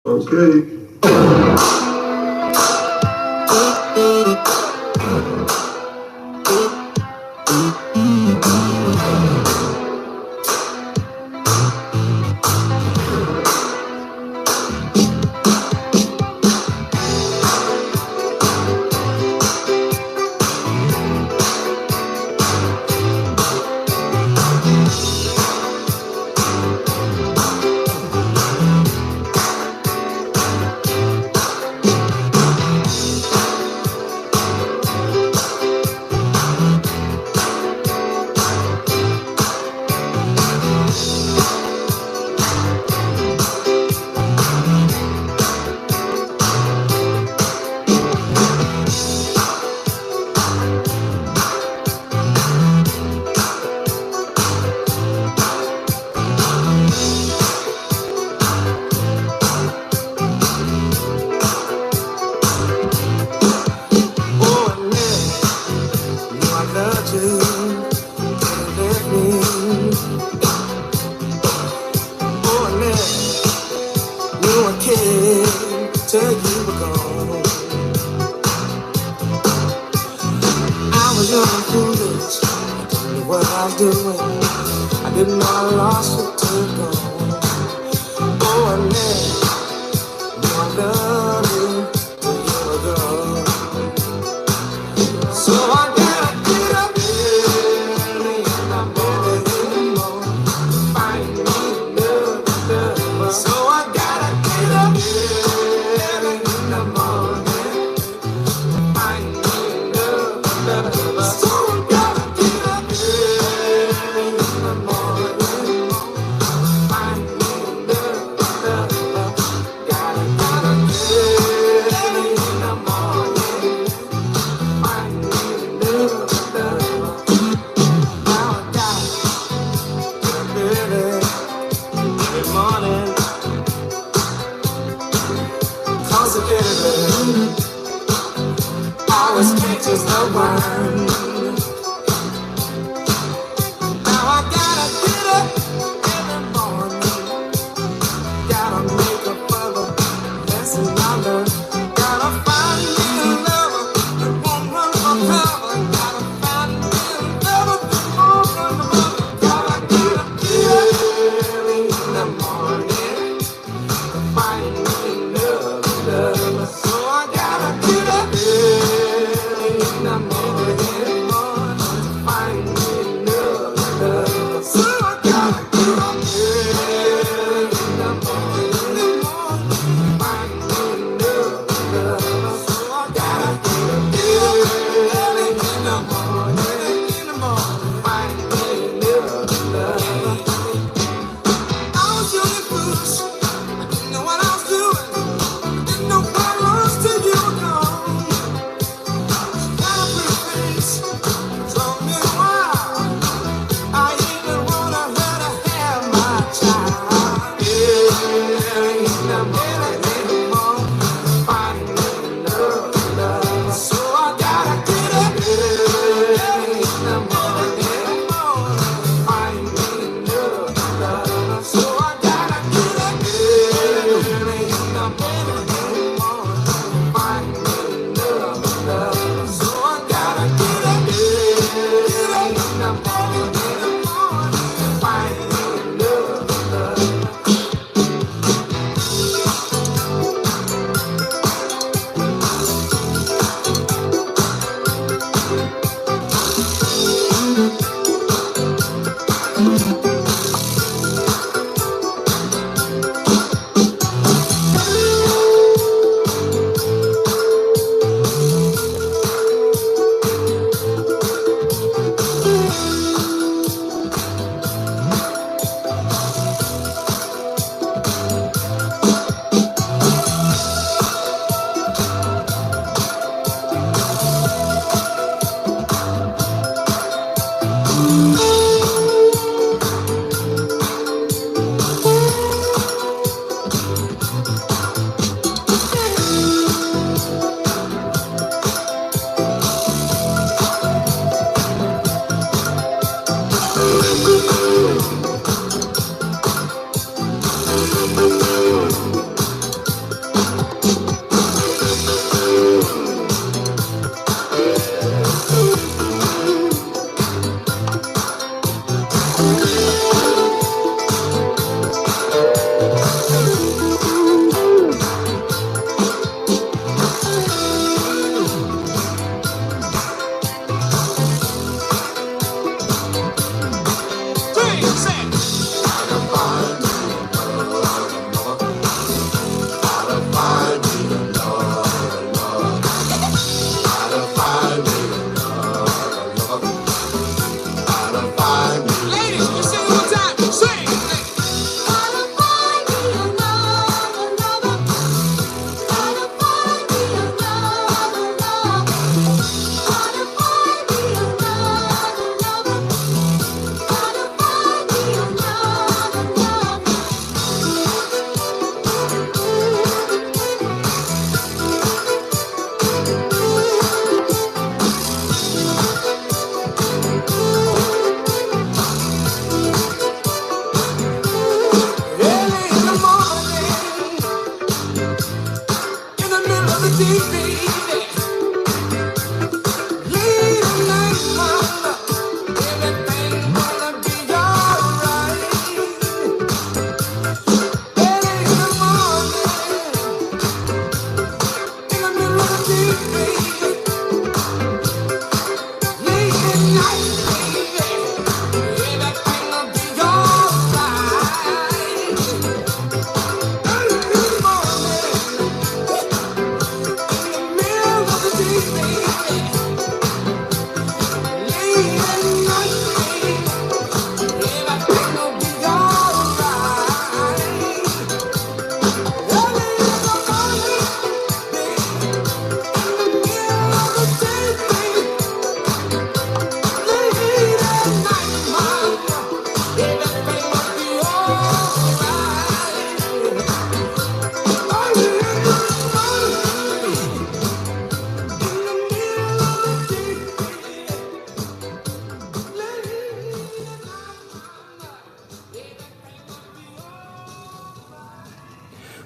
Okay.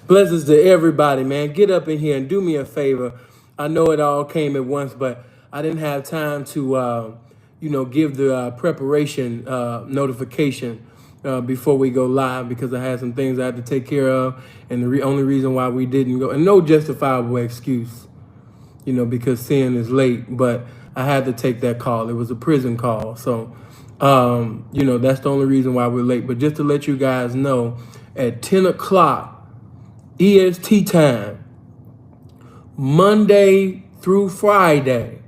Blessings to everybody, man. Get up in here and do me a favor. I know it all came at once, but I didn't have time to, give the preparation notification before we go live because I had some things I had to take care of. And the only reason why we didn't go, and no justifiable excuse, because sin is late, but I had to take that call. It was a prison call. So, that's the only reason why we're late. But just to let you guys know, at 10 o'clock, EST time, Monday through Friday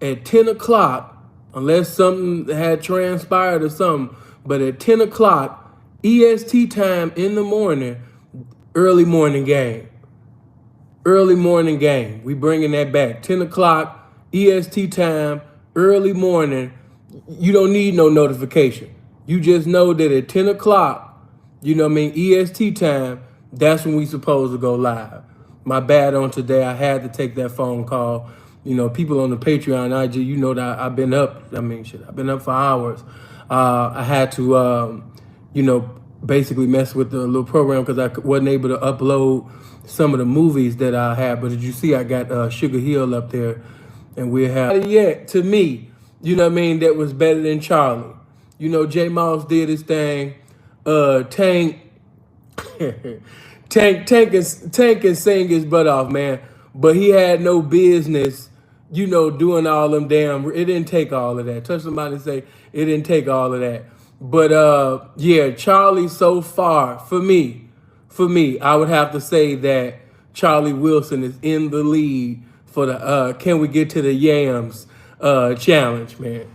at 10 o'clock, unless something had transpired or something, but at 10 o'clock EST time in the morning, early morning game. We bringing that back. 10 o'clock EST time, early morning. You don't need no notification. You just know that at 10 o'clock, EST time, that's when we supposed to go live. My bad on today. I had to take that phone call. People on the Patreon, that I've been up. I've been up for hours. I had to, basically mess with the little program because I wasn't able to upload some of the movies that I had. But as you see, I got Sugar Hill up there. And we have, to me, that was better than Charlie. J Moss did his thing. Tank can sing his butt off, man. But he had no business, doing all them damn. It didn't take all of that. Touch somebody and say it didn't take all of that. But Charlie so far for me, I would have to say that Charlie Wilson is in the lead for the Can We Get to the Yams challenge, man.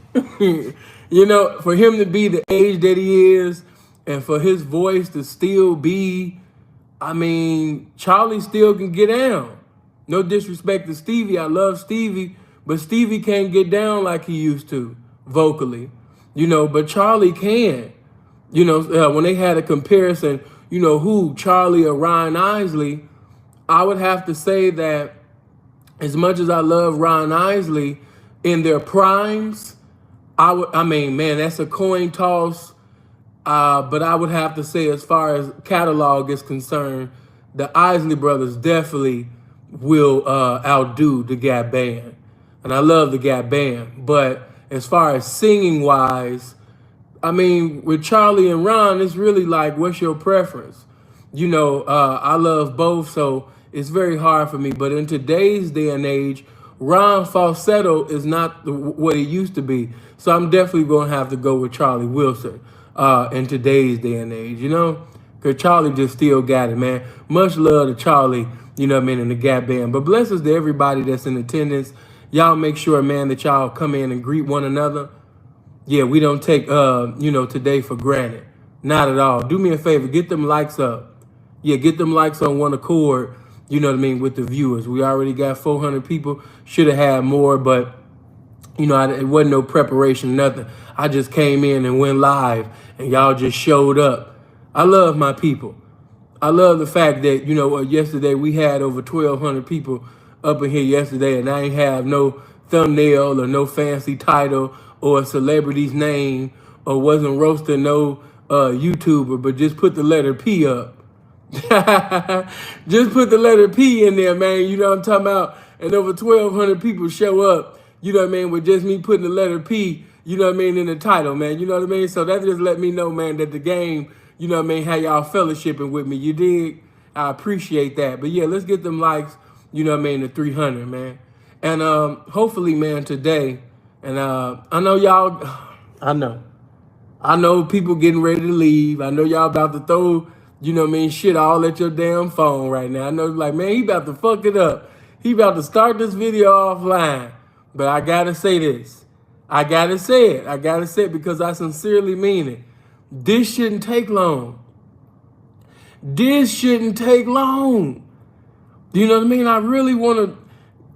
For him to be the age that he is and for his voice to still be, Charlie still can get down. No disrespect to Stevie. I love Stevie, but Stevie can't get down like he used to vocally, but Charlie can. When they had a comparison, who, Charlie or Ryan Isley, I would have to say that as much as I love Ryan Isley in their primes, that's a coin toss. But I would have to say, as far as catalog is concerned, the Isley brothers definitely will outdo the Gap Band. And I love the Gap Band. But as far as singing wise, with Charlie and Ron, it's really like, what's your preference? I love both, so it's very hard for me. But in today's day and age, Ron falsetto is not what it used to be. So I'm definitely going to have to go with Charlie Wilson in today's day and age, because Charlie just still got it, man. Much love to Charlie, in the Gap Band. But blessings to everybody that's in attendance. Y'all make sure, man, that y'all come in and greet one another. Yeah, we don't take, today for granted. Not at all. Do me a favor. Get them likes up. Yeah, get them likes on one accord, with the viewers. We already got 400 people. Should have had more, but it wasn't no preparation, nothing. I just came in and went live, and y'all just showed up. I love my people. I love the fact that, yesterday we had over 1,200 people up in here yesterday, and I ain't have no thumbnail or no fancy title or a celebrity's name or wasn't roasting no YouTuber, but just put the letter P up. Just put the letter P in there, man. You know what I'm talking about? And over 1,200 people show up, you know what I mean, with just me putting the letter P, you know what I mean, in the title, man. You know what I mean? So that just let me know, man, that the game, you know what I mean, how y'all fellowshipping with me. You dig? I appreciate that. But yeah, let's get them likes, you know what I mean, to 300, man. And hopefully, man, today, and I know y'all, I know. I know people getting ready to leave. I know y'all about to throw, you know what I mean, shit all at your damn phone right now. I know, like, man, he about to fuck it up. He about to start this video offline. But I gotta say this. I gotta say it. I gotta say it because I sincerely mean it. This shouldn't take long. This shouldn't take long. You know what I mean? I really want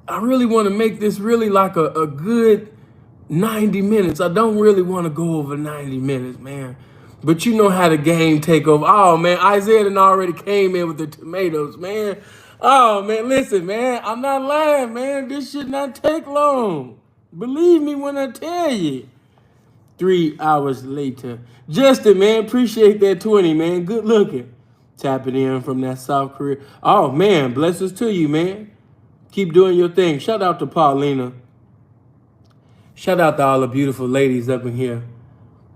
to make this really like a good 90 minutes. I don't really want to go over 90 minutes, man. But you know how the game take over. Oh, man, Isaiah done already came in with the tomatoes, man. Oh, man, listen, man. I'm not lying, man. This should not take long. Believe me when I tell you. 3 hours later. Justin, man, appreciate that 20, man. Good looking. Tapping in from that South Korea. Oh, man, blessings to you, man. Keep doing your thing. Shout out to Paulina. Shout out to all the beautiful ladies up in here.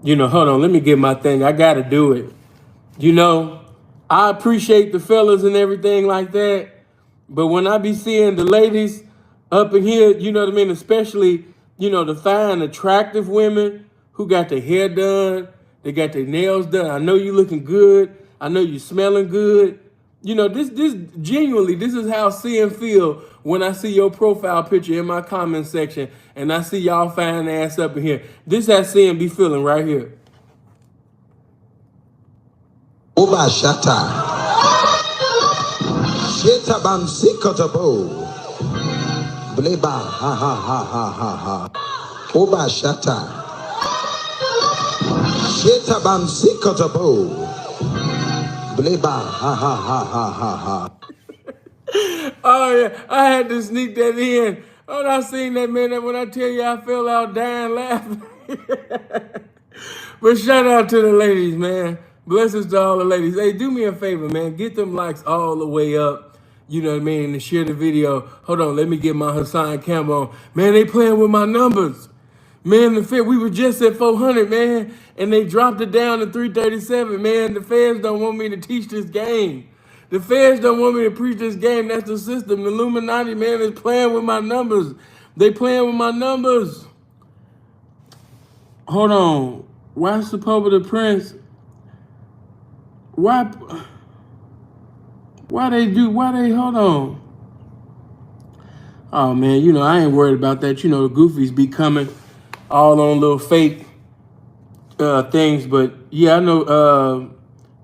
You know, hold on, let me get my thing. I got to do it. You know, I appreciate the fellas and everything like that. But when I be seeing the ladies up in here, you know what I mean? Especially, you know, the fine, attractive women who got their hair done. They got their nails done. I know you looking good. I know you smelling good. You know, this genuinely, this is how I see and feel when I see your profile picture in my comment section and I see y'all fine ass up in here. This is how see and be feeling right here. Oba shata. Sheta ban sikotabo. Bleba ha ha ha ha ha ha. Oba shata. Sheta ban sikotabo. Bleba ha ha ha ha ha ha. Oh yeah, I had to sneak that in. Oh, I seen that, man. That when I tell you I fell out dying laughing. But shout out to the ladies, man. Blessings to all the ladies. Hey, do me a favor, man. Get them likes all the way up. You know what I mean? And share the video. Hold on, let me get my Hassan cam on. Man, they playing with my numbers. Man, we were just at 400, man. And they dropped it down to 337, man. The feds don't want me to teach this game. The feds don't want me to preach this game. That's the system. The Illuminati, man, is playing with my numbers. They playing with my numbers. Hold on. Why Supposed the Prince? Why they, hold on. Oh, man, you know, I ain't worried about that. You know, the goofies be coming all on little fake things. But, yeah, I know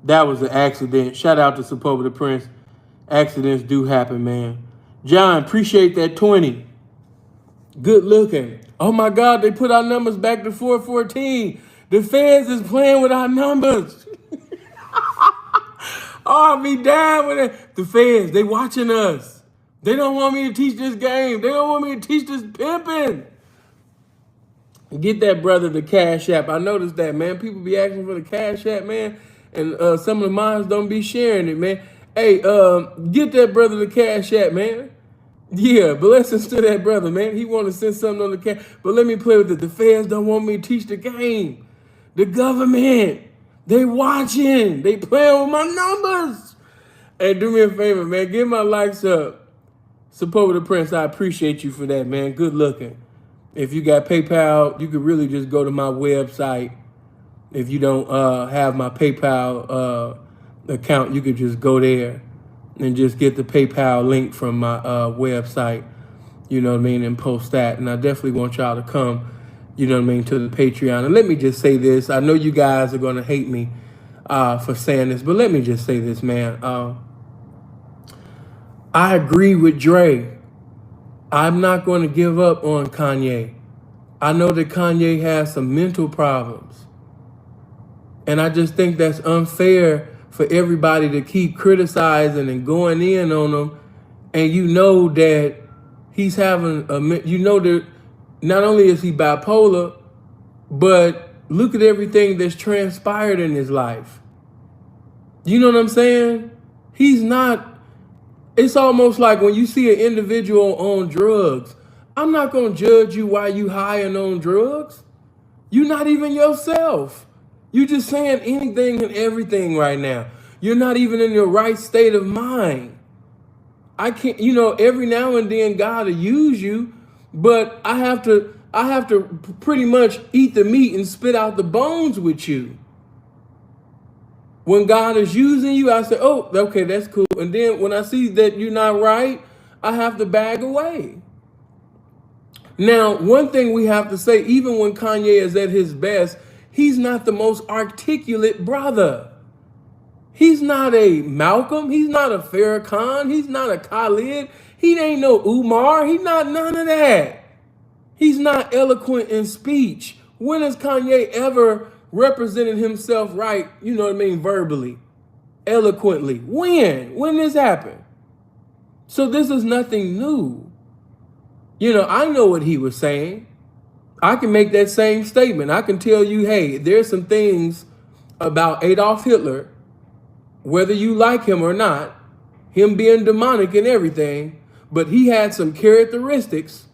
that was an accident. Shout out to Supposed the Prince. Accidents do happen, man. John, appreciate that 20. Good looking. Oh, my God, they put our numbers back to 414. The feds is playing with our numbers. Oh, I'll be down with it. The feds, they watching us. They don't want me to teach this game. They don't want me to teach this pimping. Get that brother the Cash App. I noticed that, man. People be asking for the Cash App, man. And some of the moms don't be sharing it, man. Hey, get that brother the Cash App, man. Yeah, blessings to that brother, man. He want to send something on the cash. But let me play with it. The feds don't want me to teach the game. The government, they watching. They playing with my numbers. Hey, do me a favor, man. Get my likes up. Supposed the Prince, I appreciate you for that, man. Good looking. If you got PayPal, you could really just go to my website. If you don't have my PayPal account, you could just go there and just get the PayPal link from my website, you know what I mean, and post that. And I definitely want y'all to come, you know what I mean, to the Patreon. And let me just say this. I know you guys are going to hate me for saying this, but let me just say this, man. I agree with Dre. I'm not going to give up on Kanye. I know that Kanye has some mental problems. And I just think that's unfair for everybody to keep criticizing and going in on him. And you know that he's having you know that not only is he bipolar, but look at everything that's transpired in his life. You know what I'm saying? He's not, it's almost like when you see an individual on drugs, I'm not going to judge you while you high and on drugs. You're not even yourself. You're just saying anything and everything right now. You're not even in your right state of mind. I can't, every now and then God will use you, but I have to pretty much eat the meat and spit out the bones with you. When God is using you, I say, oh, okay, that's cool. And then when I see that you're not right, I have to bag away. Now, one thing we have to say, even when Kanye is at his best, he's not the most articulate brother. He's not a Malcolm. He's not a Farrakhan. He's not a Khalid. He ain't no Umar. He's not none of that. He's not eloquent in speech. When has Kanye ever represented himself right, verbally, eloquently? When? When this happened? So this is nothing new. I know what he was saying. I can make that same statement. I can tell you, hey, there's some things about Adolf Hitler, whether you like him or not, him being demonic and everything, but he had some characteristics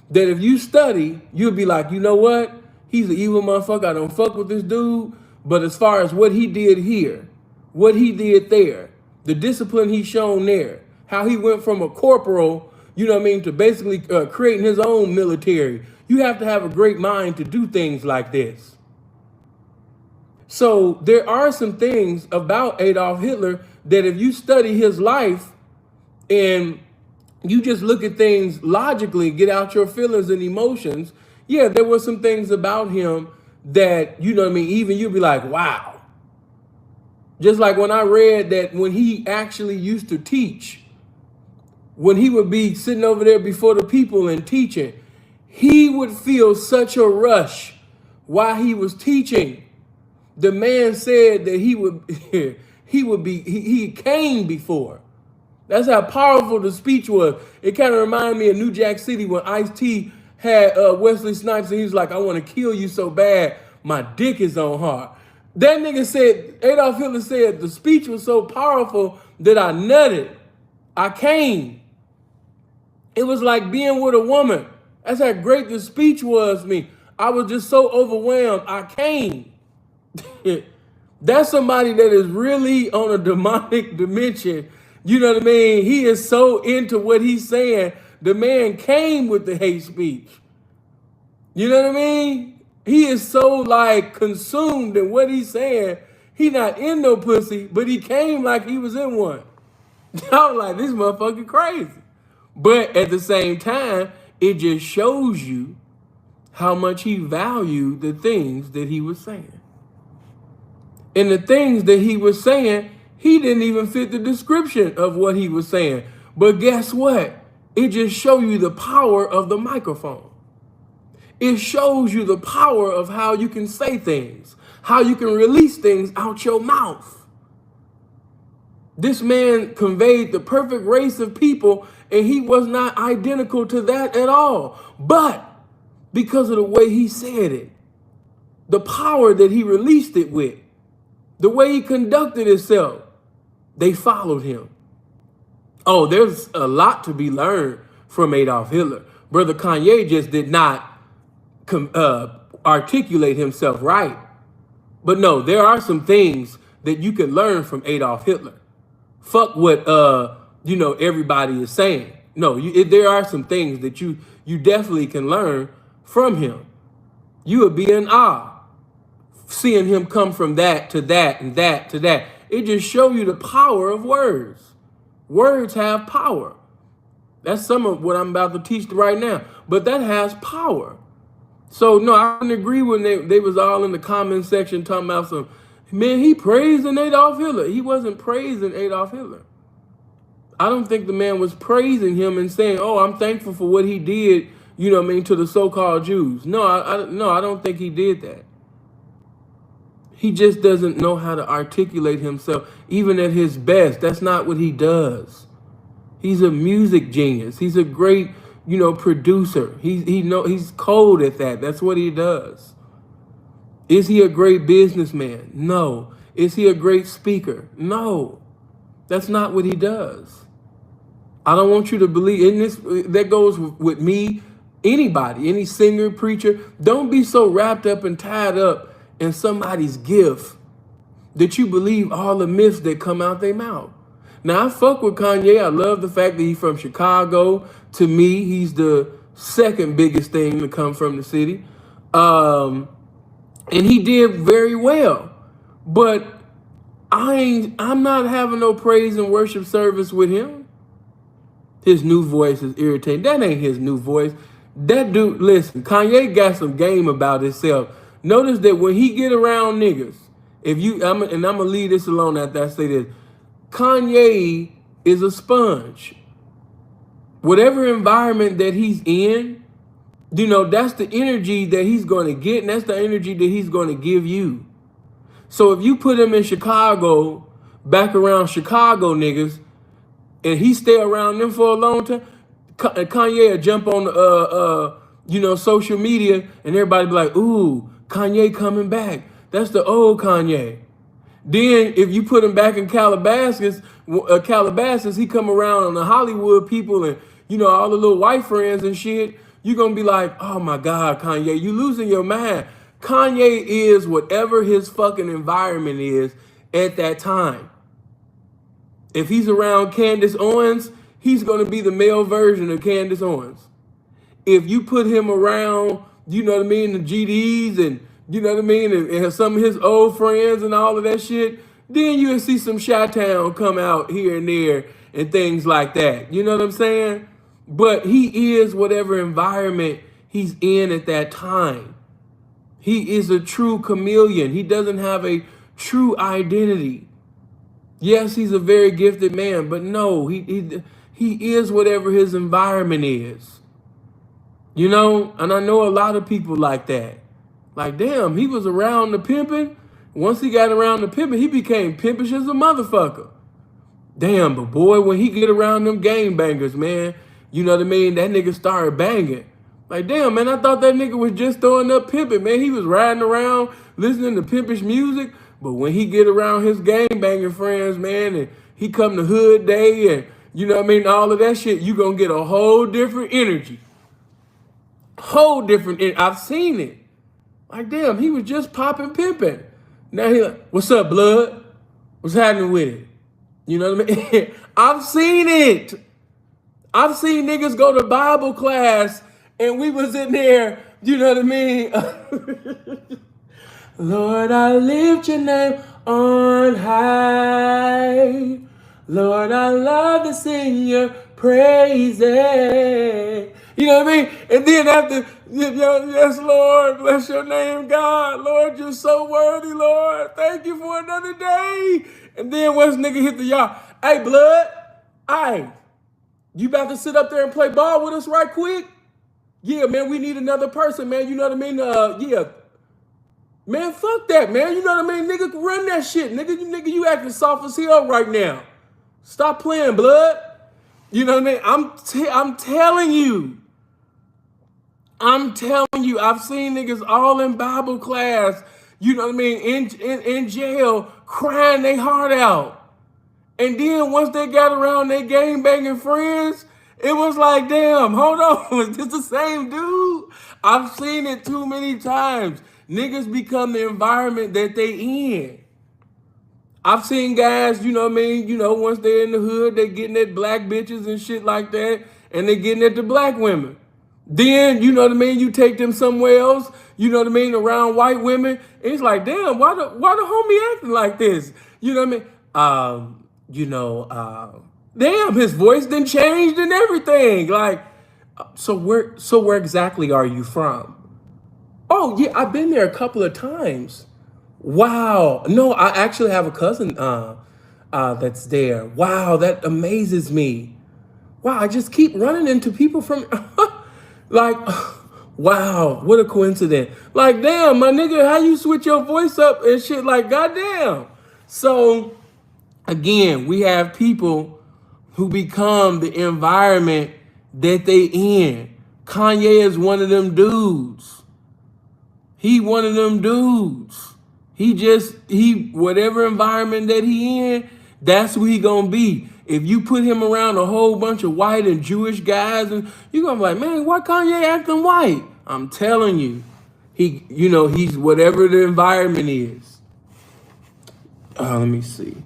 that if you study, you'll be like, you know what? He's an evil motherfucker. I don't fuck with this dude. But as far as what he did here, what he did there, the discipline he shown there, how he went from a corporal, to basically creating his own military. You have to have a great mind to do things like this. So there are some things about Adolf Hitler that if you study his life and you just look at things logically, get out your feelings and emotions, yeah, there were some things about him that, even you'd be like, wow. Just like when I read that when he actually used to teach, when he would be sitting over there before the people and teaching, he would feel such a rush while he was teaching. The man said that he came before. That's how powerful the speech was. It kind of reminded me of New Jack City when Ice-T had Wesley Snipes and he was like, I want to kill you so bad, my dick is on hard. That nigga said, Adolf Hitler said, the speech was so powerful that I nutted. I came. It was like being with a woman. That's how great the speech was to me. I was just so overwhelmed. I came. That's somebody that is really on a demonic dimension. You know what I mean? He is so into what he's saying. The man came with the hate speech. You know what I mean? He is so consumed in what he's saying. He not in no pussy, but he came like he was in one. I was like, this motherfucker crazy. But at the same time, it just shows you how much he valued the things that he was saying. And the things that he was saying, he didn't even fit the description of what he was saying. But guess what? It just shows you the power of the microphone. It shows you the power of how you can say things, how you can release things out your mouth. This man conveyed the perfect race of people, and he was not identical to that at all. But because of the way he said it, the power that he released it with, the way he conducted himself, they followed him. Oh, there's a lot to be learned from Adolf Hitler. Brother Kanye just did not articulate himself right. But no, there are some things that you can learn from Adolf Hitler. Fuck what everybody is saying. No, there are some things that you definitely can learn from him. You would be in awe seeing him come from that to that and that to that. It just shows you the power of words. Words have power. That's some of what I'm about to teach right now. But that has power. So no, I didn't agree when they was all in the comment section talking about some, man, he praising Adolf Hitler. He wasn't praising Adolf Hitler. I don't think the man was praising him and saying, oh, I'm thankful for what he did, to the so-called Jews. No, I don't think he did that. He just doesn't know how to articulate himself, even at his best. That's not what he does. He's a music genius. He's a great, producer. He's cold at that. That's what he does. Is he a great businessman? No. Is he a great speaker? No. That's not what he does. I don't want you to believe in this. That goes with me, anybody, any singer, preacher. Don't be so wrapped up and tied up in somebody's gift that you believe all the myths that come out their mouth. Now, I fuck with Kanye. I love the fact that he's from Chicago. To me, he's the second biggest thing to come from the city. And he did very well. But I'm not having no praise and worship service with him. His new voice is irritating. That ain't his new voice. That dude, listen, Kanye got some game about himself. Notice that when he get around niggas, I'm gonna leave this alone after I say this. Kanye is a sponge. Whatever environment that he's in, that's the energy that he's going to get, and that's the energy that he's going to give you. So if you put him in Chicago, back around Chicago niggas, and he stay around them for a long time, Kanye will jump on social media, and everybody be like, ooh, Kanye coming back. That's the old Kanye. Then if you put him back in Calabasas, he come around on the Hollywood people and, all the little white friends and shit, you're going to be like, oh my God, Kanye, you losing your mind. Kanye is whatever his fucking environment is at that time. If he's around Candace Owens, he's going to be the male version of Candace Owens. If you put him around, the GDs and, and some of his old friends and all of that shit, then you'll see some Chi-Town come out here and there and things like that. You know what I'm saying? But he is whatever environment he's in at that time. He is a true chameleon. He doesn't have a true identity. Yes, he's a very gifted man, but no, he is whatever his environment is. And I know a lot of people like that. Like, damn, he was around the pimping. Once he got around the pimping, he became pimpish as a motherfucker. Damn, but boy, when he get around them game bangers, man, you know what I mean? That nigga started banging. Like, damn, man, I thought that nigga was just throwing up pimping, man. He was riding around listening to pimpish music. But when he get around his game banging friends, man, and he come to hood day and, all of that shit, you gonna get a whole different energy. I've seen it. Like, damn, he was just popping pimping. Now he like, what's up, blood? What's happening with it? You know what I mean? I've seen it. I've seen niggas go to Bible class and we was in there, you know what I mean? Lord, I lift your name on high. Lord, I love to sing your praises. You know what I mean? And then after, yes, Lord, bless your name, God. Lord, you're so worthy, Lord. Thank you for another day. And then once nigga hit the yard, hey, blood, you about to sit up there and play ball with us right quick? Yeah, man, we need another person, man. You know what I mean? Yeah. Man, fuck that, man. You know what I mean? Nigga, run that shit. Nigga, you acting soft as hell right now. Stop playing, blood. You know what I mean? I'm telling you. I've seen niggas all in Bible class, you know what I mean, in jail, crying their heart out. And then once they got around their gang banging friends, it was like, damn, hold on, is this the same dude? I've seen it too many times. Niggas become the environment that they in. I've seen guys, you know what I mean, once they're in the hood, they getting at black bitches and shit like that, and they getting at the black women. Then, you know what I mean, you take them somewhere else, you know what I mean, around white women, and it's like, damn, why the homie acting like this? You know what I mean? Damn, his voice done changed and everything. Like, so where exactly are you from? Oh, yeah, I've been there a couple of times. Wow. No, I actually have a cousin that's there. Wow, that amazes me. Wow, I just keep running into people from, like, wow, what a coincidence. Like, damn, my nigga, how you switch your voice up and shit, like, goddamn. So, again, we have people who become the environment that they in. Kanye is one of them dudes. He whatever environment that he in, That's who he gonna be. If you put him around a whole bunch of white and Jewish guys, and you're gonna be like, man, why Kanye acting white? I'm telling you, he's whatever the environment is. Let me see.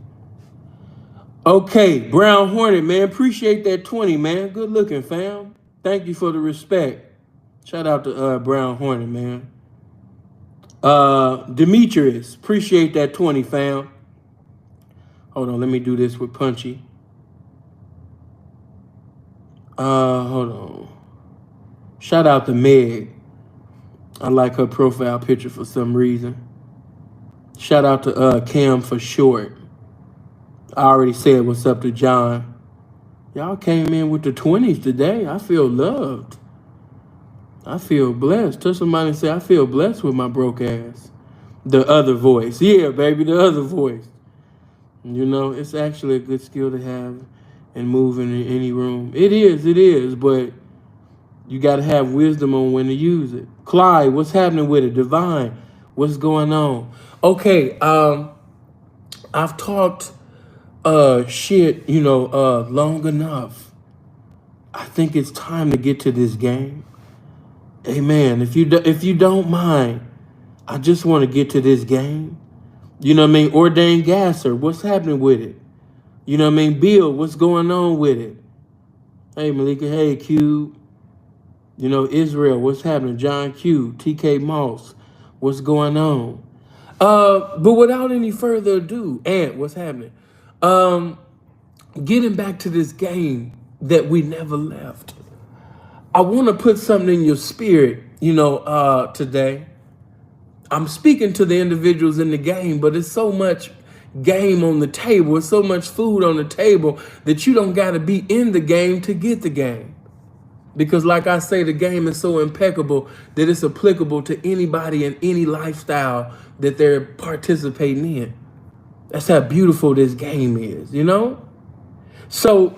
Okay, Brown Hornet, man, appreciate that 20, man. Good looking, fam. Thank you for the respect. Shout out to Brown Hornet, man. Demetrius, appreciate that 20, fam. Hold on, let me do this with Punchy. Hold on. Shout out to Meg. I like her profile picture for some reason. Shout out to Cam for short. I already said what's up to John. Y'all came in with the 20s today. I feel loved. I feel blessed. Tell somebody and say, I feel blessed with my broke ass. The other voice. Yeah, baby, the other voice. You know, it's actually a good skill to have and move in any room. It is, but you got to have wisdom on when to use it. Clyde, what's happening with it? Divine, what's going on? Okay, I've talked shit, long enough. I think it's time to get to this game. Amen. If you don't mind, I just want to get to this game. You know what I mean? Ordained Gasser, what's happening with it? You know what I mean? Bill, what's going on with it? Hey, Malika, hey, Q. You know, Israel, what's happening? John Q, TK Moss, what's going on? But without any further ado, Ant, what's happening? Getting back to this game that we never left. I want to put something in your spirit, today. I'm speaking to the individuals in the game, but it's so much game on the table. It's so much food on the table that you don't got to be in the game to get the game. Because like I say, the game is so impeccable that it's applicable to anybody in any lifestyle that they're participating in. That's how beautiful this game is, So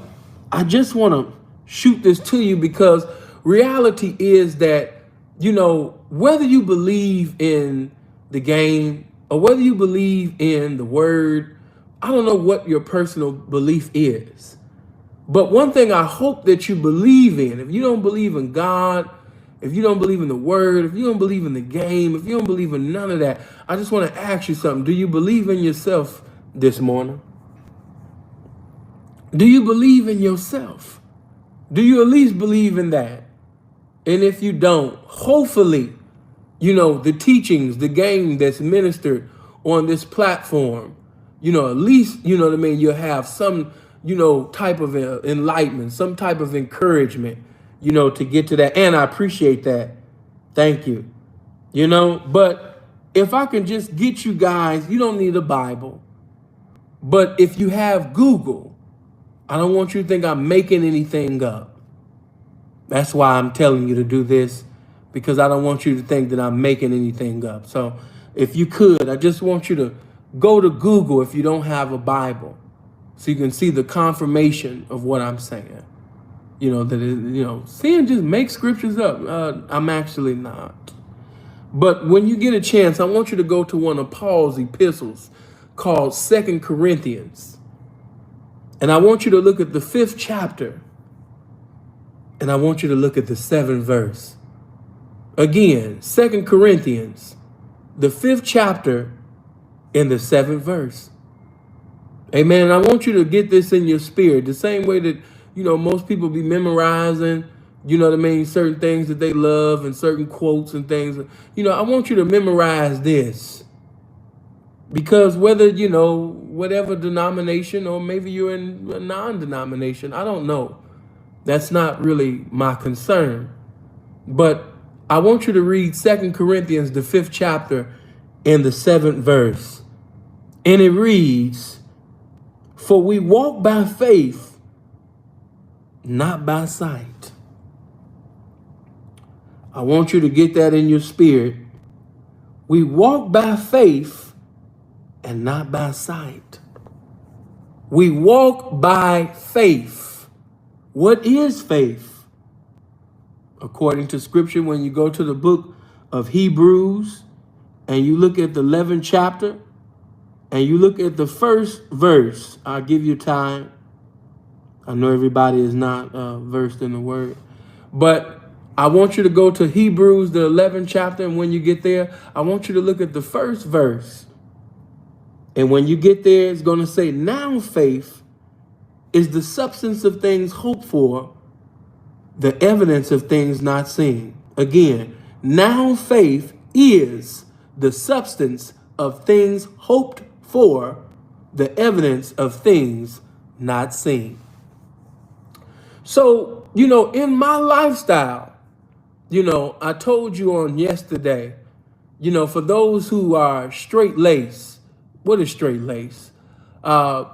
I just want to shoot this to you because reality is that, whether you believe in the game or whether you believe in the word, I don't know what your personal belief is. But one thing I hope that you believe in, if you don't believe in God, if you don't believe in the word, if you don't believe in the game, if you don't believe in none of that, I just want to ask you something. Do you believe in yourself this morning? Do you believe in yourself? Do you at least believe in that? And if you don't, hopefully, the teachings, the game that's ministered on this platform, at least, you'll have some, type of enlightenment, some type of encouragement, to get to that. And I appreciate that. Thank you. But if I can just get you guys, you don't need a Bible. But if you have Google, I don't want you to think I'm making anything up. That's why I'm telling you to do this, because I don't want you to think that I'm making anything up. So if you could, I just want you to go to Google if you don't have a Bible, so you can see the confirmation of what I'm saying. Seeing just make scriptures up. I'm actually not. But when you get a chance, I want you to go to one of Paul's epistles called 2 Corinthians. And I want you to look at the 5th chapter. And I want you to look at the 7th verse. Again, 2 Corinthians, the 5th chapter and the 7th verse. Amen. And I want you to get this in your spirit. The same way that, most people be memorizing, certain things that they love and certain quotes and things. I want you to memorize this. Because whether, whatever denomination, or maybe you're in a non-denomination, I don't know. That's not really my concern. But I want you to read 2 Corinthians, the 5th chapter and the 7th verse. And it reads, "For we walk by faith, not by sight." I want you to get that in your spirit. We walk by faith and not by sight. We walk by faith. What is faith? According to scripture, when you go to the book of Hebrews and you look at the 11th chapter, and you look at the first verse, I'll give you time. I know everybody is not versed in the word, but I want you to go to Hebrews, the 11th chapter, and when you get there, I want you to look at the first verse. And when you get there, it's going to say, now faith is the substance of things hoped for, the evidence of things not seen. Again, now faith is the substance of things hoped for, the evidence of things not seen. So, in my lifestyle, I told you on yesterday, for those who are straight lace, what is straight lace? A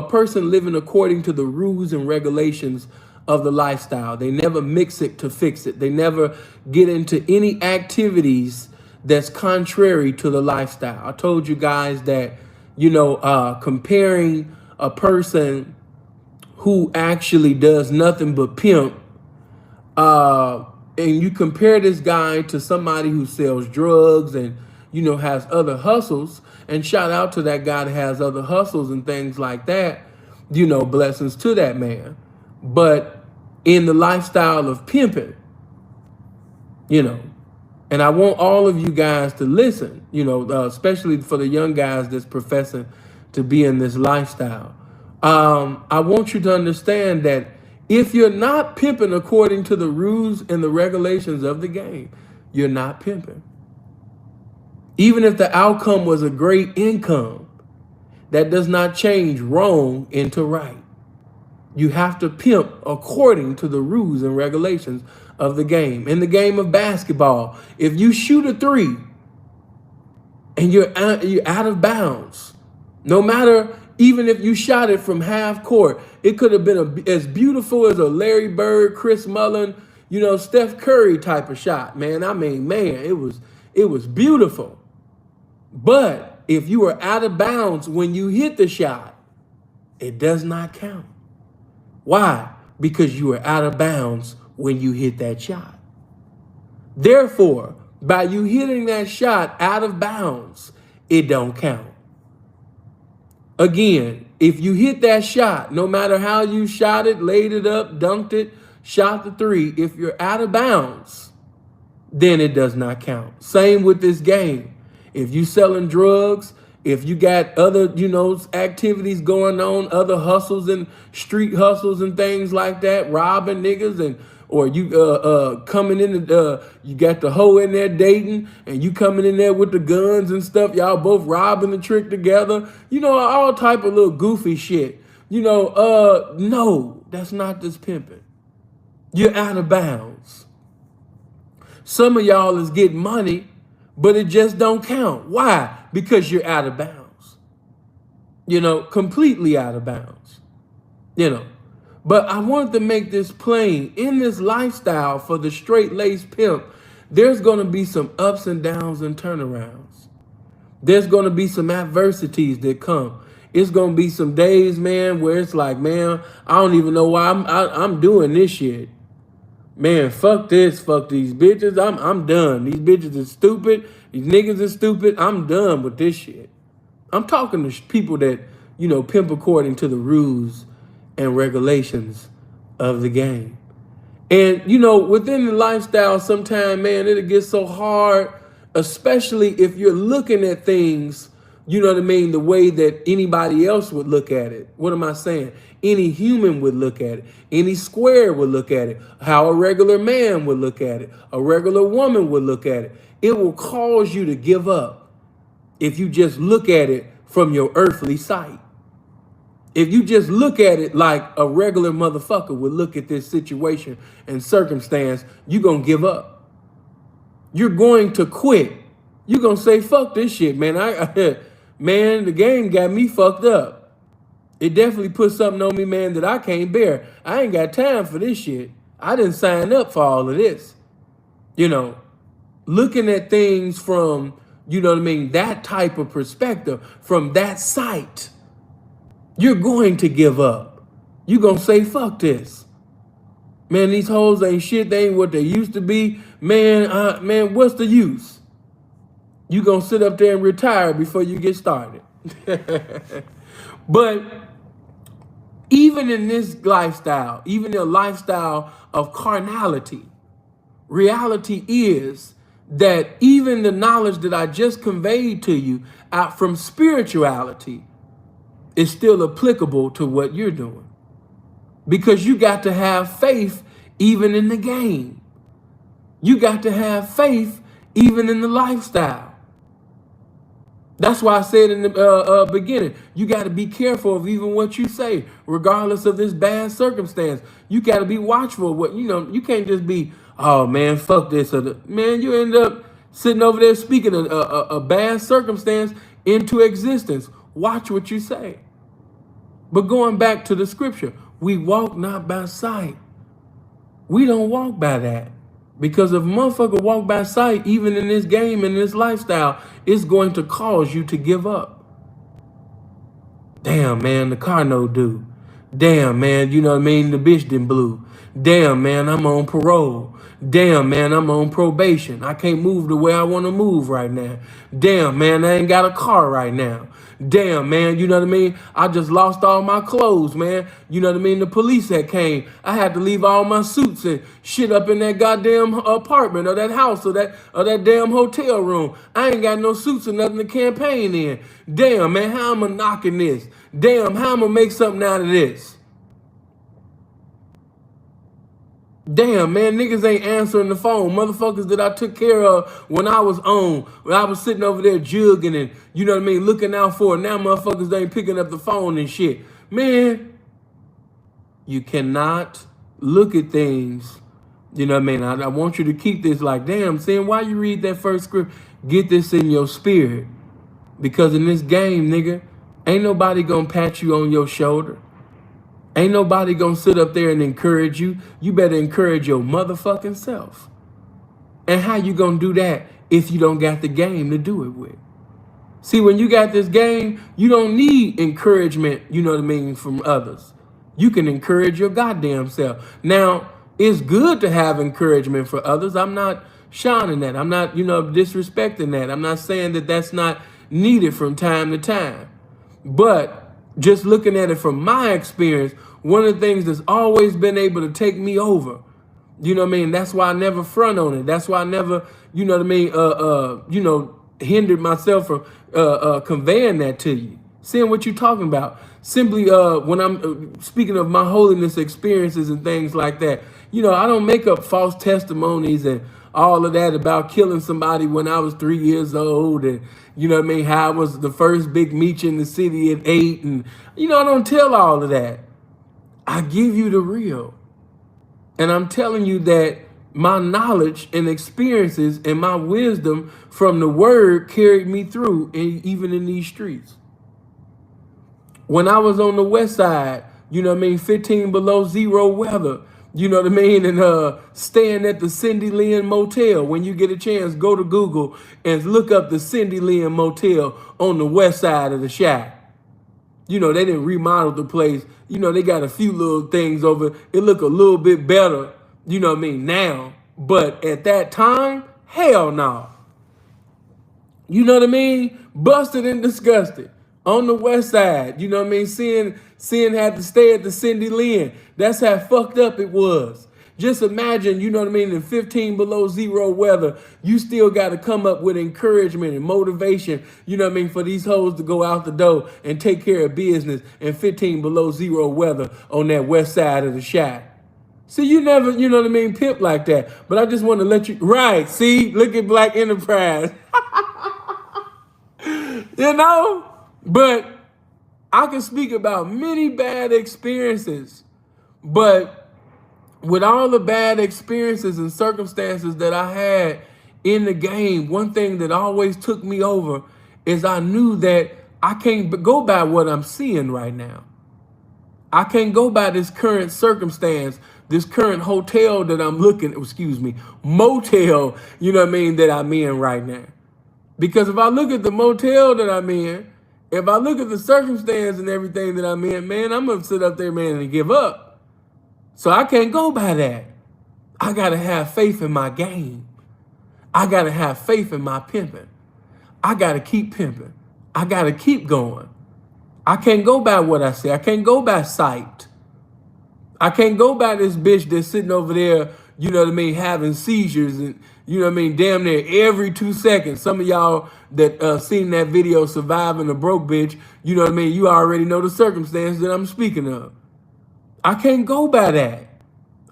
person living according to the rules and regulations of the lifestyle. They never mix it to fix it. They never get into any activities that's contrary to the lifestyle. I told you guys that, comparing a person who actually does nothing but pimp, and you compare this guy to somebody who sells drugs and, has other hustles, and shout out to that guy that has other hustles and things like that, blessings to that man. But in the lifestyle of pimping, and I want all of you guys to listen, especially for the young guys that's professing to be in this lifestyle. I want you to understand that if you're not pimping according to the rules and the regulations of the game, you're not pimping. Even if the outcome was a great income, that does not change wrong into right. You have to pimp according to the rules and regulations of the game. In the game of basketball, if you shoot a three and you're out of bounds, no matter, even if you shot it from half court, it could have been as beautiful as a Larry Bird, Chris Mullin, Steph Curry type of shot, man. I mean, man, it was beautiful. But if you were out of bounds when you hit the shot, it does not count. Why? Because you were out of bounds when you hit that shot. Therefore, by you hitting that shot out of bounds, it don't count. Again, if you hit that shot, no matter how you shot it, laid it up, dunked it, shot the three, if you're out of bounds, then it does not count. Same with this game. If you selling drugs, if you got other, activities going on, other hustles and street hustles and things like that, robbing niggas, or you coming in, you got the hoe in there dating, and you coming in there with the guns and stuff, y'all both robbing the trick together, all type of little goofy shit. No, that's not this pimping. You're out of bounds. Some of y'all is getting money, but it just don't count. Why? Because you're out of bounds. Completely out of bounds. But I wanted to make this plain. In this lifestyle for the straight-laced pimp, there's going to be some ups and downs and turnarounds. There's going to be some adversities that come. It's going to be some days, man, where it's like, man, I don't even know why I'm doing this shit. Man, fuck this, fuck these bitches. I'm done. These bitches are stupid. These niggas are stupid. I'm done with this shit. I'm talking to people that, pimp according to the rules and regulations of the game. And, within the lifestyle, sometimes, man, it'll get so hard, especially if you're looking at things, the way that anybody else would look at it. What am I saying? Any human would look at it. Any square would look at it. How a regular man would look at it. A regular woman would look at it. It will cause you to give up if you just look at it from your earthly sight. If you just look at it like a regular motherfucker would look at this situation and circumstance, you're going to give up. You're going to quit. You're going to say, fuck this shit, man. Man, the game got me fucked up. It definitely put something on me, man, that I can't bear. I ain't got time for this shit. I didn't sign up for all of this. Looking at things from, that type of perspective, from that sight, you're going to give up. You're going to say, fuck this. Man, these hoes ain't shit. They ain't what they used to be. Man, what's the use? You're going to sit up there and retire before you get started. But even in this lifestyle, even a lifestyle of carnality, reality is that even the knowledge that I just conveyed to you out from spirituality is still applicable to what you're doing. Because you got to have faith even in the game. You got to have faith even in the lifestyle. That's why I said in the beginning, you got to be careful of even what you say, regardless of this bad circumstance. You got to be watchful of what, you can't just be, oh man, fuck this. Man, you end up sitting over there speaking a bad circumstance into existence. Watch what you say. But going back to the scripture, we walk not by sight. We don't walk by that. Because if motherfucker walk by sight, even in this game, in this lifestyle, it's going to cause you to give up. Damn, man, the car no due. Damn, man, you know what I mean? The bitch done blew. Damn, man, I'm on parole. Damn, man, I'm on probation. I can't move the way I want to move right now. Damn, man, I ain't got a car right now. Damn, man, you know what I mean? I just lost all my clothes, man. You know what I mean? The police that came, I had to leave all my suits and shit up in that goddamn apartment or that house or that damn hotel room. I ain't got no suits or nothing to campaign in. Damn, man, how am I knocking this? Damn, how am I make something out of this? Damn, man, niggas ain't answering the phone. Motherfuckers that I took care of when I was on, when I was sitting over there jugging and, you know what I mean, looking out for it. Now motherfuckers ain't picking up the phone and shit. Man, you cannot look at things, you know what I mean? I want you to keep this like, damn, saying why you read that first script, get this in your spirit. Because in this game, nigga, ain't nobody gonna pat you on your shoulder. Ain't nobody gonna sit up there and encourage you. You better encourage your motherfucking self. And how you gonna do that if you don't got the game to do it with? See, when you got this game, you don't need encouragement, you know what I mean, from others. You can encourage your goddamn self. Now, it's good to have encouragement for others. I'm not shining that. I'm not, disrespecting that. I'm not saying that that's not needed from time to time. But just looking at it from my experience, one of the things that's always been able to take me over, you know what I mean? That's why I never front on it. That's why I never, you know what I mean, hindered myself from conveying that to you. Seeing what you're talking about. Simply when I'm speaking of my holiness experiences and things like that, I don't make up false testimonies and all of that about killing somebody when I was 3 years old and, you know what I mean, how I was the first big meech in the city at 8. And, I don't tell all of that. I give you the real. And I'm telling you that my knowledge and experiences and my wisdom from the word carried me through, even in these streets. When I was on the west side, 15 below zero weather, you know what I mean? And staying at the Cindy Lynn Motel. When you get a chance, go to Google and look up the Cindy Lynn Motel on the west side of the shack. They didn't remodel the place. They got a few little things over. It look a little bit better, now. But at that time, hell no. You know what I mean? Busted and disgusted. On the west side, seeing had to stay at the Cindy Lynn. That's how fucked up it was. Just imagine, in 15 below zero weather, you still got to come up with encouragement and motivation, for these hoes to go out the door and take care of business in 15 below zero weather on that west side of the shack. See, you never, pimp like that. But I just want to let you, right, see, look at Black Enterprise. But I can speak about many bad experiences, but with all the bad experiences and circumstances that I had in the game, one thing that always took me over is I knew that I can't go by what I'm seeing right now. I can't go by this current circumstance, this current hotel that I'm motel, that I'm in right now. Because if I look at the motel that I'm in, if I look at the circumstance and everything that I'm in, man, I'm going to sit up there, man, and give up. So I can't go by that. I got to have faith in my game. I got to have faith in my pimping. I got to keep pimping. I got to keep going. I can't go by what I say. I can't go by sight. I can't go by this bitch that's sitting over there, you know what I mean, having seizures and, you know what I mean, damn near every 2 seconds. Some of y'all that seen that video, Surviving a Broke Bitch, you know what I mean, you already know the circumstance that I'm speaking of. I can't go by that.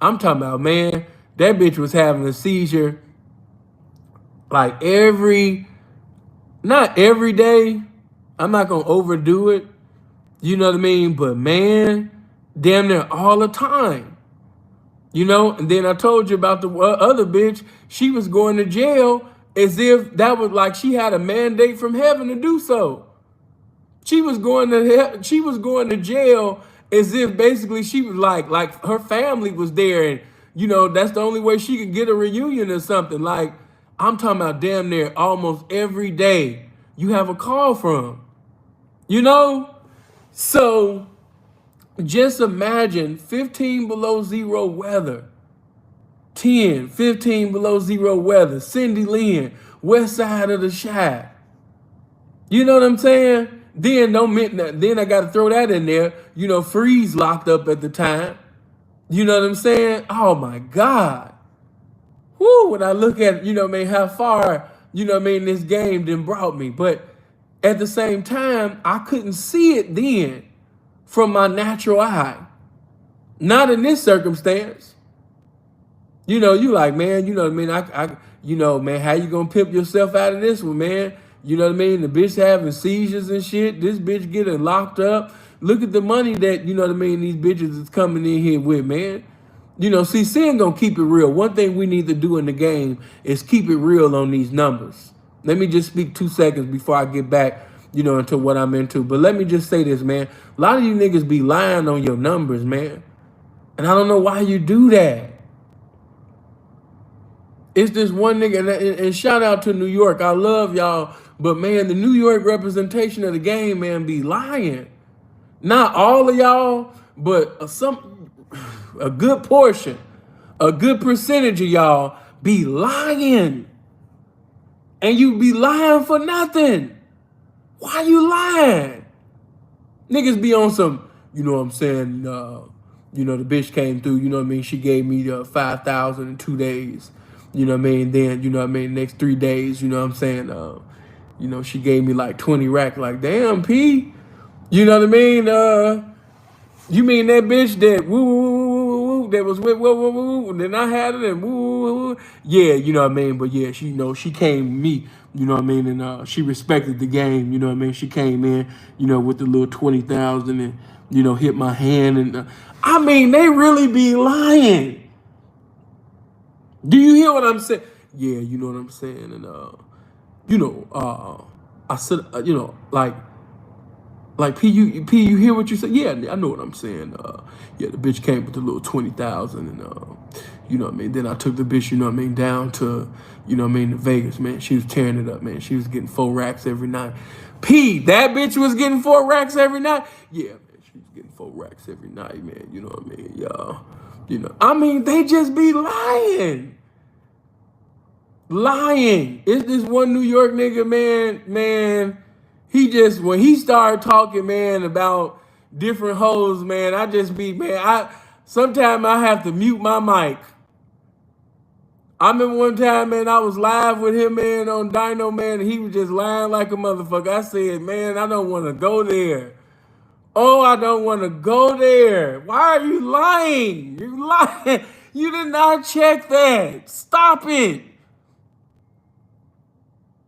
I'm talking about, man, that bitch was having a seizure like not every day. I'm not going to overdo it. You know what I mean? But man, damn near all the time. You know? And then I told you about the other bitch. She was going to jail as if that was like she had a mandate from heaven to do so. She was going to jail as if basically she was like her family was there, and you know that's the only way she could get a reunion or something. Like I'm talking about damn near almost every day you have a call from. You know? So just imagine 15 below zero weather, 10, 15 below zero weather, Cindy Lynn, west side of the Shire. You know what I'm saying? Then I got to throw that in there. You know, Freeze locked up at the time. You know what I'm saying? Oh my God. Whoo, when I look at, you know what I mean, how far, you know what I mean, this game then brought me. But at the same time, I couldn't see it then from my natural eye. Not in this circumstance. You know, you like, man, you know what I mean? You know, man, how you gonna pimp yourself out of this one, man? You know what I mean? The bitch having seizures and shit. This bitch getting locked up. Look at the money that, you know what I mean, these bitches is coming in here with, man. You know, see, Sin gonna keep it real. One thing we need to do in the game is keep it real on these numbers. Let me just speak 2 seconds before I get back, you know, into what I'm into. But let me just say this, man. A lot of you niggas be lying on your numbers, man. And I don't know why you do that. It's this one nigga, and shout out to New York. I love y'all. But, man, the New York representation of the game, man, be lying. Not all of y'all, but a good portion, a good percentage of y'all be lying. And you be lying for nothing. Why you lying? Niggas be on some, you know what I'm saying, you know, the bitch came through, you know what I mean, she gave me 5,000 in 2 days. You know what I mean? Then, you know what I mean, next 3 days, you know what I'm saying, you know, she gave me like 20 racks. Like, damn, P. You know what I mean? You mean that bitch that woo woo woo woo woo that was with woo woo woo, and then I had it and woo woo woo. Yeah, you know what I mean. But yeah, she, you know, she came to me. You know what I mean, and she respected the game. You know what I mean. She came in, you know, with the little 20,000 and you know hit my hand and I mean they really be lying. Do you hear what I'm saying? Yeah, you know what I'm saying, and you know, I said, you know, like P, you hear what you say? Yeah, I know what I'm saying. Yeah, the bitch came with the little 20,000, and you know what I mean. Then I took the bitch, you know what I mean, down to, you know what I mean, to Vegas, man. She was tearing it up, man. She was getting 4 racks every night. P, that bitch was getting 4 racks every night. Yeah, man, she was getting 4 racks every night, man. You know what I mean, y'all. You know, I mean, they just be lying. Lying. It's this one New York nigga, man. He just, when he started talking, man, about different hoes, man, I just be, man, sometimes I have to mute my mic. I remember one time, man, I was live with him, man, on Dino, man, and he was just lying like a motherfucker. I said, man, I don't want to go there. Oh, I don't want to go there. Why are you lying? You lying. You did not check that. Stop it.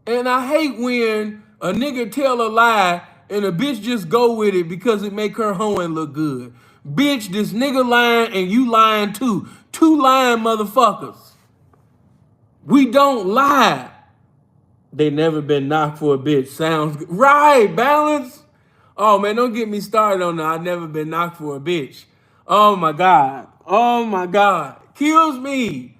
And I hate when a nigga tell a lie and a bitch just go with it because it make her hoeing look good. Bitch, this nigga lying and you lying too. 2 lying motherfuckers. We don't lie. They never been knocked for a bitch. Sounds good. Right, balance. Oh man, don't get me started on that. I never been knocked for a bitch. Oh my God. Oh my God. Kills me.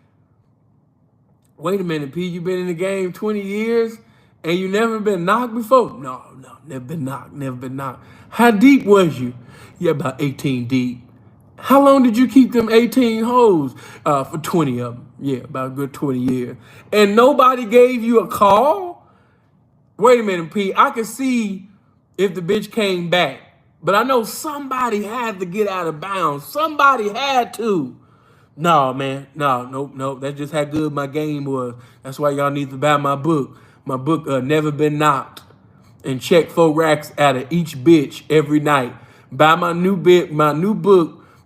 Wait a minute, P, you been in the game 20 years and you never been knocked before? No, never been knocked. How deep was you? Yeah, about 18 deep. How long did you keep them 18 hoes? For 20 of them. Yeah, about a good 20 years. And nobody gave you a call? Wait a minute, P. I could see if the bitch came back, but I know somebody had to get out of bounds. Somebody had to. No, man. No, nope, nope. That's just how good my game was. That's why y'all need to buy my book. My book, Never Been Knocked. And check 4 racks out of each bitch every night. Buy my new book,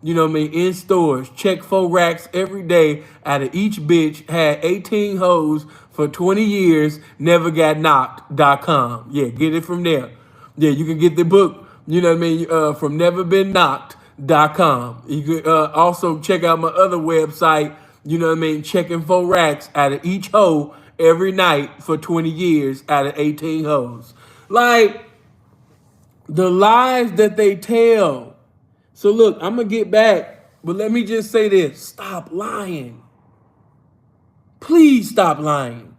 you know what I mean, in stores. Check 4 racks every day out of each bitch. Had 18 hoes for 20 years, never got knocked.com. Yeah, get it from there. Yeah, you can get the book, you know what I mean, from neverbeenknocked.com. You can also check out my other website, you know what I mean, checking 4 racks out of each hoe every night for 20 years out of 18 hoes. Like, the lies that they tell. So look, I'm going to get back, but let me just say this. Stop lying. Please stop lying.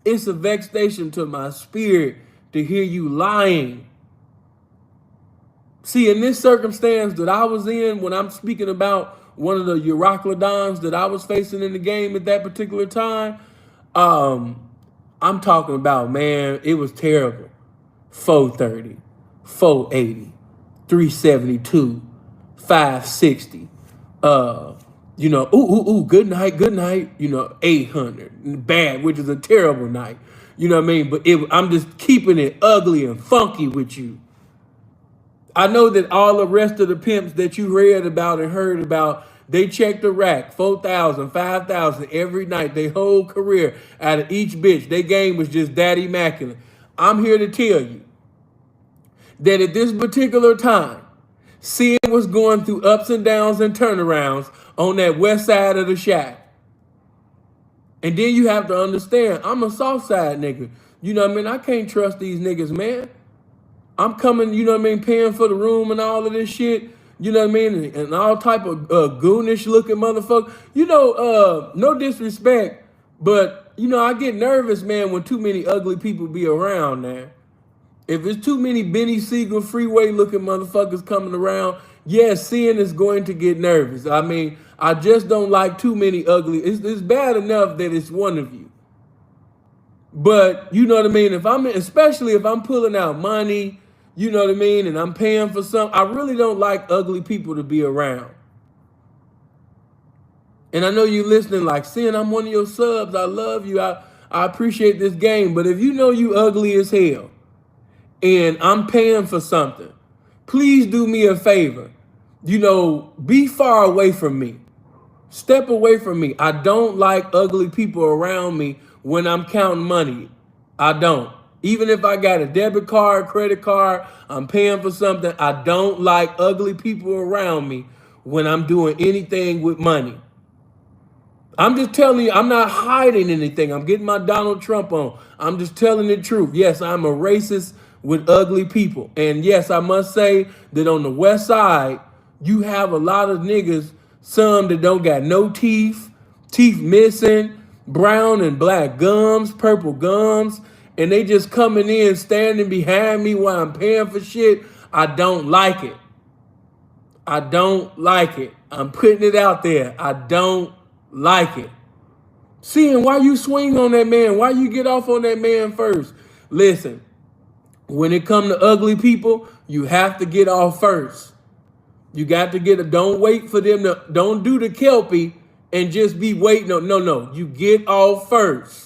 It's a vexation to my spirit to hear you lying. See, in this circumstance that I was in, when I'm speaking about one of the Euroclodons that I was facing in the game at that particular time, I'm talking about, man, it was terrible. 430, 480, 372, 560. Good night, 800. Bad, which is a terrible night. You know what I mean? But I'm just keeping it ugly and funky with you. I know that all the rest of the pimps that you read about and heard about, they checked the rack, 4,000, 5,000 every night, their whole career out of each bitch. Their game was just that immaculate. I'm here to tell you that at this particular time, Sid was going through ups and downs and turnarounds on that west side of the shack. And then you have to understand, I'm a soft side nigga. You know what I mean? I can't trust these niggas, man. I'm coming, you know what I mean, paying for the room and all of this shit, you know what I mean, and all type of goonish looking motherfucker. No disrespect, but, I get nervous, man, when too many ugly people be around, man. If it's too many Benny Siegel freeway looking motherfuckers coming around, yes, sin is going to get nervous. I mean, I just don't like too many ugly. It's bad enough that it's one of you. But you know what I mean? Especially if I'm pulling out money, you know what I mean, and I'm paying for something, I really don't like ugly people to be around. And I know you listening like, Sin, I'm one of your subs. I love you. I appreciate this game. But if you know you ugly as hell and I'm paying for something, please do me a favor. Be far away from me. Step away from me. I don't like ugly people around me when I'm counting money. I don't. Even if I got a debit card, credit card, I'm paying for something, I don't like ugly people around me when I'm doing anything with money. I'm just telling you, I'm not hiding anything. I'm getting my Donald Trump on. I'm just telling the truth. Yes, I'm a racist with ugly people. And yes, I must say that on the west side, you have a lot of niggas, some that don't got no teeth missing, brown and black gums, purple gums, and they just coming in, standing behind me while I'm paying for shit. I don't like it. I don't like it. I'm putting it out there. I don't like it. Seeing why you swing on that man, why you get off on that man first. Listen, when it come to ugly people, you have to get off first. You got to don't wait for them don't do the Kelpie and just be waiting. No. You get off first.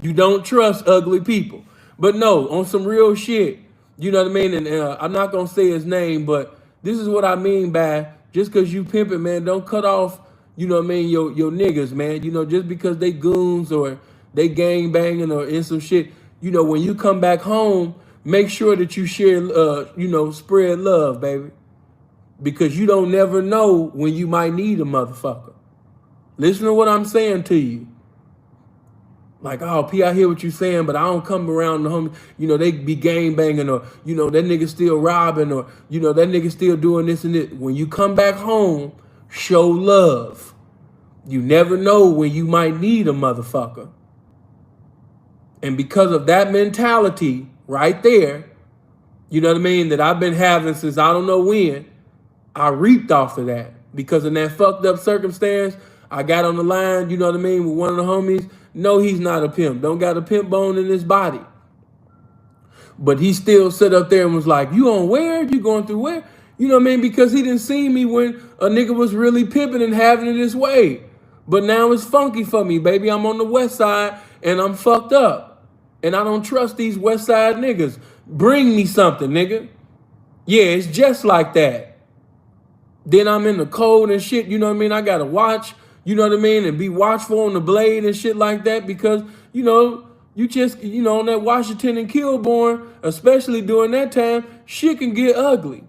You don't trust ugly people. But no, on some real shit, you know what I mean? And I'm not going to say his name, but this is what I mean by just because you pimping, man, don't cut off, you know what I mean, your niggas, man. Just because they goons or they gang banging or in some shit, when you come back home, make sure that you share, spread love, baby. Because you don't never know when you might need a motherfucker. Listen to what I'm saying to you. Like, oh, P, I hear what you're saying, but I don't come around the homie. They be gang banging or, that nigga still robbing or, that nigga still doing this and this. When you come back home, show love. You never know when you might need a motherfucker. And because of that mentality right there, you know what I mean, that I've been having since I don't know when, I reaped off of that. Because in that fucked up circumstance, I got on the line, you know what I mean, with one of the homies. No, he's not a pimp. Don't got a pimp bone in his body. But he still sat up there and was like, you on where? You going through where? You know what I mean? Because he didn't see me when a nigga was really pimping and having it his way. But now it's funky for me, baby. I'm on the west side and I'm fucked up. And I don't trust these west side niggas. Bring me something, nigga. Yeah, it's just like that. Then I'm in the cold and shit, you know what I mean? I gotta watch, you know what I mean? And be watchful on the blade and shit like that because, you know, you just, you know, on that Washington and Kilbourne, especially during that time, shit can get ugly.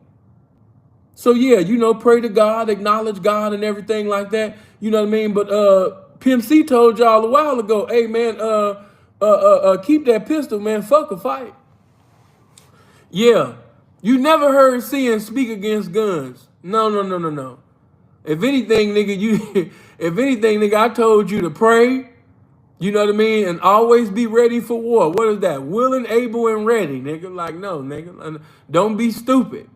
So yeah, you know, pray to God, acknowledge God and everything like that. You know what I mean? But Pimp C told y'all a while ago, hey man, keep that pistol, man. Fuck a fight. Yeah. You never heard CN speak against guns. No. If anything, nigga, I told you to pray. You know what I mean? And always be ready for war. What is that? Willing, able, and ready, nigga. Like, no, nigga. Don't be stupid.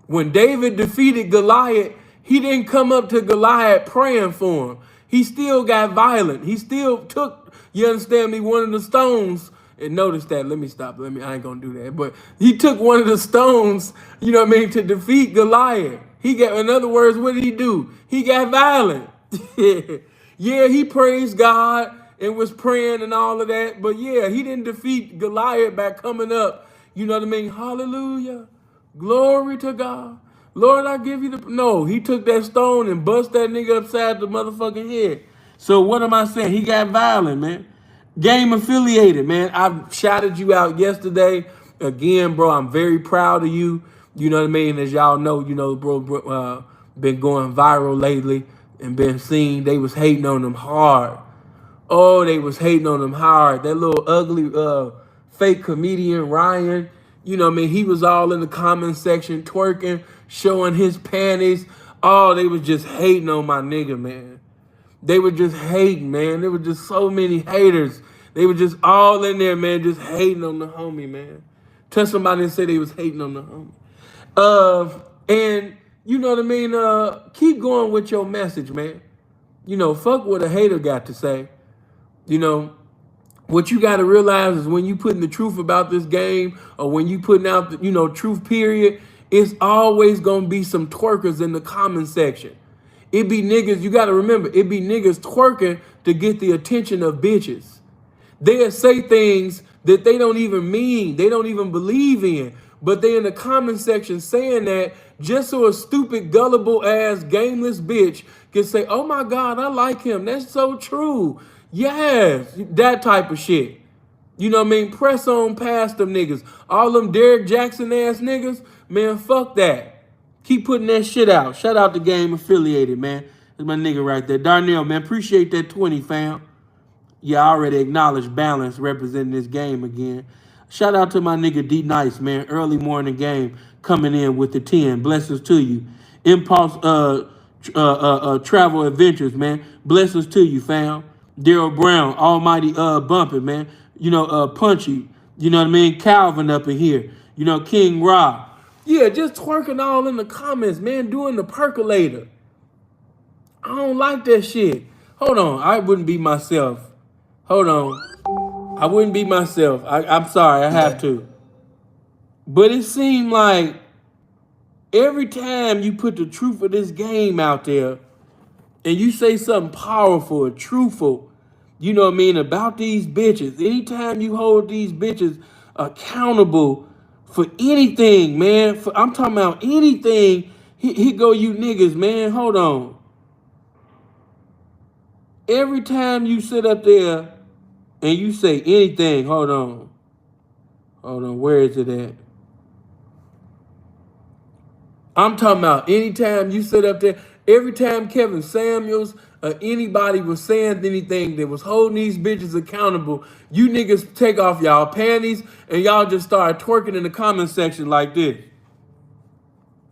When David defeated Goliath, he didn't come up to Goliath praying for him. He still got violent. He still took, you understand me, one of the stones. And notice that, let me stop. I ain't gonna do that. But he took one of the stones, you know what I mean, to defeat Goliath. In other words, what did he do? He got violent. Yeah, he praised God and was praying and all of that. But yeah, he didn't defeat Goliath by coming up, you know what I mean? Hallelujah. Glory to God. Lord, I give you the... No, he took that stone and bust that nigga upside the motherfucking head. So what am I saying? He got violent, man. Game affiliated, man. I shouted you out yesterday. Again, bro, I'm very proud of you. You know what I mean? As y'all know, you know, bro, been going viral lately and been seen. They was hating on them hard. Oh, they was hating on them hard. That little ugly fake comedian, Ryan, you know what I mean? He was all in the comment section twerking, showing his panties. Oh, they was just hating on my nigga, man. They were just hating, man. There were just so many haters. They were just all in there, man, just hating on the homie, man. Tell somebody and say they was hating on the homie. And you know what I mean? Keep going with your message, man. You know, fuck what a hater got to say. You know, what you got to realize is when you putting the truth about this game or when you putting out the, you know, truth period, it's always going to be some twerkers in the comment section. It be niggas, you got to remember, it be niggas twerking to get the attention of bitches. They'll say things that they don't even mean, they don't even believe in, but they in the comment section saying that just so a stupid, gullible ass, gameless bitch can say, oh my God, I like him. That's so true. Yes, that type of shit. You know what I mean? Press on past them niggas. All them Derek Jackson ass niggas, man, fuck that. Keep putting that shit out. Shout out to Game Affiliated, man. That's my nigga right there. Darnell, man, appreciate that 20, fam. Yeah, I already acknowledged Balance representing this game again. Shout out to my nigga D Nice, man. Early morning game coming in with the 10. Blessings to you. Impulse Travel Adventures, man. Blessings to you, fam. Daryl Brown, Almighty Bumping, man. You know, Punchy. You know what I mean? Calvin up in here. You know, King Rob. Yeah, just twerking all in the comments, man. Doing the percolator. I don't like that shit. Hold on. I wouldn't be myself. Hold on. I wouldn't be myself. I'm sorry. I have to. But it seemed like every time you put the truth of this game out there and you say something powerful or truthful, you know what I mean, about these bitches, anytime you hold these bitches accountable for anything, man, I'm talking about anything, he go, you niggas, man, hold on. Every time you sit up there and you say anything, hold on, where is it at? I'm talking about anytime you sit up there, every time Kevin Samuels or anybody was saying anything that was holding these bitches accountable, you niggas take off y'all panties and y'all just start twerking in the comment section like this.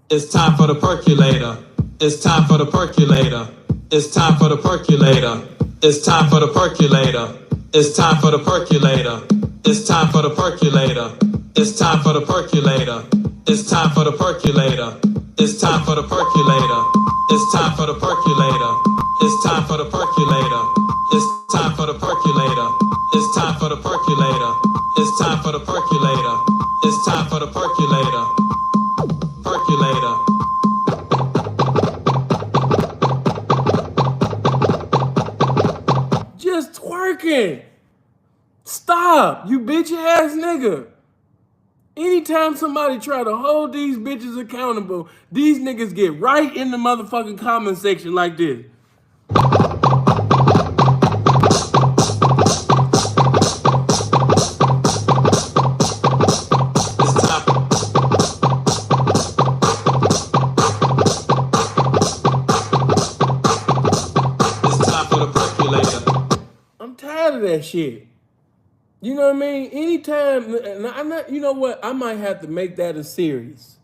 It's time for the percolator. It's time for the percolator. It's time for the percolator. It's time for the percolator. It's time for the percolator. It's time for the percolator. It's time for the percolator. It's time for the percolator. It's time for the percolator. It's time for the percolator. It's time for the percolator. It's time for the percolator. It's time for the percolator. It's time for the percolator. twerking. Stop, you bitch ass nigga. Anytime somebody try to hold these bitches accountable, these niggas get right in the motherfucking comment section like this. It's time for the percolator. I'm tired of that shit. You know what I mean? Anytime, and I'm not, you know what? I might have to make that a series.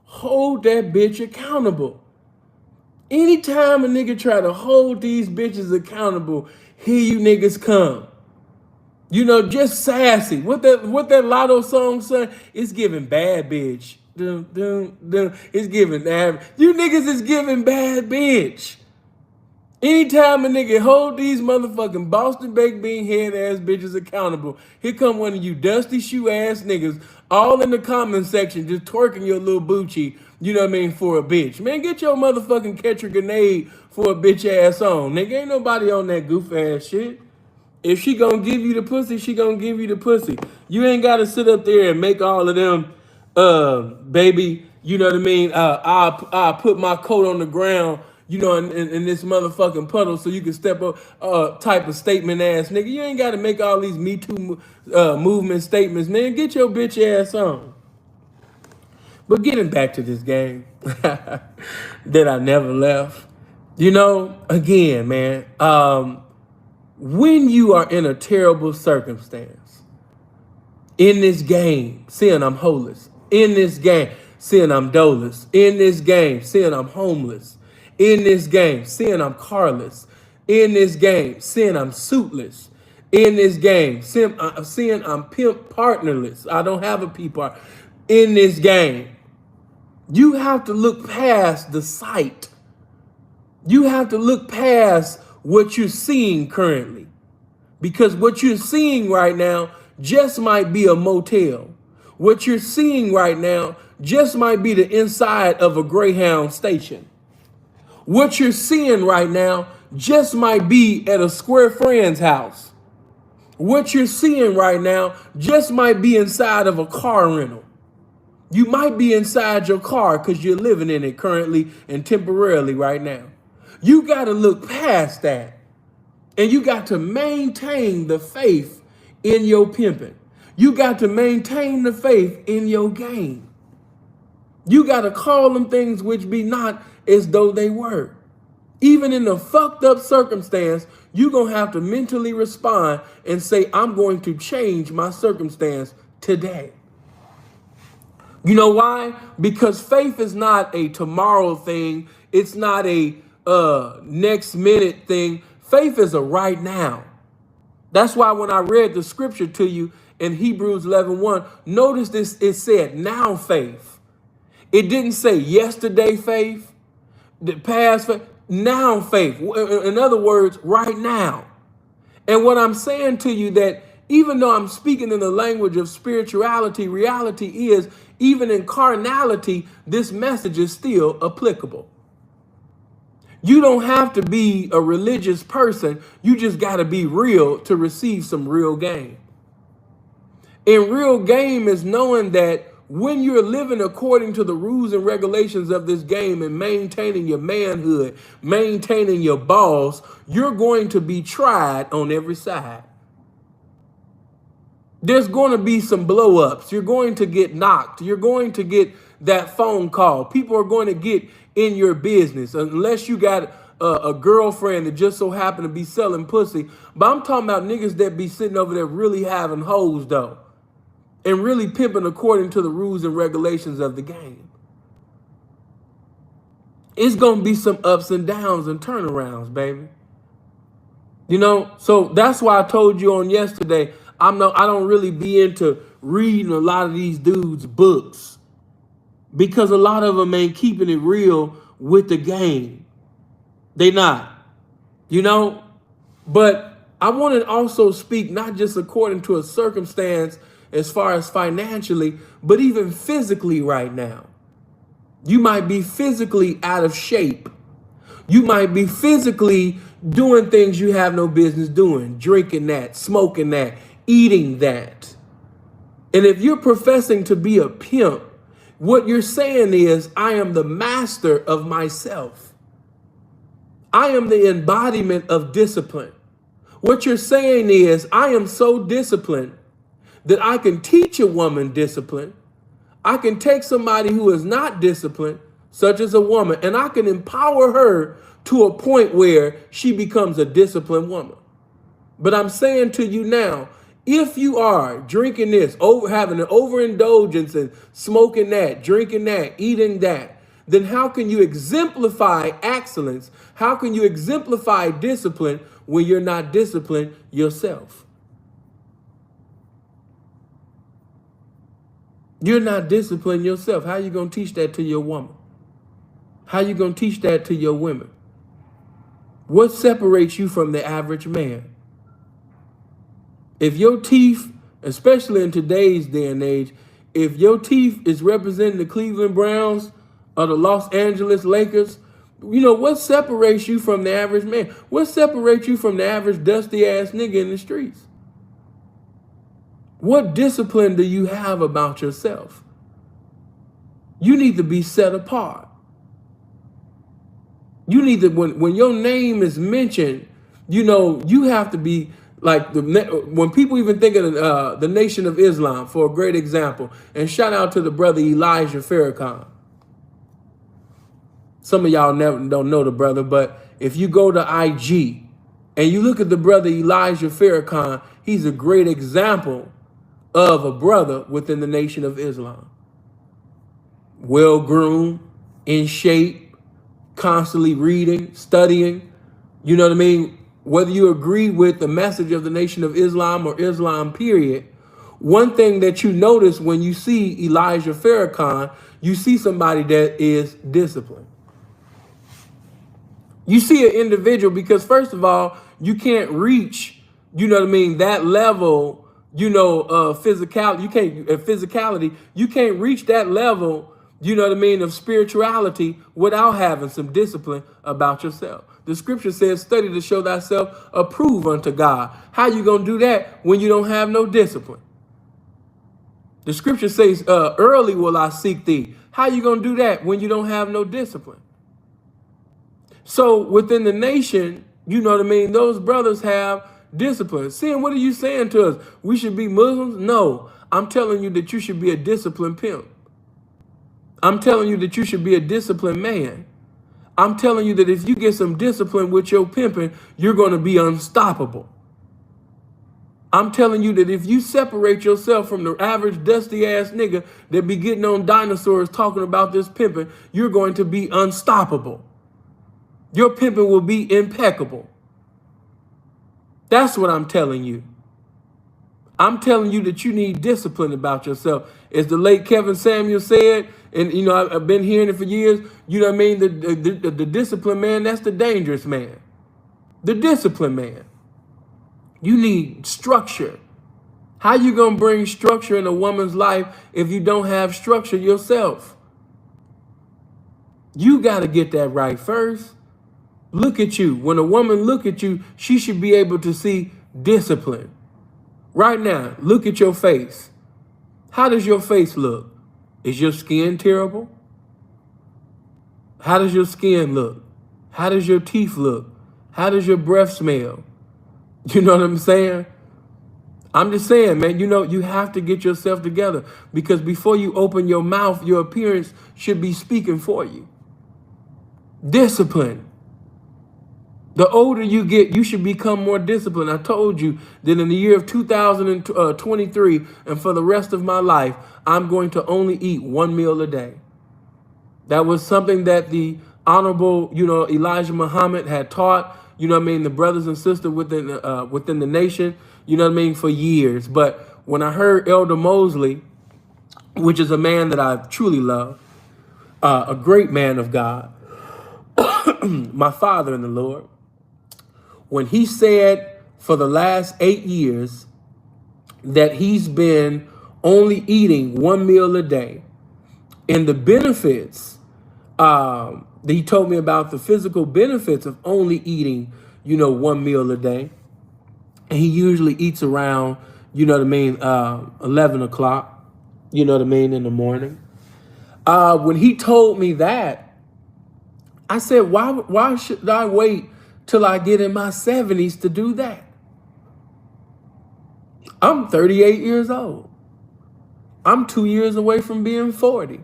Hold that bitch accountable. Anytime a nigga try to hold these bitches accountable, here you niggas come. You know, just sassy. What that Lotto song say? It's giving bad bitch. Dun, dun, dun. It's giving that. You niggas is giving bad bitch. Anytime a nigga hold these motherfucking Boston baked bean head ass bitches accountable, here come one of you dusty shoe ass niggas all in the comment section just twerking your little Bucci, you know what I mean, for a bitch. Man, get your motherfucking catch a grenade for a bitch ass on. Nigga, ain't nobody on that goof ass shit. If she gonna give you the pussy, she gonna give you the pussy. You ain't gotta sit up there and make all of them, baby, you know what I mean? I'll put my coat on the ground, you know, in this motherfucking puddle so you can step up, type of statement ass nigga. You ain't gotta make all these Me Too movement statements, man. Get your bitch ass on. But getting back to this game that I never left, you know, again, man, when you are in a terrible circumstance, in this game, seeing I'm holeless, in this game, seeing I'm doleless, in this game, seeing I'm homeless, in this game, seeing I'm carless, in this game, seeing I'm suitless, in this game, seeing I'm pimp partnerless, I don't have a P part, in this game, you have to look past the sight. You have to look past what you're seeing currently. Because what you're seeing right now just might be a motel. What you're seeing right now just might be the inside of a Greyhound station. What you're seeing right now just might be at a square friend's house. What you're seeing right now just might be inside of a car rental. You might be inside your car because you're living in it currently and temporarily right now. You got to look past that. And you got to maintain the faith in your pimping. You got to maintain the faith in your game. You got to call them things which be not as though they were. Even in a fucked up circumstance, you're going to have to mentally respond and say, I'm going to change my circumstance today. You know why? Because faith is not a tomorrow thing. It's not a next minute thing. Faith is a right now. That's why when I read the scripture to you in Hebrews 11:1, notice this, it said now faith. It didn't say yesterday faith, the past faith, now faith. In other words, right now. And what I'm saying to you that even though I'm speaking in the language of spirituality, reality is, even in carnality, this message is still applicable. You don't have to be a religious person. You just got to be real to receive some real game. And real game is knowing that when you're living according to the rules and regulations of this game and maintaining your manhood, maintaining your balls, you're going to be tried on every side. There's going to be some blow-ups. You're going to get knocked. You're going to get that phone call. People are going to get in your business unless you got a girlfriend that just so happen to be selling pussy. But I'm talking about niggas that be sitting over there really having hoes though and really pimping according to the rules and regulations of the game. It's going to be some ups and downs and turnarounds, baby. You know, so that's why I told you on yesterday, I don't really be into reading a lot of these dudes' books because a lot of them ain't keeping it real with the game. They not, you know, but I want to also speak not just according to a circumstance as far as financially, but even physically right now. You might be physically out of shape. You might be physically doing things you have no business doing, drinking that, smoking that, eating that. And if you're professing to be a pimp, what you're saying is, I am the master of myself. I am the embodiment of discipline. What you're saying is, I am so disciplined that I can teach a woman discipline. I can take somebody who is not disciplined, such as a woman, and I can empower her to a point where she becomes a disciplined woman. But I'm saying to you now, if you are drinking this, having an overindulgence and smoking that, drinking that, eating that, then how can you exemplify excellence? How can you exemplify discipline when you're not disciplined yourself? You're not disciplined yourself. How are you going to teach that to your woman? How are you going to teach that to your women? What separates you from the average man? If your teeth, especially in today's day and age, if your teeth is representing the Cleveland Browns or the Los Angeles Lakers, you know, what separates you from the average man? What separates you from the average dusty ass nigga in the streets? What discipline do you have about yourself? You need to be set apart. You need to, when your name is mentioned, you know, you have to be like, when people even think of the Nation of Islam, for a great example, and shout out to the brother Elijah Farrakhan. Some of y'all don't know the brother, but if you go to IG and you look at the brother Elijah Farrakhan, he's a great example of a brother within the Nation of Islam. Well-groomed, in shape, constantly reading, studying, you know what I mean? Whether you agree with the message of the Nation of Islam or Islam, period, one thing that you notice when you see Elijah Farrakhan, you see somebody that is disciplined. You see an individual because, first of all, you can't reach, you know what I mean, that level, you know, physicality. You can't reach that level, you know what I mean, of spirituality without having some discipline about yourself. The scripture says, study to show thyself approved unto God. How you going to do that when you don't have no discipline? The scripture says, early will I seek thee. How you going to do that when you don't have no discipline? So within the nation, you know what I mean, those brothers have discipline. Seeing, what are you saying to us? We should be Muslims? No, I'm telling you that you should be a disciplined pimp. I'm telling you that you should be a disciplined man. I'm telling you that if you get some discipline with your pimping, you're going to be unstoppable. I'm telling you that if you separate yourself from the average dusty ass nigga that be getting on dinosaurs talking about this pimping, you're going to be unstoppable. Your pimping will be impeccable. That's what I'm telling you. I'm telling you that you need discipline about yourself. As the late Kevin Samuel said, and you know, I've been hearing it for years, you know what I mean? The disciplined man, that's the dangerous man. The disciplined man. You need structure. How you gonna bring structure in a woman's life if you don't have structure yourself? You gotta get that right first. Look at you. When a woman look at you, she should be able to see discipline. Right now, look at your face. How does your face look? Is your skin terrible? How does your skin look? How does your teeth look? How does your breath smell? You know what I'm saying? I'm just saying, man, you know, you have to get yourself together, because before you open your mouth, your appearance should be speaking for you. Discipline. The older you get, you should become more disciplined. I told you that in the year of 2023 and for the rest of my life, I'm going to only eat one meal a day. That was something that the Honorable, you know, Elijah Muhammad had taught, you know what I mean, the brothers and sisters within the nation, you know what I mean, for years. But when I heard Elder Mosley, which is a man that I truly love, a great man of God, my father in the Lord, when he said for the last 8 years that he's been only eating one meal a day, and the benefits He told me about the physical benefits of only eating, one meal a day. And he usually eats around, 11 o'clock, in the morning. When he told me that, I said, why should I wait till I get in my 70s to do that? I'm 38 years old. I'm 2 years away from being 40.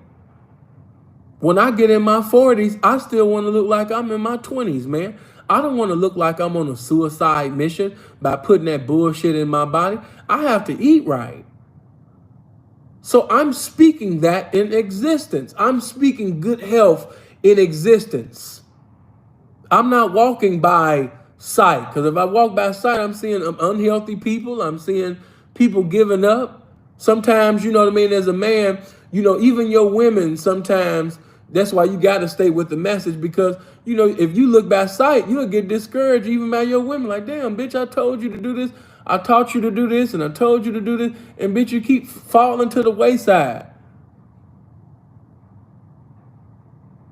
When I get in my 40s, I still want to look like I'm in my 20s, man. I don't want to look like I'm on a suicide mission by putting that bullshit in my body. I have to eat right. So I'm speaking that in existence. I'm speaking good health in existence. I'm not walking by sight, because if I walk by sight, I'm seeing unhealthy people. I'm seeing people giving up. Sometimes, as a man, even your women sometimes, that's why you got to stay with the message, because, if you look by sight, you'll get discouraged even by your women. Like, damn, bitch, I told you to do this. I taught you to do this, and I told you to do this. And bitch, you keep falling to the wayside.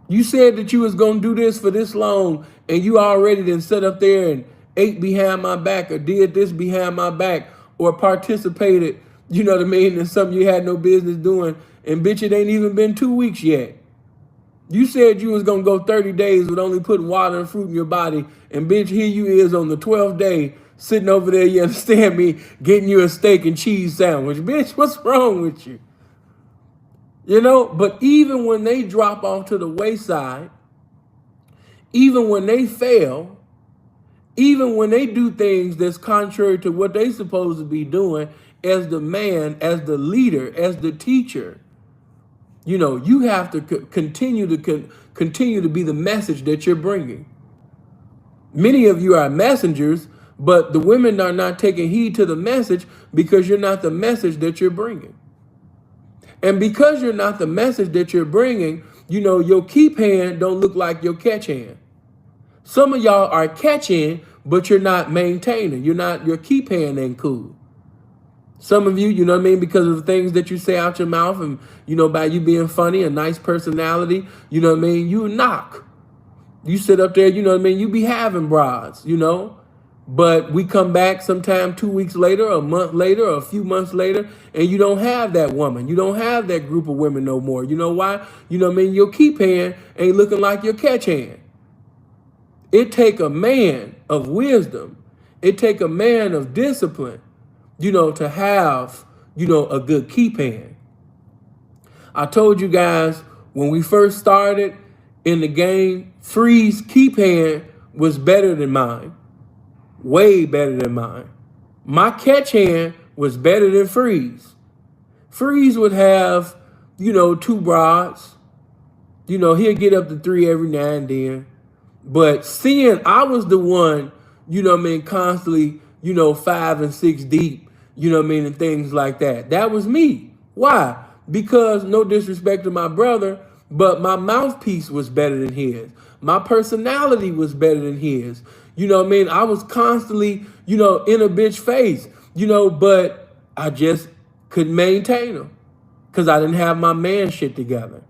You said that you was going to do this for this long, and you already then sat up there and ate behind my back, or did this behind my back, or participated, in something you had no business doing. And bitch, it ain't even been 2 weeks yet. You said you was going to go 30 days with only putting water and fruit in your body. And bitch, here you is on the 12th day, sitting over there, you understand me, getting you a steak and cheese sandwich. Bitch, what's wrong with you? But even when they drop off to the wayside, even when they fail, even when they do things that's contrary to what they supposed to be doing as the man, as the leader, as the teacher, you have to continue to be the message that you're bringing. Many of you are messengers, but the women are not taking heed to the message because you're not the message that you're bringing. And because you're not the message that you're bringing, your keep hand don't look like your catch hand. Some of y'all are catching, but you're not maintaining. Your keep hand ain't cool. Some of you, because of the things that you say out your mouth and, by you being funny, a nice personality, you knock. You sit up there, you be having broads, But we come back sometime 2 weeks later, a month later, or a few months later, and you don't have that woman. You don't have that group of women no more. You know why? Your keep hand ain't looking like your catch hand. It take a man of wisdom. It take a man of discipline, to have, a good keep hand. I told you guys when we first started in the game, Free's keep hand was better than mine. Way better than mine. My catch hand was better than Free's. Freeze would have, 2 broads. He'll get up to 3 every now and then. But seeing I was the one, constantly, 5 and 6 deep, and things like that. That was me. Why? Because no disrespect to my brother, but my mouthpiece was better than his. My personality was better than his. I was constantly, in a bitch face, but I just couldn't maintain them because I didn't have my man shit together.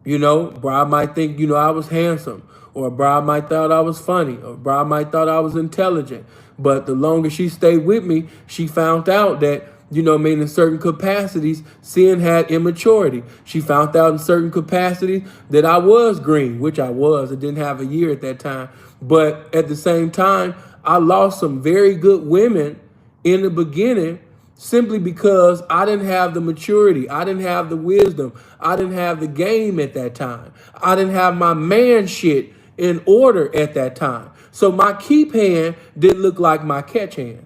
Bride might think, I was handsome, or a bride might thought I was funny, or a bride might thought I was intelligent. But the longer she stayed with me, she found out that, in certain capacities, sin had immaturity. She found out in certain capacities that I was green, which I was. I didn't have a year at that time. But at the same time, I lost some very good women in the beginning simply because I didn't have the maturity. I didn't have the wisdom. I didn't have the game at that time. I didn't have my man shit in order at that time. So my keep hand didn't look like my catch hand.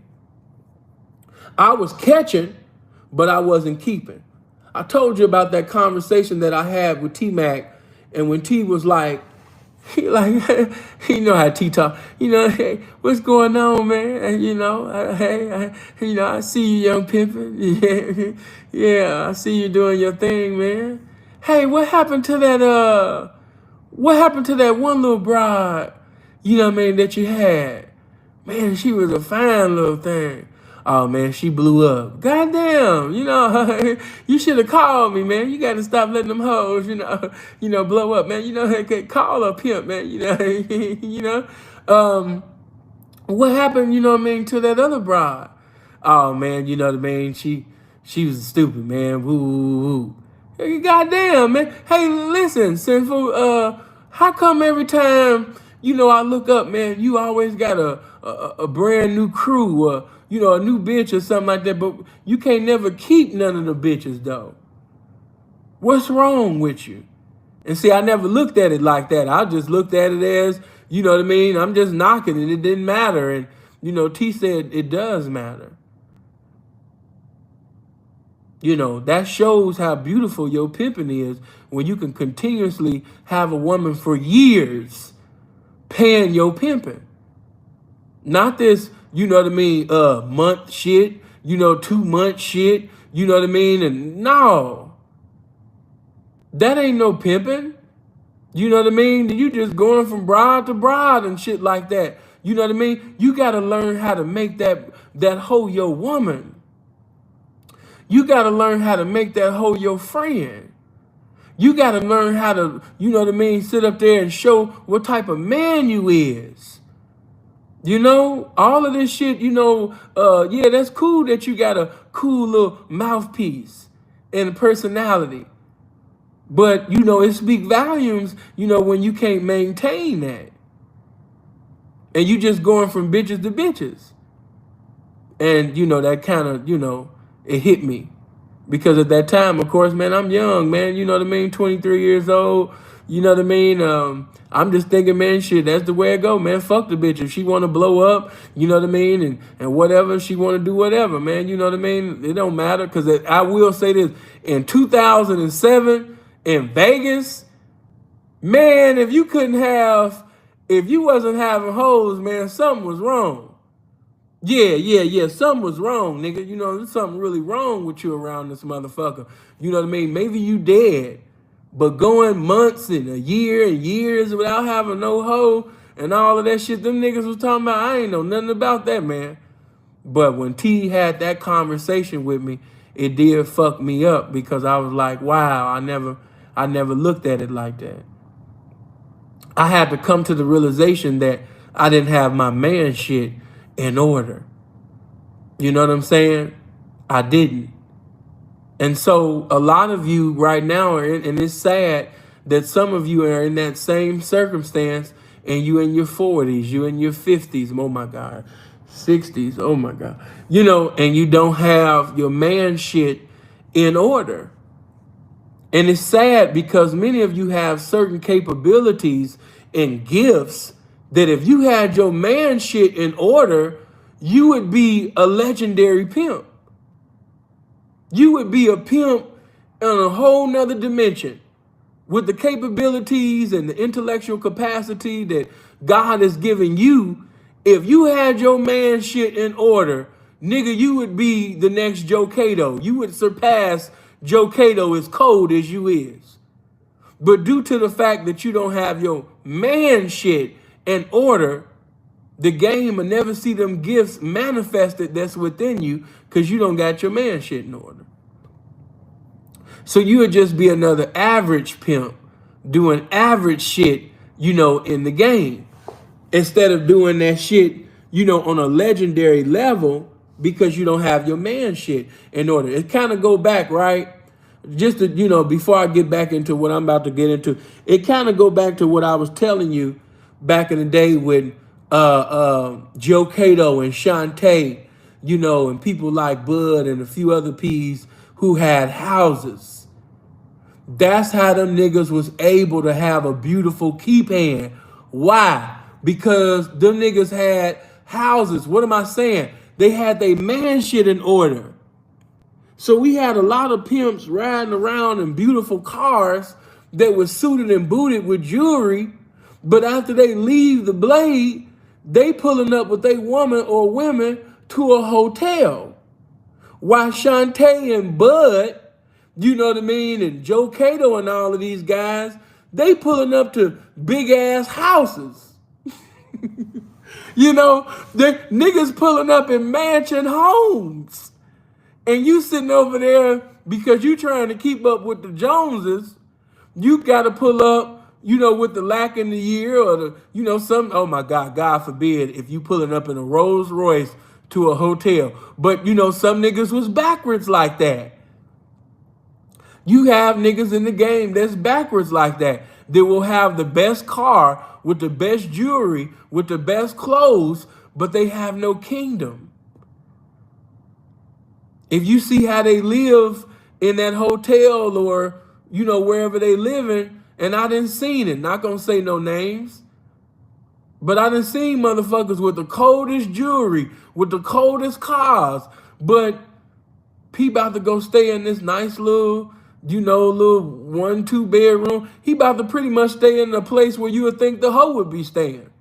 I was catching, but I wasn't keeping. I told you about that conversation that I had with T-Mac, and when T was like, how T talk, hey, what's going on, man? I see you, young pimpin'. Yeah, I see you doing your thing, man. Hey, what happened to that one little bride, that you had? Man, she was a fine little thing. Oh man, she blew up. Goddamn, you should have called me, man. You got to stop letting them hoes, blow up, man. Call a pimp, man. What happened, to that other bride? Oh man, she was stupid, man. Woo, woo, woo. Hey, goddamn, man. Hey, listen, sinful. How come every time I look up, man, you always got a brand new crew, or a new bitch or something like that, but you can't never keep none of the bitches though. What's wrong with you? And see, I never looked at it like that. I just looked at it as, I'm just knocking it. It didn't matter. And, T said it does matter. That shows how beautiful your pimping is when you can continuously have a woman for years paying your pimping. Not this, month shit, 2 month shit, And no, that ain't no pimping. You just going from bride to bride and shit like that. You got to learn how to make that hoe your woman. You got to learn how to make that hoe your friend. You got to learn how to, sit up there and show what type of man you is. All of this shit, yeah, that's cool that you got a cool little mouthpiece and a personality. But, it speaks volumes, when you can't maintain that. And you just going from bitches to bitches. And, that kind of, it hit me. Because at that time, of course, man, I'm young, man. 23 years old. I'm just thinking, man, shit, that's the way it go, man. Fuck the bitch. If she want to blow up, and whatever, she want to do whatever, man. It don't matter. Because I will say this. In 2007, in Vegas, man, if you wasn't having hoes, man, something was wrong. Yeah, something was wrong, nigga. There's something really wrong with you around this motherfucker. Maybe you dead, but going months and a year and years without having no hoe and all of that shit, them niggas was talking about, I ain't know nothing about that, man. But when T had that conversation with me, it did fuck me up because I was like, wow, I never looked at it like that. I had to come to the realization that I didn't have my man shit in order. You know what I'm saying? I didn't. And so a lot of you right now are in, and it's sad that some of you are in that same circumstance, and you in your 40s, you in your 50s, oh my God, 60s, oh my God, and you don't have your man shit in order. And it's sad because many of you have certain capabilities and gifts that if you had your man shit in order, you would be a legendary pimp. You would be a pimp on a whole nother dimension with the capabilities and the intellectual capacity that God has given you. If you had your man shit in order, nigga, you would be the next Joe Cato. You would surpass Joe Cato as cold as you is. But due to the fact that you don't have your man shit in order, the game will never see them gifts manifested that's within you because you don't got your man shit in order. So you would just be another average pimp doing average shit, in the game. Instead of doing that shit, on a legendary level because you don't have your man shit in order. It kind of go back, right? Just to, before I get back into what I'm about to get into, it kind of go back to what I was telling you back in the day with Joe Cato and Shantae, and people like Bud and a few other P's who had houses. That's how them niggas was able to have a beautiful keep hand. Why? Because them niggas had houses. What am I saying? They had their man shit in order. So we had a lot of pimps riding around in beautiful cars that were suited and booted with jewelry, but after they leave the blade, they pulling up with their woman or women to a hotel. While Shantae and Bud, and Joe Cato and all of these guys, they pulling up to big ass houses. You know, the niggas pulling up in mansion homes. And you sitting over there because you trying to keep up with the Joneses. You got to pull up, you know, with the lack in the year or the, you know, some, oh my God, God forbid if you pulling up in a Rolls Royce to a hotel. But, you know, some niggas was backwards like that. You have niggas in the game that's backwards like that. They will have the best car with the best jewelry, with the best clothes, but they have no kingdom. If you see how they live in that hotel or, you know, wherever they living, and I didn't seen it, not gonna say no names, but I done seen motherfuckers with the coldest jewelry, with the coldest cars, but he about to go stay in this nice little, you know, little 1-2 bedroom. He about to pretty much stay in a place where you would think the hoe would be staying.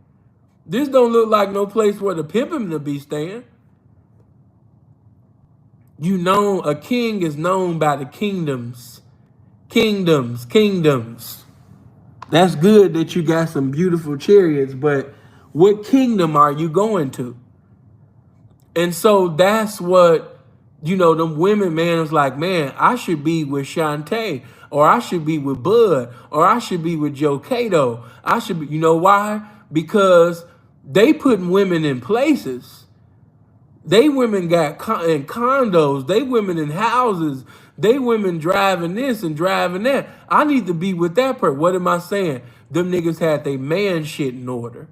This don't look like no place where the pimping to be staying. You know, a king is known by the kingdoms. Kingdoms. That's good that you got some beautiful chariots, but what kingdom are you going to? And so that's what, you know, them women, man, was like, man, I should be with Shantae, or I should be with Bud, or I should be with Joe Cato. I should be, you know why? Because they putting women in places. They women got in condos. They women in houses. They women driving this and driving that. I need to be with that person. What am I saying? Them niggas had their man shit in order.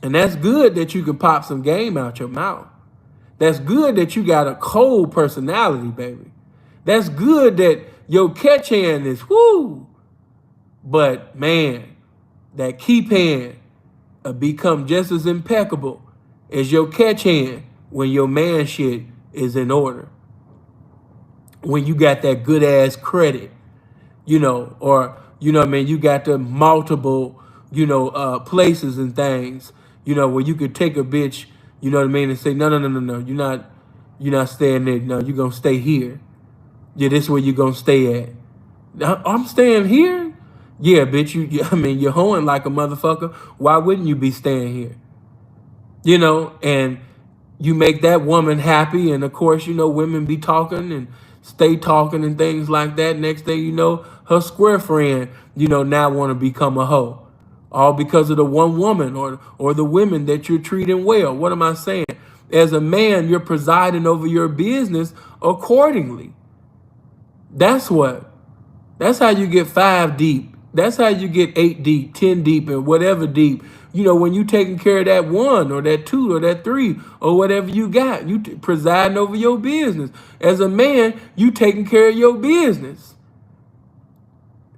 And that's good that you can pop some game out your mouth. That's good that you got a cold personality, baby. That's good that your catch hand is whoo. But man, that keep hand become just as impeccable as your catch hand when your man shit is in order. When you got that good ass credit, you know, or, you know what I mean, you got the multiple, you know, places and things, you know, where you could take a bitch, you know what I mean, and say, no, you're not staying there. No, you're going to stay here. Yeah, this is where you're going to stay at. I'm staying here? Yeah, bitch, you're hoeing like a motherfucker. Why wouldn't you be staying here? You know, and you make that woman happy. And of course, you know, women be talking and stay talking and things like that. Next thing you know, her square friend, you know, now want to become a hoe. All because of the one woman or the women that you're treating well. What am I saying? As a man, you're presiding over your business accordingly. That's how you get 5 deep. That's how you get 8 deep, 10 deep, and whatever deep. You know, when you taking care of that 1 or that 2 or that 3 or whatever you got, you presiding over your business. As a man, you taking care of your business.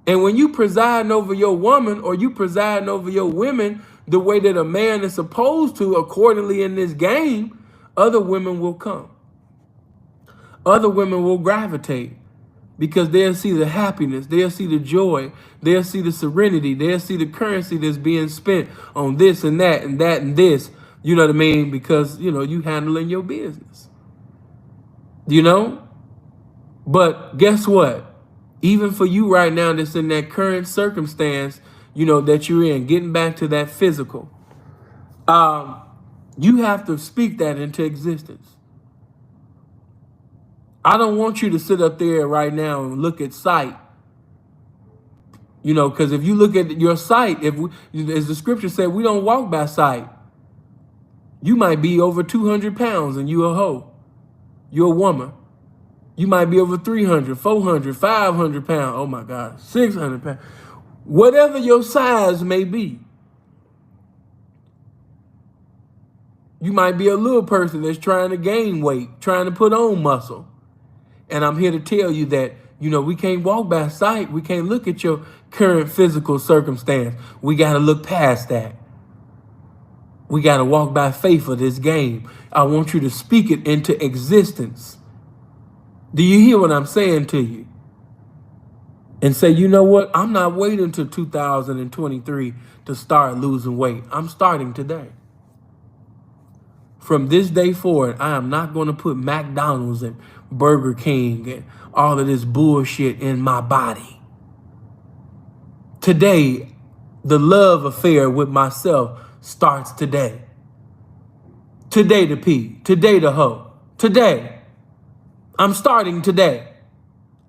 And when you presiding over your woman or you presiding over your women the way that a man is supposed to accordingly in this game, other women will come. Other women will gravitate because they'll see the happiness, they'll see the joy, they'll see the serenity, they'll see the currency that's being spent on this and that and that and this. You know what I mean? Because, you know, you handling your business. You know? But guess what? Even for you right now that's in that current circumstance, you know, that you're in, getting back to that physical, you have to speak that into existence. I don't want you to sit up there right now and look at sight. You know, because if you look at your sight, as the scripture said, we don't walk by sight. You might be over 200 pounds and you a hoe. You're a woman. You might be over 300, 400, 500 pounds. Oh my God, 600 pounds. Whatever your size may be. You might be a little person that's trying to gain weight, trying to put on muscle. And I'm here to tell you that, you know, we can't walk by sight. We can't look at your current physical circumstance. We got to look past that. We got to walk by faith of this game. I want you to speak it into existence. Do you hear what I'm saying to you? And say, you know what? I'm not waiting until 2023 to start losing weight. I'm starting today. From this day forward, I am not going to put McDonald's and Burger King and all of this bullshit in my body. Today, The love affair with myself starts today. Today to P. Today to Ho. Today. I'm starting today.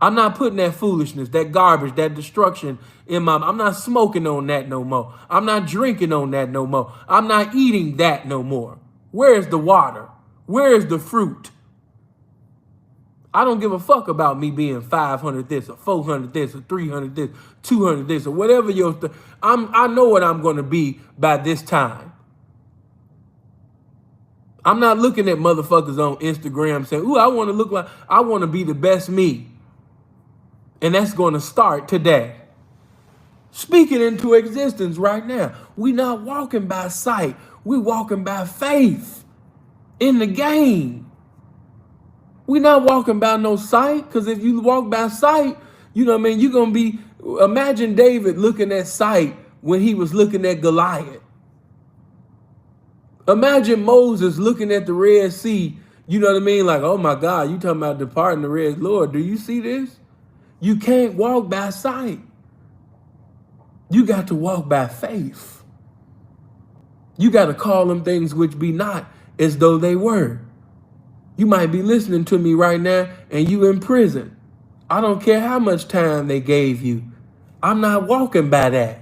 I'm not putting that foolishness, that garbage, that destruction I'm not smoking on that no more. I'm not drinking on that no more. I'm not eating that no more. Where's the water? Where's the fruit? I don't give a fuck about me being 500 this or 400 this or 300 this, 200 this or whatever I know what I'm going to be by this time. I'm not looking at motherfuckers on Instagram saying, ooh, I want to be the best me. And that's going to start today. Speak it into existence right now. We not walking by sight. We walking by faith in the game. We not walking by no sight, because if you walk by sight, you know what I mean, you're going to be, imagine David looking at sight when he was looking at Goliath. Imagine Moses looking at the Red Sea, you know what I mean, like, oh my God, you talking about departing the Red Lord. Do you see this? You can't walk by sight. You got to walk by faith. You got to call them things which be not as though they were. You might be listening to me right now and you in prison. I don't care how much time they gave you. I'm not walking by that.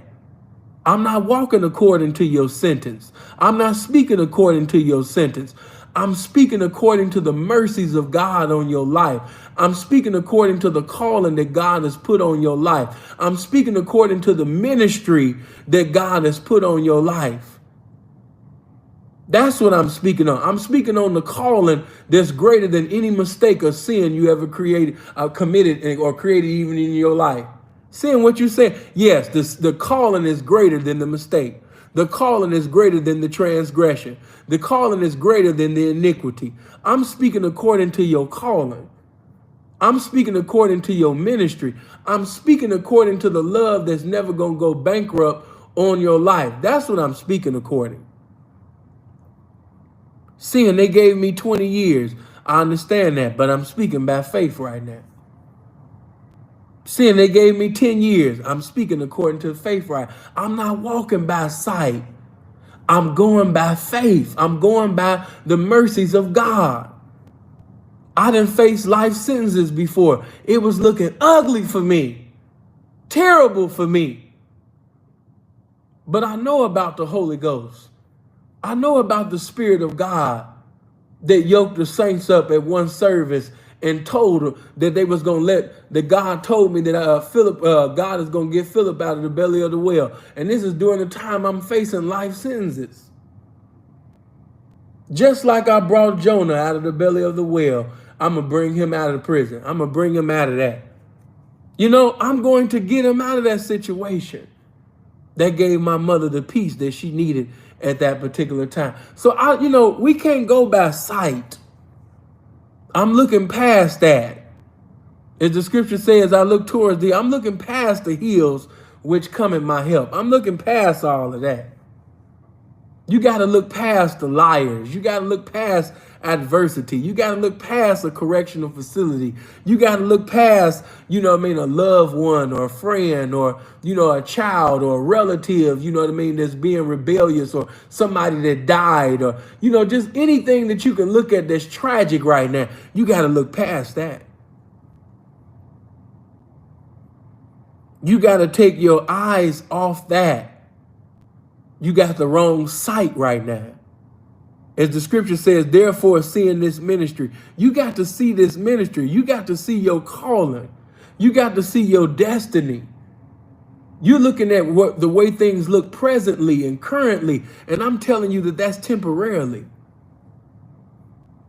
I'm not walking according to your sentence. I'm not speaking according to your sentence. I'm speaking according to the mercies of God on your life. I'm speaking according to the calling that God has put on your life. I'm speaking according to the ministry that God has put on your life. That's what I'm speaking on. I'm speaking on the calling that's greater than any mistake or sin you ever committed or created even in your life. Sin, what you say? Yes, the calling is greater than the mistake. The calling is greater than the transgression. The calling is greater than the iniquity. I'm speaking according to your calling. I'm speaking according to your ministry. I'm speaking according to the love that's never going to go bankrupt on your life. That's what I'm speaking according. Seeing they gave me 20 years, I understand that, but I'm speaking by faith right now. Seeing they gave me 10 years, I'm speaking according to faith right. I'm not walking by sight. I'm going by faith. I'm going by the mercies of God. I done faced life sentences before. It was looking ugly for me, terrible for me. But I know about the Holy Ghost. I know about the Spirit of God that yoked the saints up at one service and told them that they was going to that God told me that God is going to get Philip out of the belly of the whale. And this is during the time I'm facing life sentences. Just like I brought Jonah out of the belly of the whale, I'm going to bring him out of the prison. I'm going to bring him out of that. You know, I'm going to get him out of that situation. That gave my mother the peace that she needed at that particular time. So, we can't go by sight. I'm looking past that. As the scripture says, I look towards thee. I'm looking past the hills which come in my help. I'm looking past all of that. You got to look past the liars. You got to look past adversity. You got to look past a correctional facility. You got to look past, a loved one or a friend or, a child or a relative, that's being rebellious or somebody that died or, just anything that you can look at that's tragic right now. You got to look past that. You got to take your eyes off that. You got the wrong sight right now. As the scripture says, therefore, seeing this ministry, you got to see this ministry. You got to see your calling. You got to see your destiny. You're looking at the way things look presently and currently, and I'm telling you that that's temporarily.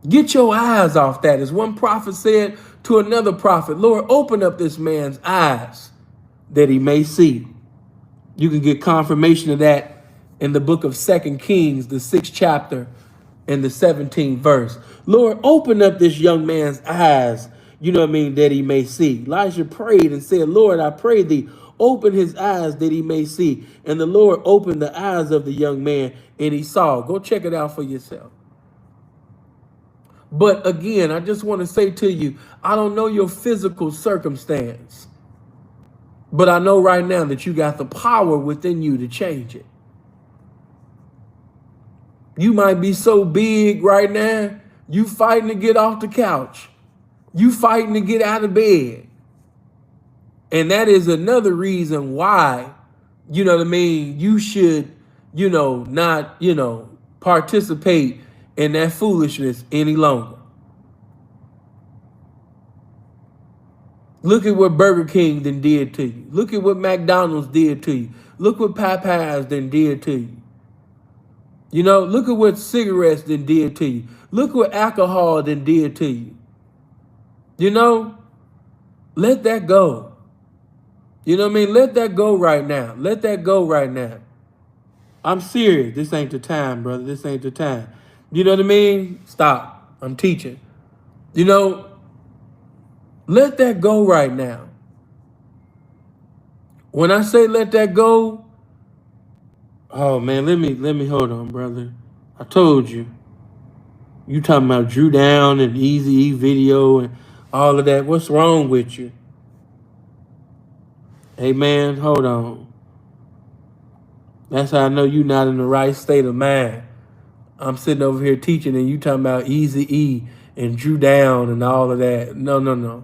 Get your eyes off that. As one prophet said to another prophet, Lord, open up this man's eyes that he may see. You can get confirmation of that in the book of 2 Kings, the 6th chapter and the 17th verse. Lord, open up this young man's eyes, that he may see. Elijah prayed and said, Lord, I pray thee, open his eyes that he may see. And the Lord opened the eyes of the young man and he saw. Go check it out for yourself. But again, I just want to say to you, I don't know your physical circumstance. But I know right now that you got the power within you to change it. You might be so big right now, you fighting to get off the couch. You fighting to get out of bed. And that is another reason why, you should, not, participate in that foolishness any longer. Look at what Burger King then did to you. Look at what McDonald's did to you. Look what Popeyes then did to you. Look at what cigarettes then did to you. Look what alcohol then did to you. Let that go. Let that go right now. Let that go right now. I'm serious. This ain't the time, brother. This ain't the time. You know what I mean? Stop. I'm teaching. Let that go right now. When I say let that go, oh man, let me hold on, brother. I told you. You talking about Drew Down and Easy E video and all of that. What's wrong with you? Hey man, hold on. That's how I know you're not in the right state of mind. I'm sitting over here teaching and you talking about Easy E and Drew Down and all of that. No.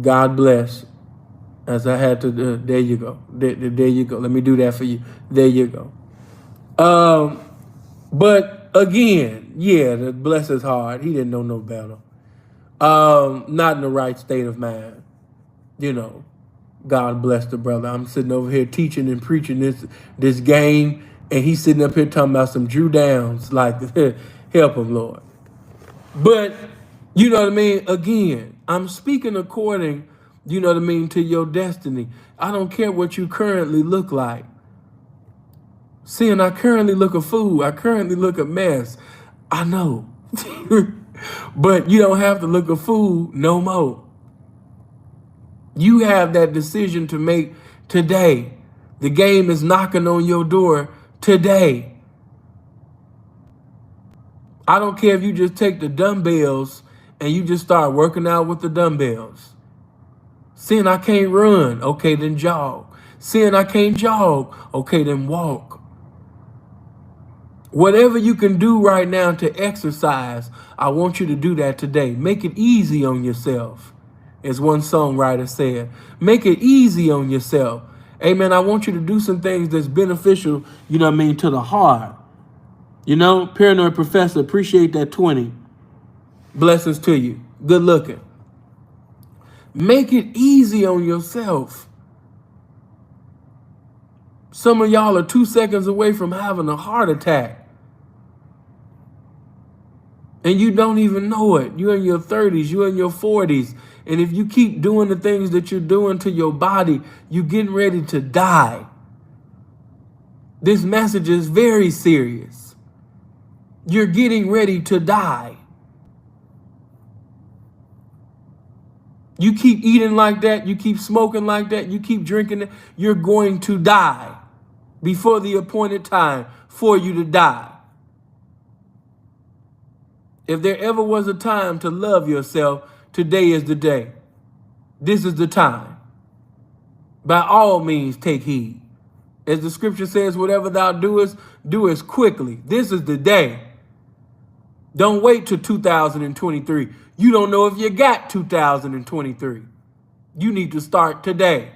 God bless. As I had to, there you go. There you go. Let me do that for you. There you go. But again, yeah, the bless his heart. He didn't know no better. Not in the right state of mind. God bless the brother. I'm sitting over here teaching and preaching this game, and he's sitting up here talking about some Drew Downs. Like, help him, Lord. But, you know what I mean? Again, I'm speaking according, to your destiny. I don't care what you currently look like. Seeing I currently look a fool. I currently look a mess. I know. But you don't have to look a fool no more. You have that decision to make today. The game is knocking on your door today. I don't care if you just take the dumbbells and you just start working out with the dumbbells. Seeing I can't run, okay, then jog. Seeing I can't jog, okay, then walk. Whatever you can do right now to exercise, I want you to do that today. Make it easy on yourself. As one songwriter said, make it easy on yourself. Amen. I want you to do some things that's beneficial, to the heart. Paranoid Professor, appreciate that 20. Blessings to you. Good looking. Make it easy on yourself. Some of y'all are 2 seconds away from having a heart attack. And you don't even know it. You're in your 30s, you're in your 40s. And if you keep doing the things that you're doing to your body, you're getting ready to die. This message is very serious. You're getting ready to die. You keep eating like that, you keep smoking like that, you keep drinking it, you're going to die before the appointed time for you to die. If there ever was a time to love yourself, today is the day. This is the time. By all means, take heed. As the scripture says, whatever thou doest, do it quickly. This is the day. Don't wait till 2023. You don't know if you got 2023. You need to start today.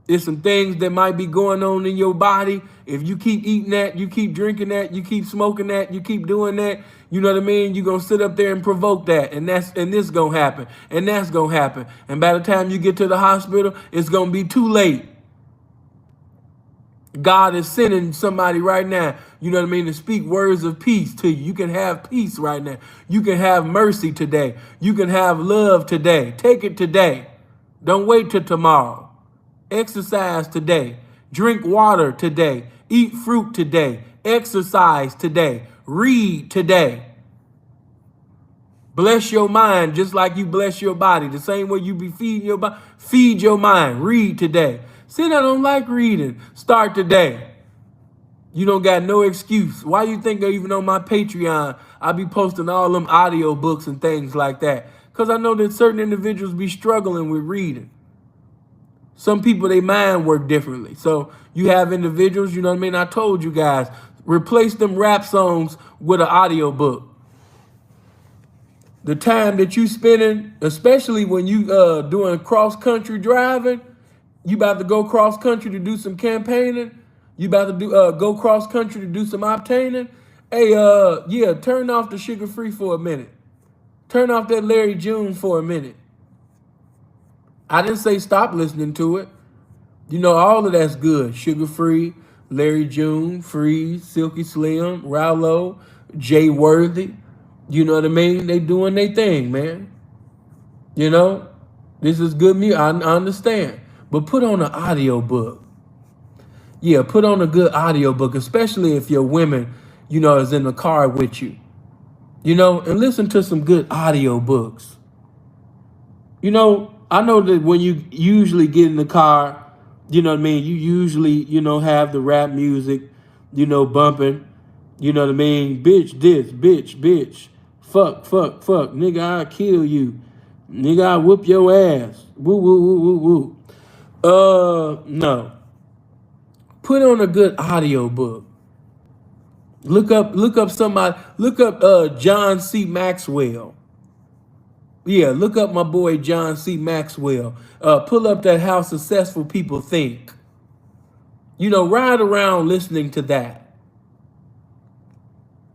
There's some things that might be going on in your body. If you keep eating that, you keep drinking that, you keep smoking that, you keep doing that, you know what I mean? You're going to sit up there and provoke that. And this going to happen. And that's going to happen. And by the time you get to the hospital, it's going to be too late. God is sending somebody right now, to speak words of peace to you. You can have peace right now. You can have mercy today. You can have love today. Take it today. Don't wait till tomorrow. Exercise today. Drink water today. Eat fruit today. Exercise today. Read today. Bless your mind just like you bless your body. The same way you be feeding your body. Feed your mind. Read today. See, I don't like reading. Start today. You don't got no excuse. Why you think even on my Patreon, I be posting all them audio books and things like that? Because I know that certain individuals be struggling with reading. Some people, they mind work differently. So you have individuals, you know what I mean? I told you guys, replace them rap songs with an audio book. The time that you spending, especially when you doing cross country driving, you about to go cross country to do some campaigning, you about to do go cross country to do some obtaining. Hey, yeah, turn off the Sugar Free for a minute. Turn off that Larry June for a minute. I didn't say stop listening to it. You know, all of that's good. Sugar Free, Larry June, Freeze, Silky Slim, Rallo, Jay Worthy. You know what I mean? They doing their thing, man. You know, this is good music. I understand. But put on an audio book. Yeah, put on a good audio book, especially if your women, you know, is in the car with you. You know, and listen to some good audio books. You know, I know that when you usually get in the car, you know what I mean, you usually, you know, have the rap music, you know, bumping. You know what I mean? Bitch this, bitch. Fuck, nigga, I'll kill you. Nigga, I'll whoop your ass. Woo, woo, woo, woo, woo. No. Put on a good audio book. Look up somebody, look up John C. Maxwell. Yeah, look up my boy John C. Maxwell. Pull up that How Successful People Think. You know, ride around listening to that.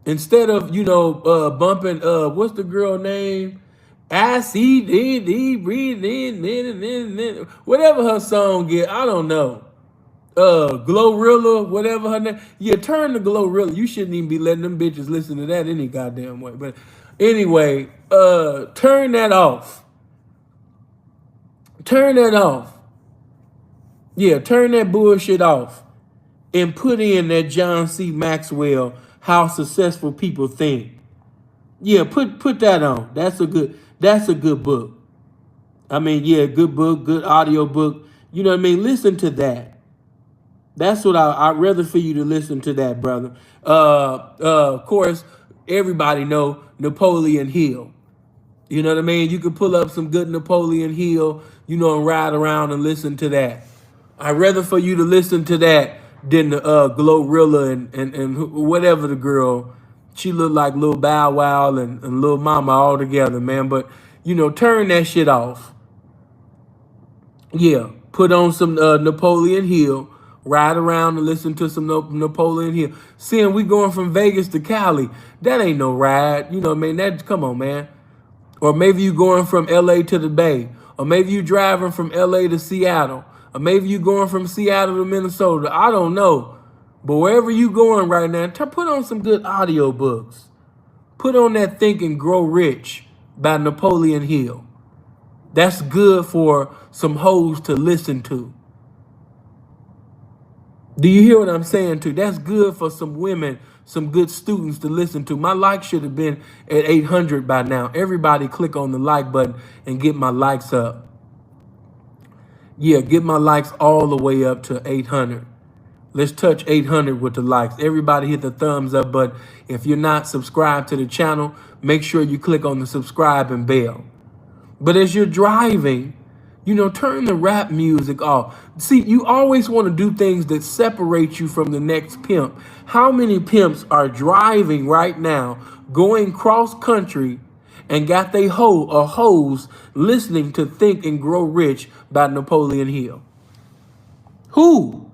Instead of, you know, bumping, what's the girl name? ICD, breathe in, whatever her song get, I don't know. Glorilla, whatever her name. Yeah, turn to Glorilla. You shouldn't even be letting them bitches listen to that any goddamn way. But anyway, turn that off. Turn that off. Yeah, turn that bullshit off. And put in that John C. Maxwell, How Successful People Think. Yeah, put that on. That's a good book. I mean, yeah, good book, good audio book. You know what I mean? Listen to that. That's what I'd rather for you to listen to that, brother. Of course, everybody know Napoleon Hill. You know what I mean? You can pull up some good Napoleon Hill, you know, and ride around and listen to that. I'd rather for you to listen to that than the Glorilla and whatever the girl. She looked like Lil Bow Wow and Lil Mama all together, man. But, you know, turn that shit off. Yeah, put on some Napoleon Hill. Ride around and listen to some Napoleon Hill. Seeing we going from Vegas to Cali, that ain't no ride. You know what I mean? That, come on, man. Or maybe you going from LA to the Bay. Or maybe you driving from LA to Seattle. Or maybe you going from Seattle to Minnesota. I don't know. But wherever you going right now, put on some good audio books. Put on that Think and Grow Rich by Napoleon Hill. That's good for some hoes to listen to. Do you hear what I'm saying too? That's good for some women, some good students to listen to. My like should have been at 800 by now. Everybody click on the like button and get my likes up. Yeah, get my likes all the way up to 800. Let's touch 800 with the likes. Everybody hit the thumbs up button. If you're not subscribed to the channel, make sure you click on the subscribe and bell. But as you're driving, you know, turn the rap music off. See, you always want to do things that separate you from the next pimp. How many pimps are driving right now, going cross country, and got they hoes listening to Think and Grow Rich by Napoleon Hill? Who?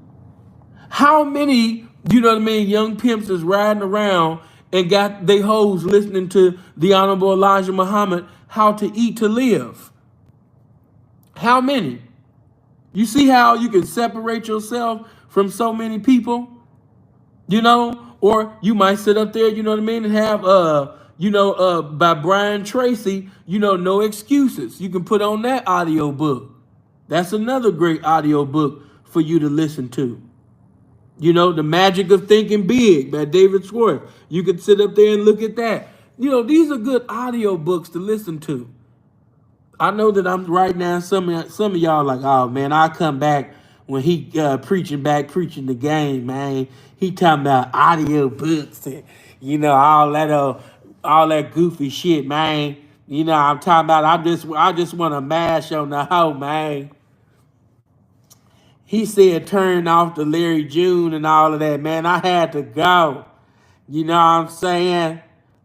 How many, you know what I mean, young pimps is riding around and got they hoes listening to the Honorable Elijah Muhammad, How to Eat to Live? How many? You see how you can separate yourself from so many people? You know, or you might sit up there, you know what I mean, and have by Brian Tracy, you know, No Excuses. You can put on that audio book. That's another great audio book for you to listen to. You know, The Magic of Thinking Big by David Schwartz. You can sit up there and look at that. You know, these are good audio books to listen to. I know that I'm right now, some of y'all like, oh, man, I'll come back when he preaching the game, man. He talking about audio books and, you know, all that goofy shit, man. You know, I'm talking about I just want to mash on the hoe, man. he said turn off the Larry June and all of that, man. I had to go. You know what I'm saying?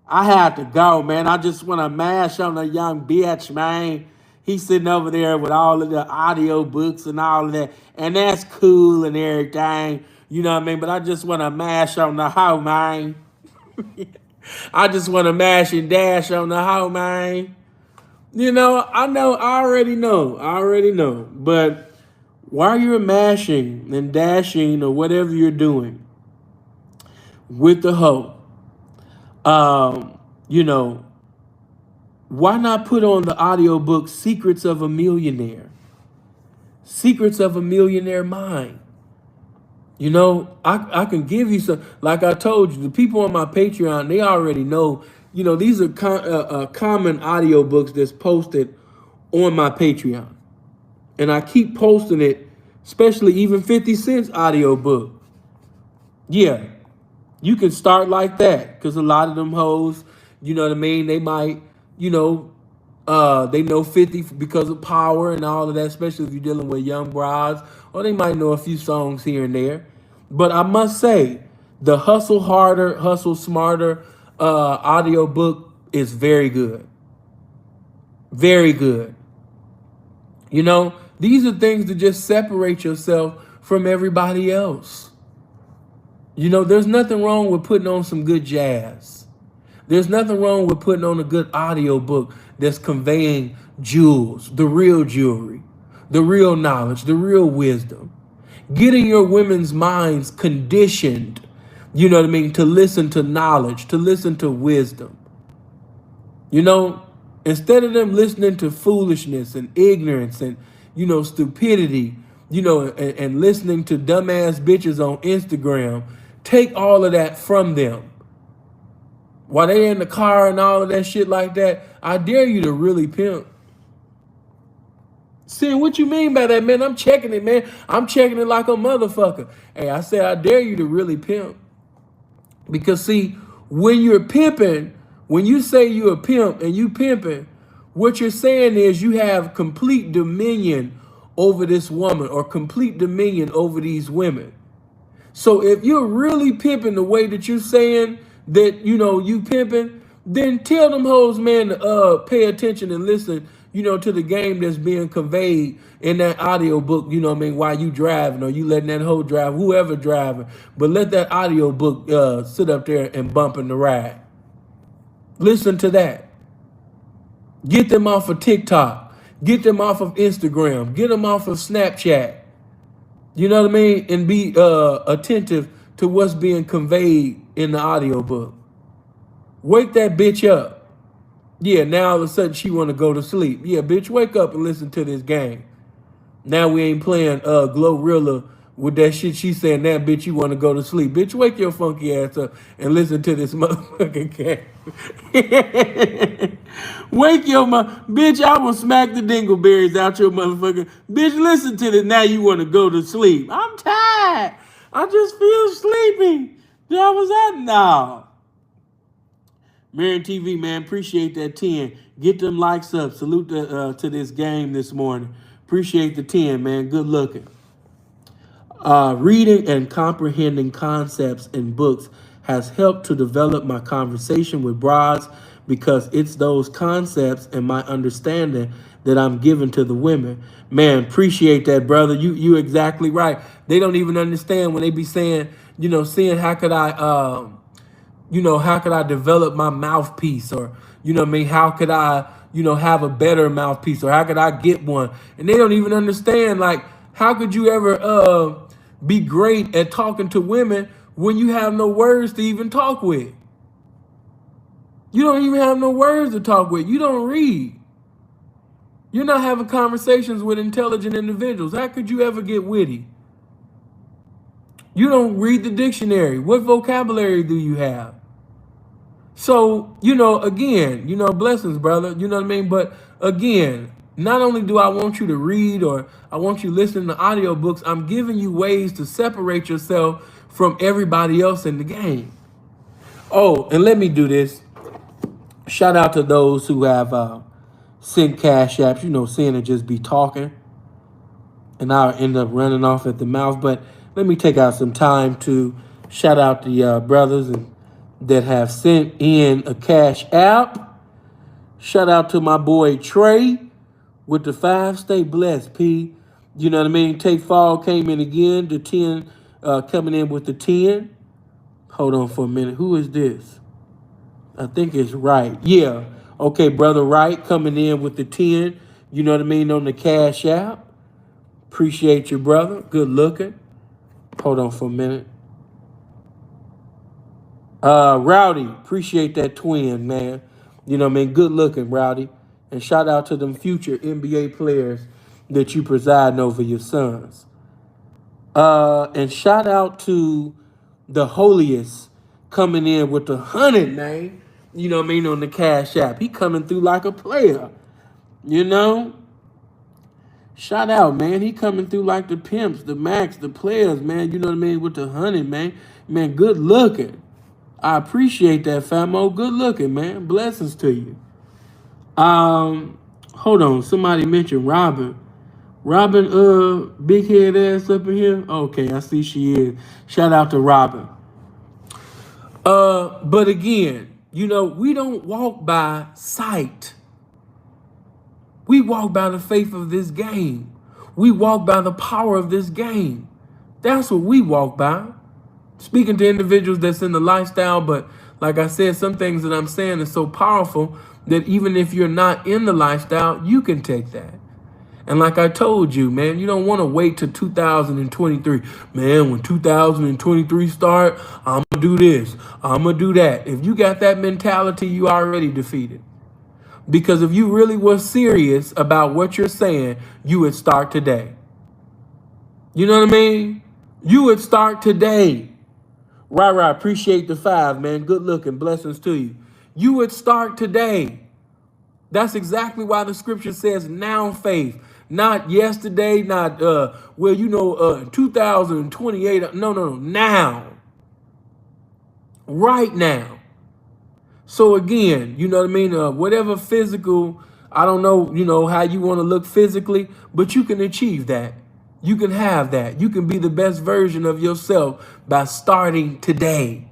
I had to go, man. I just want to mash on the young bitch, man. He's sitting over there with all of the audio books and all of that. And that's cool and everything. You know what I mean? But I just want to mash on the hoe, man. I just want to mash and dash on the hoe, man. You know, I already know. But while you're mashing and dashing or whatever you're doing with the hoe, you know, why not put on the audiobook Secrets of a Millionaire? Secrets of a Millionaire Mind. You know, I can give you some, like I told you, the people on my Patreon, they already know, you know, these are common audiobooks that's posted on my Patreon. And I keep posting it, especially even 50 Cent's audiobook. Yeah, you can start like that because a lot of them hoes, you know what I mean, they might, you know, they know 50 because of power and all of that, especially if you're dealing with young brides, or they might know a few songs here and there. But I must say, the Hustle Harder, Hustle Smarter audiobook is very good. Very good. You know, these are things to just separate yourself from everybody else. You know, there's nothing wrong with putting on some good jazz. There's nothing wrong with putting on a good audiobook that's conveying jewels, the real jewelry, the real knowledge, the real wisdom. Getting your women's minds conditioned, you know what I mean, to listen to knowledge, to listen to wisdom. You know, instead of them listening to foolishness and ignorance and, you know, stupidity, you know, and listening to dumbass bitches on Instagram, take all of that from them. While they're in the car and all of that shit like that, I dare you to really pimp. Saying, what you mean by that, man? I'm checking it, man. I'm checking it like a motherfucker. Hey, I said, I dare you to really pimp. Because see, when you're pimping, when you say you're a pimp and you pimping, what you're saying is you have complete dominion over this woman or complete dominion over these women. So if you're really pimping the way that you're saying that, you know, you pimping, then tell them hoes, man, to pay attention and listen, you know, to the game that's being conveyed in that audio book, you know what I mean, while you driving or you letting that hoe drive, whoever driving. But let that audio book sit up there and bump in the ride. Listen to that. Get them off of TikTok. Get them off of Instagram. Get them off of Snapchat. You know what I mean? And be attentive to what's being conveyed in the audiobook. Wake that bitch up. Yeah, now all of a sudden she want to go to sleep. Yeah, bitch, wake up and listen to this game. Now we ain't playing Glorilla with that shit she saying, that bitch, you want to go to sleep. Bitch, wake your funky ass up and listen to this motherfucking game. Wake your bitch, I will smack the dingleberries out your motherfucking. Bitch, listen to this. Now you want to go to sleep. I'm tired. I just feel sleepy. That was that now. Marion TV, man, appreciate that 10. Get them likes up. Salute to this game this morning. Appreciate the 10, man. Good looking. Reading and comprehending concepts in books has helped to develop my conversation with broads because it's those concepts and my understanding that I'm giving to the women. Man, appreciate that, brother. You exactly right. They don't even understand when they be saying, you know, seeing how could I develop my mouthpiece, or, you know what I mean, how could I, you know, have a better mouthpiece, or how could I get one? And they don't even understand, like, how could you ever be great at talking to women when you have no words to even talk with? You don't even have no words to talk with. You don't read. You're not having conversations with intelligent individuals. How could you ever get witty? You don't read the dictionary. What vocabulary do you have? So, you know, again, you know, blessings, brother. You know what I mean? But again, not only do I want you to read or I want you listening to audiobooks, I'm giving you ways to separate yourself from everybody else in the game. Oh, and let me do this. Shout out to those who have sent cash apps, you know, seeing it just be talking. and I'll end up running off at the mouth. But let me take out some time to shout out the brothers that have sent in a cash app. Shout out to my boy Trey with the 5. Stay blessed, P. You know what I mean? Take Fall came in again. The 10 coming in with the 10. Hold on for a minute. Who is this? I think it's Right. Yeah. Okay, brother Wright coming in with the 10. You know what I mean? On the cash app. Appreciate you, brother. Good looking. Hold on for a minute. Rowdy, appreciate that twin, man. You know what I mean? Good looking, Rowdy. And shout out to them future NBA players that you preside over your sons. And shout out to the holiest coming in with the 100, man. You know what I mean? On the cash app. He coming through like a player. You know? Shout out, man. He coming through like the pimps, the max, the players, man. You know what I mean? With the 100, man. Man, good looking. I appreciate that, famo. Good looking, man. Blessings to you. Hold on. Somebody mentioned Robin. Robin, big head ass up in here. Okay, I see she is. Shout out to Robin. But again, you know, we don't walk by sight. We walk by the faith of this game. We walk by the power of this game. That's what we walk by. Speaking to individuals that's in the lifestyle, but like I said, some things that I'm saying are so powerful that even if you're not in the lifestyle, you can take that. And like I told you, man, you don't want to wait till 2023. Man, when 2023 start, I'm going to do this. I'm going to do that. If you got that mentality, you already defeated. Because if you really were serious about what you're saying, you would start today. You know what I mean? You would start today. Right, appreciate the 5, man. Good looking. Blessings to you. You would start today. That's exactly why the scripture says now faith. Not yesterday, not, 2028. No, now. Right now. So again, you know what I mean? Whatever physical, I don't know, you know, how you want to look physically, but you can achieve that. You can have that. You can be the best version of yourself by starting today.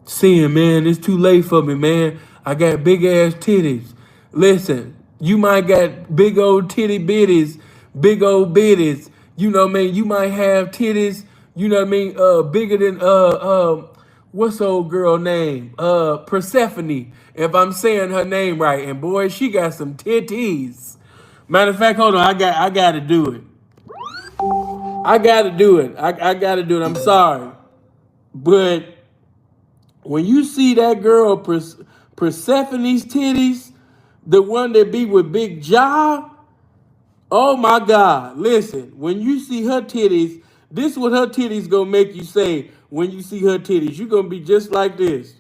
Seeing, man, it's too late for me, man. I got big ass titties. Listen, you might got big old titty bitties, big old bitties. You know what I mean? You might have titties, you know what I mean, bigger than what's old girl name? Persephone, if I'm saying her name right. And boy, she got some titties. Matter of fact, hold on, I gotta do it. I gotta do it. I gotta do it. I'm sorry. But when you see that girl Persephone's titties, the one that be with Big Jaw, oh my God. Listen, when you see her titties, this is what her titties gonna make you say when you see her titties. You're gonna be just like this.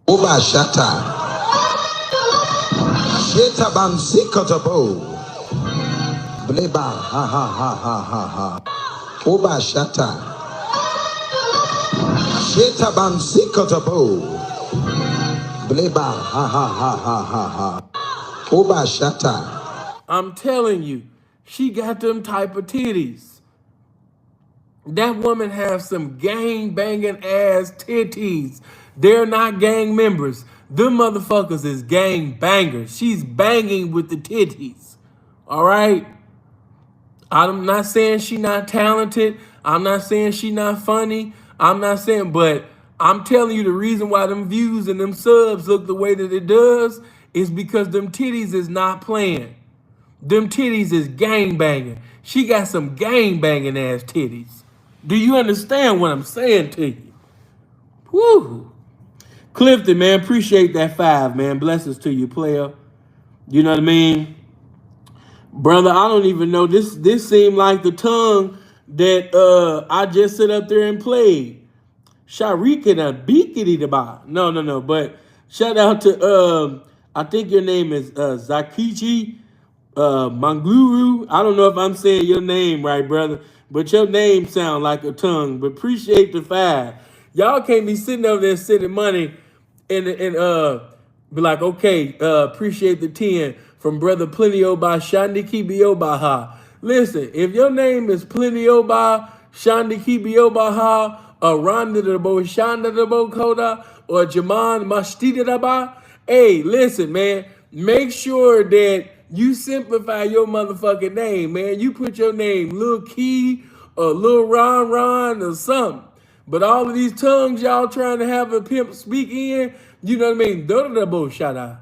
Oba shata. Sheta bansikotabo. Bleba ha ha ha ha ha ha. Oba shata. Sheta bansikotabo. Bleba ha ha ha ha ha ha. Oba shata. I'm telling you, she got them type of titties. That woman has some gang banging ass titties. They're not gang members. Them motherfuckers is gang bangers. She's banging with the titties. All right? I'm not saying she not talented. I'm not saying she not funny. I'm not saying, but I'm telling you the reason why them views and them subs look the way that it does is because them titties is not playing. Them titties is gang banging. She got some gang banging ass titties. Do you understand what I'm saying to you? Woo. Clifton, man, appreciate that 5, man. Blessings to you, player. You know what I mean? Brother, I don't even know. This seemed like the tongue that I just sit up there and played. Sharika and Bikini the bar. No. But shout out to I think your name is Zakichi Manguru. I don't know if I'm saying your name right, brother, but your name sound like a tongue. But appreciate the 5. Y'all can't be sitting over there sending money and be like, okay, appreciate the 10 from brother Plenty Oba Shandi Kibi Obaha. Listen, if your name is Plenioba, Shandikibiobaha, or Rondadabo, Shandadabo Koda, or Jaman Mashtidaba, hey, listen, man, make sure that you simplify your motherfucking name, man. You put your name Lil Key or Lil Ron or something. But all of these tongues y'all trying to have a pimp speak in, you know what I mean? Dodabo shada.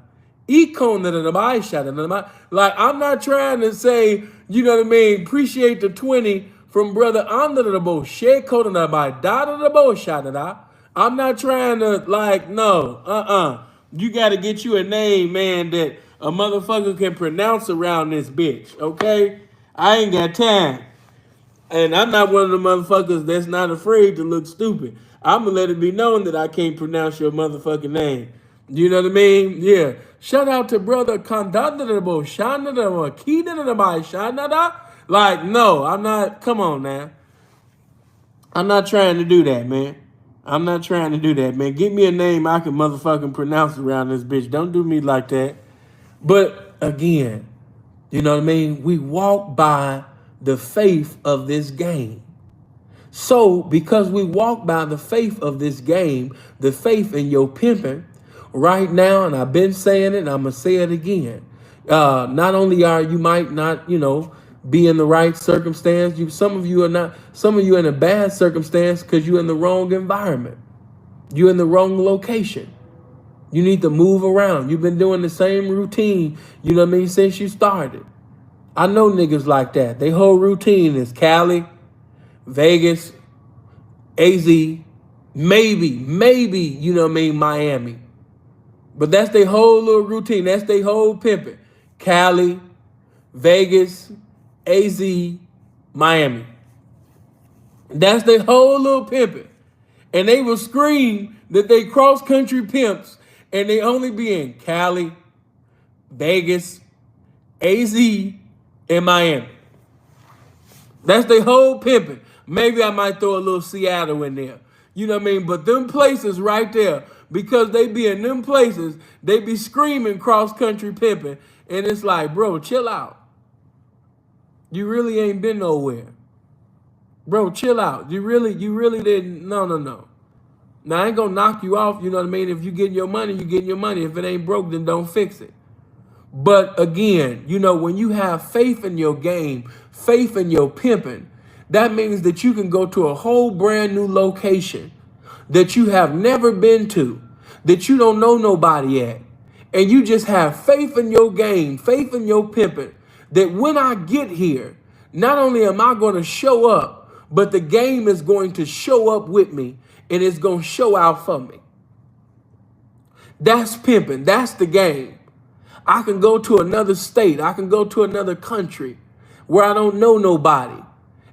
Like, I'm not trying to say, you know what I mean, appreciate the 20 from brother under the boat. I'm not trying to, like, no, You got to get you a name, man, that a motherfucker can pronounce around this bitch, okay? I ain't got time. And I'm not one of the motherfuckers that's not afraid to look stupid. I'm going to let it be known that I can't pronounce your motherfucking name. You know what I mean? Yeah. Shout out to brother Kandadabo Shanada Kidanabai Shanada. Like, no, I'm not. Come on now. I'm not trying to do that, man. I'm not trying to do that, man. Give me a name I can motherfucking pronounce around this bitch. Don't do me like that. But again, you know what I mean? We walk by the faith of this game. So, because we walk by the faith of this game, the faith in your pimping, right now, and I've been saying it, and I'm going to say it again. Not only are you might not, be in the right circumstance, some of you in a bad circumstance because you're in the wrong environment. You're in the wrong location. You need to move around. You've been doing the same routine, since you started. I know niggas like that. Their whole routine is Cali, Vegas, AZ, maybe, Miami. But that's their whole little routine. That's their whole pimping. Cali, Vegas, AZ, Miami. That's their whole little pimping. And they will scream that they cross-country pimps and they only be in Cali, Vegas, AZ, and Miami. That's their whole pimping. Maybe I might throw a little Seattle in there. You know what I mean? But them places right there, because they be in them places, they be screaming cross-country pimping. And it's like, bro, chill out. You really ain't been nowhere. Bro, chill out. You really didn't. No. Now, I ain't gonna knock you off, you know what I mean? If you getting your money, you getting your money. If it ain't broke, then don't fix it. But again, when you have faith in your game, faith in your pimping, that means that you can go to a whole brand new location that you have never been to, that you don't know nobody at. And you just have faith in your game, faith in your pimping, that when I get here, not only am I going to show up, but the game is going to show up with me and it's going to show out for me. That's pimping. That's the game. I can go to another state. I can go to another country where I don't know nobody.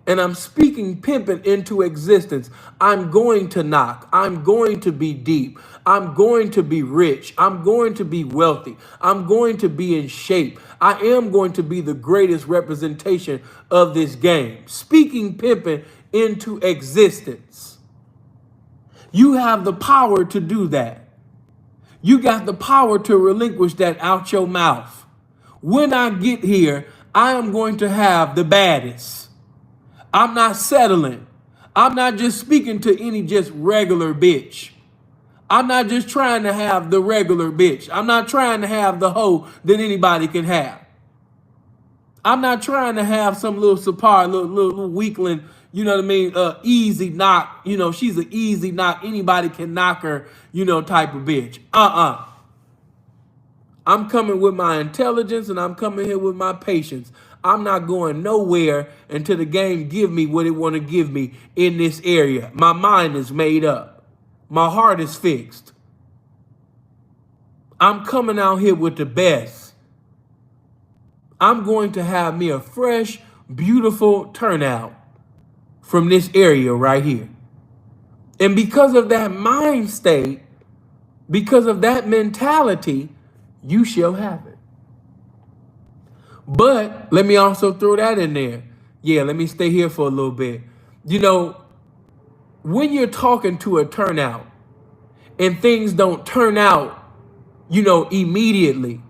And I'm speaking pimping into existence. I'm going to knock. I'm going to be deep. I'm going to be rich. I'm going to be wealthy. I'm going to be in shape. I am going to be the greatest representation of this game. Speaking pimping into existence. You have the power to do that. You got the power to relinquish that out your mouth. When I get here, I am going to have the baddest. I'm not settling. I'm not just speaking to any just regular bitch. I'm not just trying to have the regular bitch. I'm not trying to have the hoe that anybody can have. I'm not trying to have some little subpar, little weakling, easy knock. She's an easy knock. Anybody can knock her, type of bitch. I'm coming with my intelligence and I'm coming here with my patience. I'm not going nowhere until the game give me what it want to give me in this area. My mind is made up. My heart is fixed. I'm coming out here with the best. I'm going to have me a fresh, beautiful turnout from this area right here. And because of that mind state, because of that mentality, you shall have it. But let me also throw that in there. Yeah, let me stay here for a little bit. When you're talking to a turnout and things don't turn out, immediately,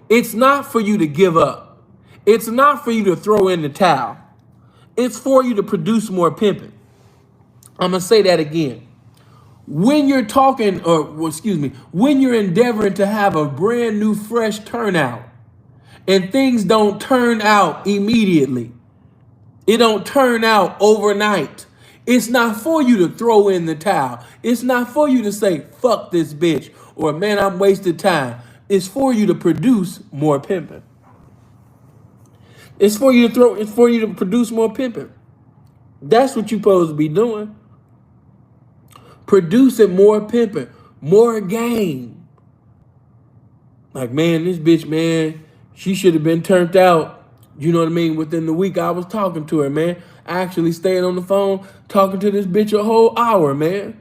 it's not for you to give up. It's not for you to throw in the towel. It's for you to produce more pimping. I'm going to say that again. When you're talking, or well, excuse me, when you're endeavoring to have a brand new, fresh turnout and things don't turn out immediately, it don't turn out overnight. It's not for you to throw in the towel. It's not for you to say, fuck this bitch, or man, I'm wasted time. It's for you to produce more pimping. It's for you to produce more pimping. That's what you're supposed to be doing. Producing more pimping, more game. Like, man, this bitch, man, she should have been turned out. You know what I mean? Within the week I was talking to her, man. I actually stayed on the phone talking to this bitch a whole hour, man.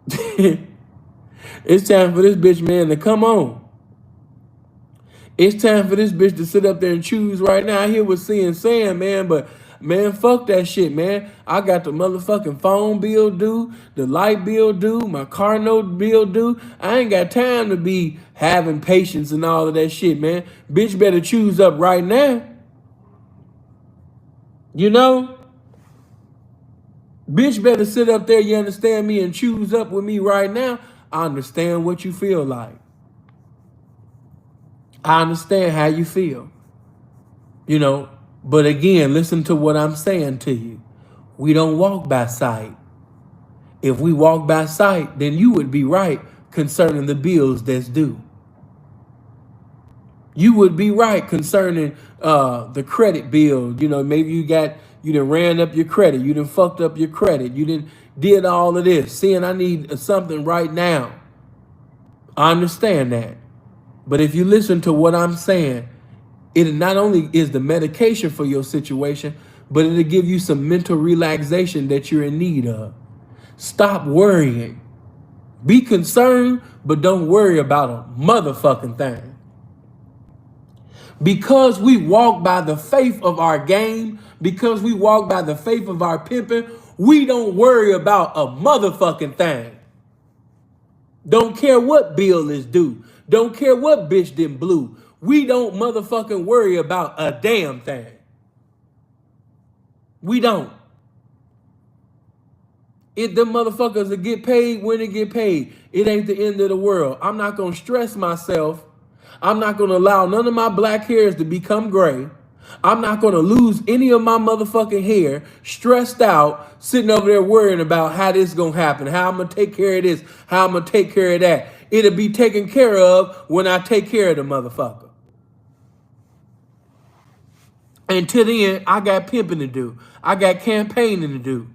It's time for this bitch, man, to come on. It's time for this bitch to sit up there and choose right now. I hear what Seeing saying, man, but man, fuck that shit, man. I got the motherfucking phone bill due, the light bill due, my car note bill due. I ain't got time to be having patience and all of that shit, man. Bitch better choose up right now. You know? Bitch better sit up there, you understand me, and choose up with me right now. I understand what you feel like. I understand how you feel. You know, but again, listen to what I'm saying to you. We don't walk by sight. If we walk by sight, then you would be right concerning the bills that's due. You would be right concerning the credit bill. You know, maybe you done ran up your credit. You done fucked up your credit. You done did all of this. Seeing I need something right now. I understand that. But if you listen to what I'm saying, it not only is the medication for your situation, but it'll give you some mental relaxation that you're in need of. Stop worrying. Be concerned, but don't worry about a motherfucking thing. Because we walk by the faith of our game, because we walk by the faith of our pimping, we don't worry about a motherfucking thing. Don't care what bill is due. Don't care what bitch done blew. We don't motherfucking worry about a damn thing. We don't. If them motherfuckers will get paid when they get paid, it ain't the end of the world. I'm not going to stress myself. I'm not going to allow none of my black hairs to become gray. I'm not going to lose any of my motherfucking hair stressed out, sitting over there worrying about how this going to happen, how I'm going to take care of this, how I'm going to take care of that. It'll be taken care of when I take care of the motherfucker. Until then, I got pimping to do. I got campaigning to do.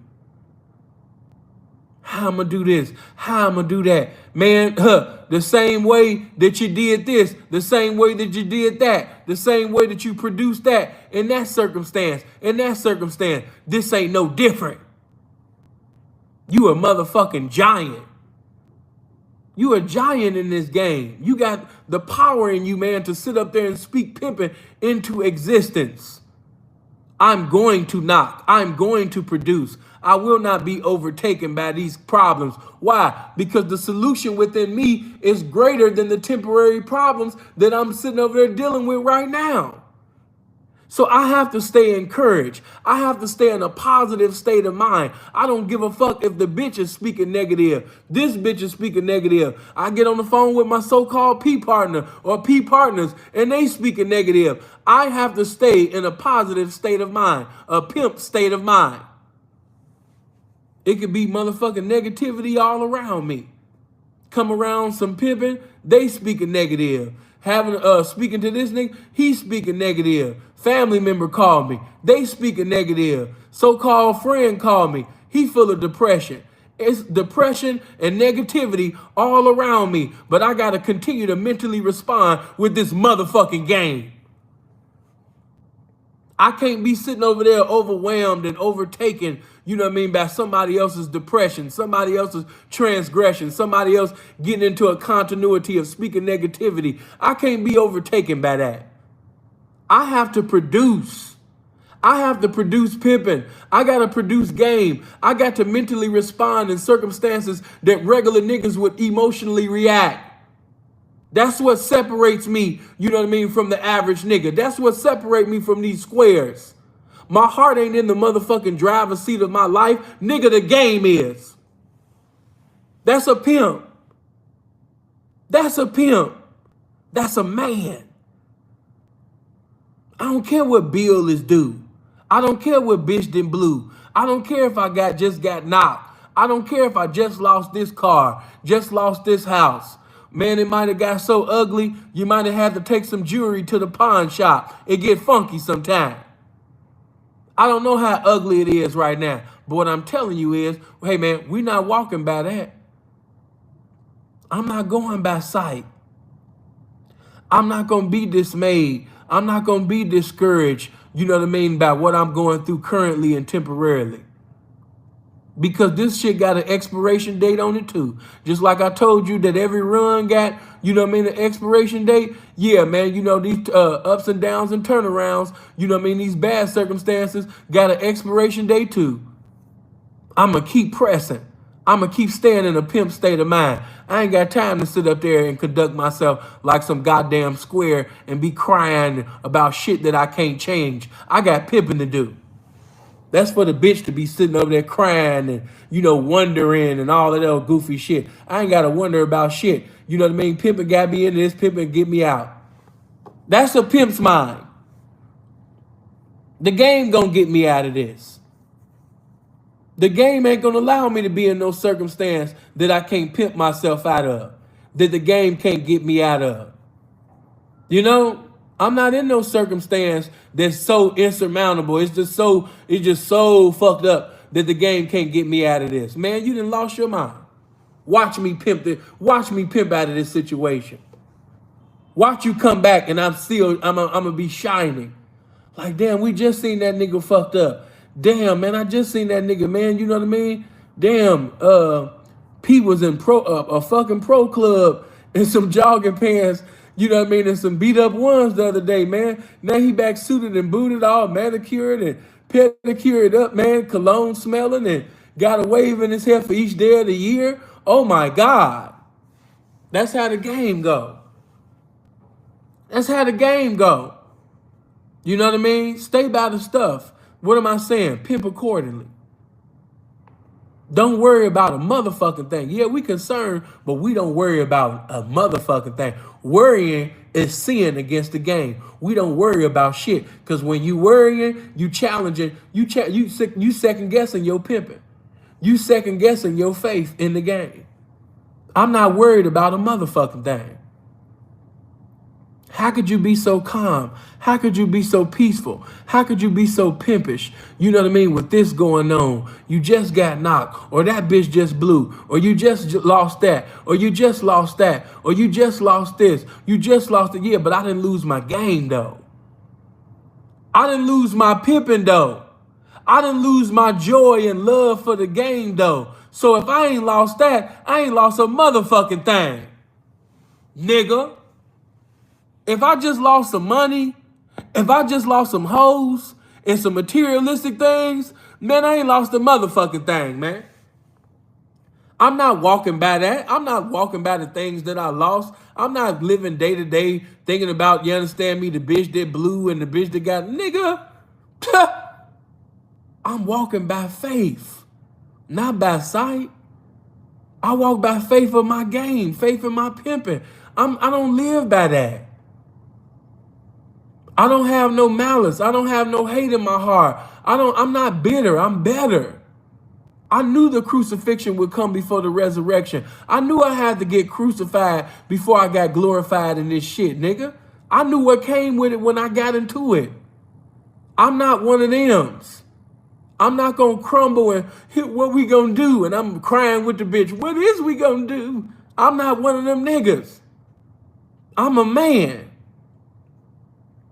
How I'm going to do this? How I'm going to do that? Man, the same way that you did this, the same way that you did that, the same way that you produced that, in that circumstance, this ain't no different. You a motherfucking giant. You a giant in this game. You got the power in you, man, to sit up there and speak pimping into existence. I'm going to knock. I'm going to produce. I will not be overtaken by these problems. Why? Because the solution within me is greater than the temporary problems that I'm sitting over there dealing with right now. So I have to stay encouraged. I have to stay in a positive state of mind. I don't give a fuck if the bitch is speaking negative. This bitch is speaking negative. I get on the phone with my so-called P partner or P partners and they speaking negative. I have to stay in a positive state of mind, a pimp state of mind. It could be motherfucking negativity all around me. Come around some pimping, they speaking negative. Speaking to this nigga, he's speaking negative. Family member called me, they speaking negative. So-called friend called me, he full of depression. It's depression and negativity all around me, but I gotta continue to mentally respond with this motherfucking game. I can't be sitting over there overwhelmed and overtaken, you know what I mean, by somebody else's depression, somebody else's transgression, somebody else getting into a continuity of speaking negativity. I can't be overtaken by that. I have to produce. I have to produce pimping. I got to produce game. I got to mentally respond in circumstances that regular niggas would emotionally react. That's what separates me, you know what I mean, from the average nigga. That's what separates me from these squares. My heart ain't in the motherfucking driver's seat of my life. Nigga, the game is. That's a pimp. That's a pimp. That's a man. I don't care what bill is due. I don't care what bitch done blew. I don't care if I just got knocked. I don't care if I just lost this car, just lost this house. Man, it might have got so ugly, you might have had to take some jewelry to the pawn shop. It get funky sometime. I don't know how ugly it is right now, but what I'm telling you is, hey man, we not walking by that. I'm not going by sight. I'm not going to be dismayed. I'm not going to be discouraged, you know what I mean, by what I'm going through currently and temporarily. Because this shit got an expiration date on it too. Just like I told you that every run got, you know what I mean, an expiration date. Yeah, man, you know, these ups and downs and turnarounds, you know what I mean, these bad circumstances got an expiration date too. I'm going to keep pressing. I'm going to keep staying in a pimp state of mind. I ain't got time to sit up there and conduct myself like some goddamn square and be crying about shit that I can't change. I got pimping to do. That's for the bitch to be sitting over there crying and, you know, wondering and all of that old goofy shit. I ain't got to wonder about shit. You know what I mean? Pimping got me into this, pimping get me out. That's a pimp's mind. The game gonna get me out of this. The game ain't gonna allow me to be in no circumstance that I can't pimp myself out of, that the game can't get me out of. You know, I'm not in no circumstance that's so insurmountable. It's just so fucked up that the game can't get me out of this. Man, you done lost your mind. Watch me pimp out of this situation. Watch you come back and I'm gonna be shining. Like, damn, we just seen that nigga fucked up. Damn, man, I just seen that nigga, man. You know what I mean? Damn, P was in a fucking pro club in some jogging pants, you know what I mean, and some beat up ones the other day, man. Now he back suited and booted, all manicured and pedicured up, man, cologne smelling, and got a wave in his hair for each day of the year. Oh my God. That's how the game go. That's how the game go. You know what I mean? Stay by the stuff. What am I saying? Pimp accordingly. Don't worry about a motherfucking thing. Yeah, we concerned, but we don't worry about a motherfucking thing. Worrying is sin against the game. We don't worry about shit. Because when you worrying, you challenging, you second guessing your pimping. You second guessing your faith in the game. I'm not worried about a motherfucking thing. How could you be so calm? How could you be so peaceful? How could you be so pimpish? You know what I mean? With this going on, you just got knocked, or that bitch just blew, or you just lost that, or you just lost that, or you just lost this, you just lost it. Yeah, but I didn't lose my game though. I didn't lose my pimping though. I didn't lose my joy and love for the game though. So if I ain't lost that, I ain't lost a motherfucking thing, nigga. If I just lost some money, if I just lost some hoes and some materialistic things, man, I ain't lost a motherfucking thing, man. I'm not walking by that. I'm not walking by the things that I lost. I'm not living day to day thinking about, you understand me, the bitch that blew and the bitch that got, nigga. I'm walking by faith, not by sight. I walk by faith of my game, faith in my pimping. I don't live by that. I don't have no malice. I don't have no hate in my heart. I'm not bitter. I'm better. I knew the crucifixion would come before the resurrection. I knew I had to get crucified before I got glorified in this shit, nigga. I knew what came with it when I got into it. I'm not one of them's. I'm not going to crumble and hit what we going to do. And I'm crying with the bitch. What is we going to do? I'm not one of them niggas. I'm a man.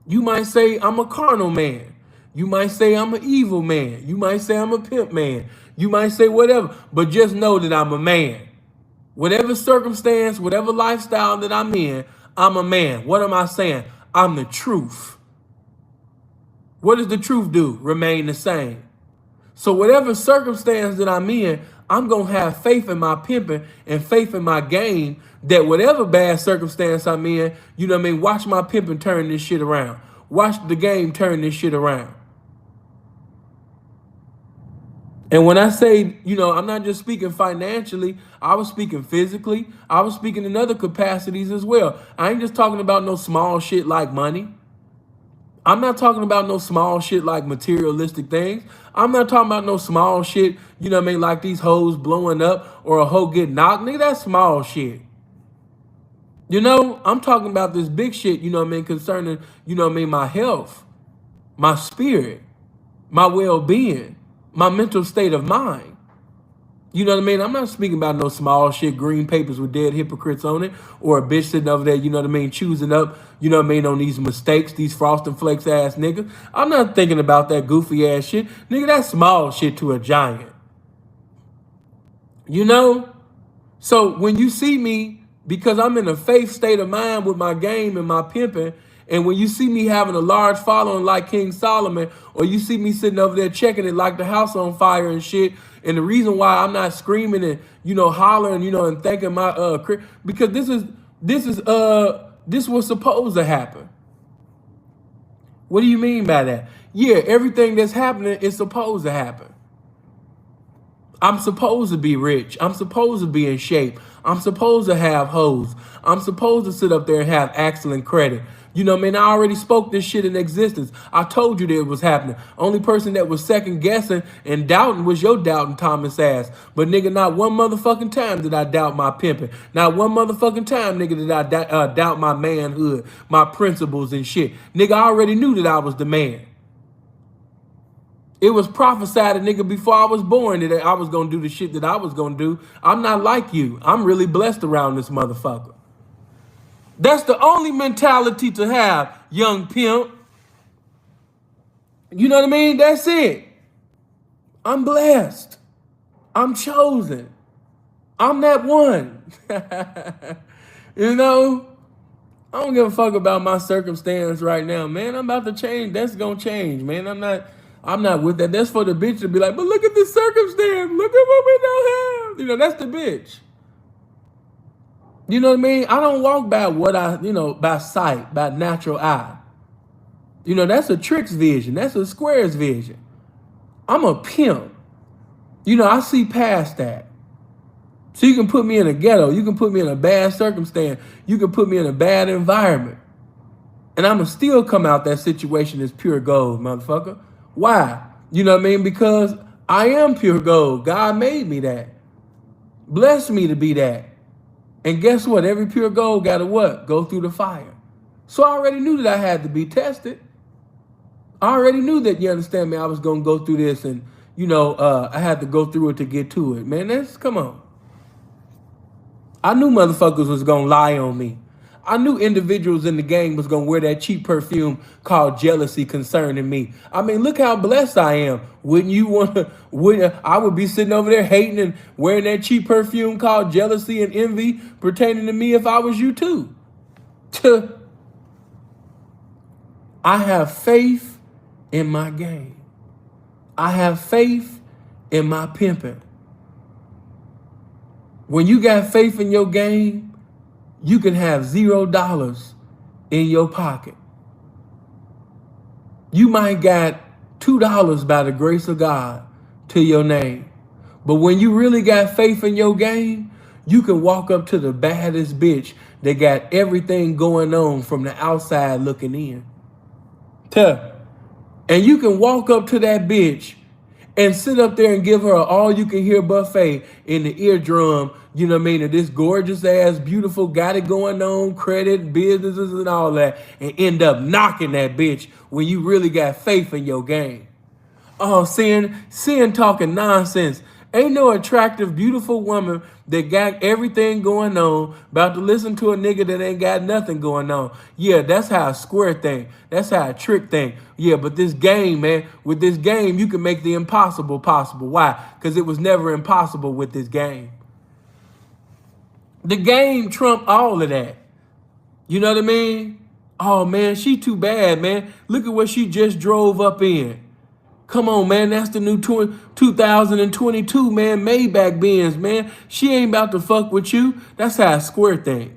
You might say I'm a carnal man. You might say I'm an evil man. You might say I'm a pimp man. You might say whatever. But just know that I'm a man. Whatever circumstance, whatever lifestyle that I'm in, I'm a man. What am I saying? I'm the truth. What does the truth do? Remain the same. So whatever circumstance that I'm in, I'm going to have faith in my pimping and faith in my game that whatever bad circumstance I'm in, you know what I mean, watch my pimping turn this shit around. Watch the game turn this shit around. And when I say, you know, I'm not just speaking financially, I was speaking physically. I was speaking in other capacities as well. I ain't just talking about no small shit like money. I'm not talking about no small shit like materialistic things. I'm not talking about no small shit, you know what I mean, like these hoes blowing up or a hoe getting knocked. Nigga, that's small shit. You know, I'm talking about this big shit, you know what I mean, concerning, you know what I mean, my health, my spirit, my well-being, my mental state of mind. You know what I mean? I'm not speaking about no small shit, green papers with dead hypocrites on it, or a bitch sitting over there, you know what I mean, choosing up, you know what I mean, on these mistakes, these frosting flakes ass niggas. I'm not thinking about that goofy ass shit. Nigga, that's small shit to a giant. You know? So when you see me, because I'm in a faith state of mind with my game and my pimping, and when you see me having a large following like King Solomon, or you see me sitting over there checking it like the house on fire and shit, and the reason why I'm not screaming and, you know, hollering, you know, and thanking my because this was supposed to happen. What do you mean by that? Yeah, everything that's happening is supposed to happen. I'm supposed to be rich. I'm supposed to be in shape. I'm supposed to have hoes. I'm supposed to sit up there and have excellent credit. You know what I mean? I already spoke this shit in existence. I told you that it was happening. Only person that was second guessing and doubting was your doubting Thomas ass. But nigga, not one motherfucking time did I doubt my pimping. Not one motherfucking time, nigga, did I doubt my manhood, my principles and shit. Nigga, I already knew that I was the man. It was prophesied, nigga, before I was born that I was going to do the shit that I was going to do. I'm not like you. I'm really blessed around this motherfucker. That's the only mentality to have, young pimp. You know what I mean? That's it. I'm blessed. I'm chosen. I'm that one. You know? I don't give a fuck about my circumstance right now, man. I'm about to change. That's going to change, man. I'm not with that. That's for the bitch to be like, but look at this circumstance. Look at what we don't have. You know, that's the bitch. You know what I mean? I don't walk by what by sight, by natural eye. You know, that's a trick's vision. That's a square's vision. I'm a pimp. You know, I see past that. So you can put me in a ghetto. You can put me in a bad circumstance. You can put me in a bad environment. And I'm going to still come out that situation as pure gold, motherfucker. Why? You know what I mean? Because I am pure gold. God made me that. Blessed me to be that. And guess what? Every pure gold got to what? Go through the fire. So I already knew that I had to be tested. I already knew that, you understand me, I was going to go through this and, you know, I had to go through it to get to it. Man, come on. I knew motherfuckers was going to lie on me. I knew individuals in the game was going to wear that cheap perfume called jealousy concerning me. I mean, look how blessed I am. Wouldn't you want to, I would be sitting over there hating and wearing that cheap perfume called jealousy and envy pertaining to me if I was you too. I have faith in my game. I have faith in my pimping. When you got faith in your game, you can have $0 in your pocket. You might got $2 by the grace of God to your name. But when you really got faith in your game, you can walk up to the baddest bitch that got everything going on from the outside looking in. And you can walk up to that bitch and sit up there and give her an all-you-can-hear buffet in the eardrum, you know what I mean, of this gorgeous-ass, beautiful, got it going on, credit, businesses, and all that, and end up knocking that bitch when you really got faith in your game. Oh, sin talking nonsense. Ain't no attractive, beautiful woman that got everything going on about to listen to a nigga that ain't got nothing going on. Yeah, that's how a square thing. That's how a trick thing. Yeah, but this game, man, with this game, you can make the impossible possible. Why? Because it was never impossible with this game. The game trumped all of that. You know what I mean? Oh, man, she too bad, man. Look at what she just drove up in. Come on, man. That's the new 2022, man. Maybach Benz, man. She ain't about to fuck with you. That's how a square think.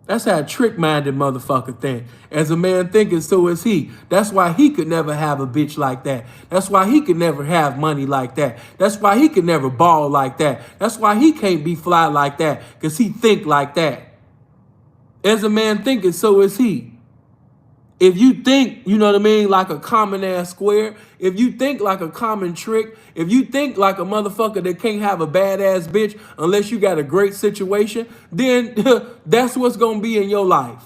That's how a trick-minded motherfucker think. As a man thinking, so is he. That's why he could never have a bitch like that. That's why he could never have money like that. That's why he could never ball like that. That's why he can't be fly like that, because he think like that. As a man thinking, so is he. If you think, you know what I mean, like a common ass square, if you think like a common trick, if you think like a motherfucker that can't have a badass bitch unless you got a great situation, then that's what's gonna be in your life.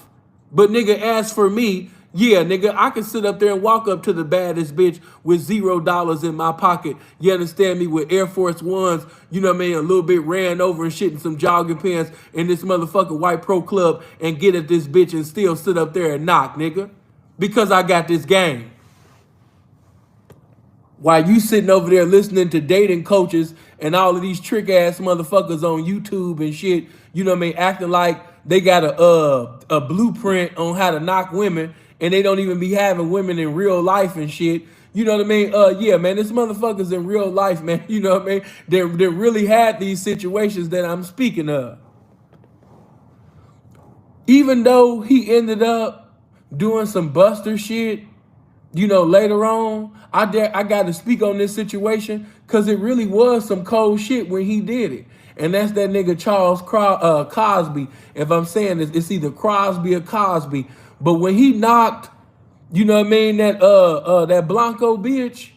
But nigga, as for me, yeah, nigga, I can sit up there and walk up to the baddest bitch with $0 in my pocket. You understand me? With Air Force Ones, you know what I mean? A little bit ran over and shit in some jogging pants in this motherfucking white pro club and get at this bitch and still sit up there and knock, nigga. Because I got this game. While you sitting over there listening to dating coaches and all of these trick ass motherfuckers on YouTube and shit, you know what I mean, acting like they got a blueprint on how to knock women, and they don't even be having women in real life and shit. You know what I mean? Yeah, man, this motherfuckers in real life, man. You know what I mean? They really had these situations that I'm speaking of. Even though he ended up doing some buster shit, you know, later on, I got to speak on this situation because it really was some cold shit when he did it. And that's that nigga Charles Cosby. If I'm saying this, it's either Crosby or Cosby. But when he knocked, you know what I mean, that Blanco bitch,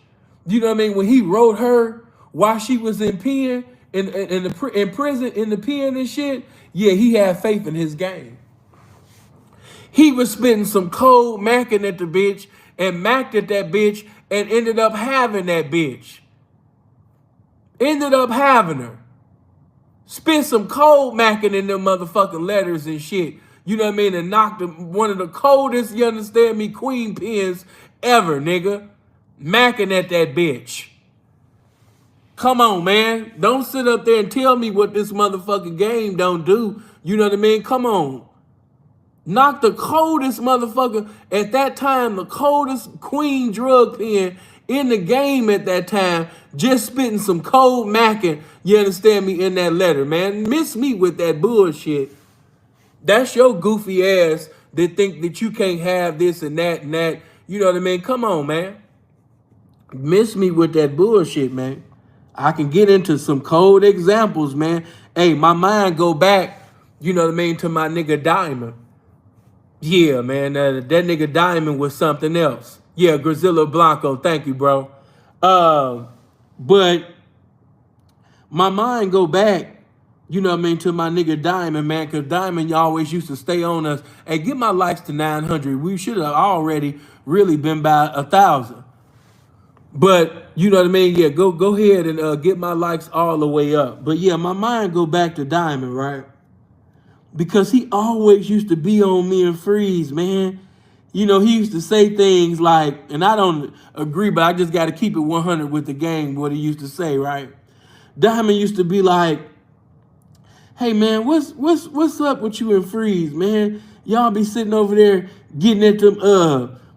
you know what I mean, when he wrote her while she was in pen, in prison, in the pen and shit, yeah, he had faith in his game. He was spitting some cold macking at the bitch and macked at that bitch and ended up having that bitch. Ended up having her. Spit some cold macking in them motherfucking letters and shit. You know what I mean? And knocked one of the coldest, you understand me, queen pins ever, nigga. Macking at that bitch. Come on, man. Don't sit up there and tell me what this motherfucking game don't do. You know what I mean? Come on. Knocked the coldest motherfucker at that time, the coldest queen drug pen in the game at that time, just spitting some cold macking, you understand me, in that letter, man. Miss me with that bullshit. That's your goofy ass that think that you can't have this and that and that. You know what I mean? Come on, man. Miss me with that bullshit, man. I can get into some cold examples, man. Hey, my mind go back, you know what I mean, to my nigga Diamond. Yeah, man, that nigga Diamond was something else. Yeah, Grazilla Blanco, thank you, bro. But my mind go back, you know what I mean, to my nigga Diamond, man, because Diamond always used to stay on us. Hey, get my likes to 900. We should have already really been by 1,000. But, you know what I mean, yeah, go ahead and get my likes all the way up. But, yeah, my mind go back to Diamond, right? Because he always used to be on me and freeze, man. You know, he used to say things like, and I don't agree, but I just got to keep it 100 with the game, what he used to say, right? Diamond used to be like, hey, man, what's up with you and freeze, man? Y'all be sitting over there getting at them,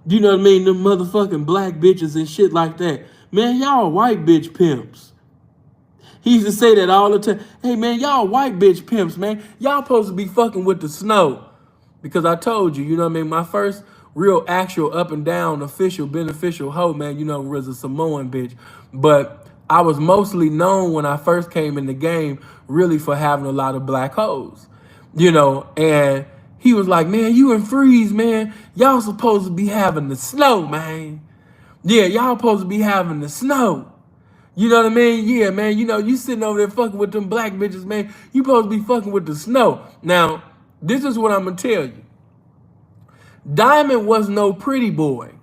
you know what I mean, them motherfucking black bitches and shit like that. Man, y'all white bitch pimps. He used to say that all the time. Hey, man, y'all white bitch pimps, man. Y'all supposed to be fucking with the snow. Because I told you, you know what I mean, my first real actual up and down official beneficial hoe, man, you know, was a Samoan bitch. But I was mostly known when I first came in the game really for having a lot of black hoes. You know, and he was like, man, you and Freeze, man, y'all supposed to be having the snow, man. Yeah, y'all supposed to be having the snow. You know what I mean? Yeah, man, you know, you sitting over there fucking with them black bitches, man. You supposed to be fucking with the snow. Now, this is what I'm going to tell you. Diamond was no pretty boy.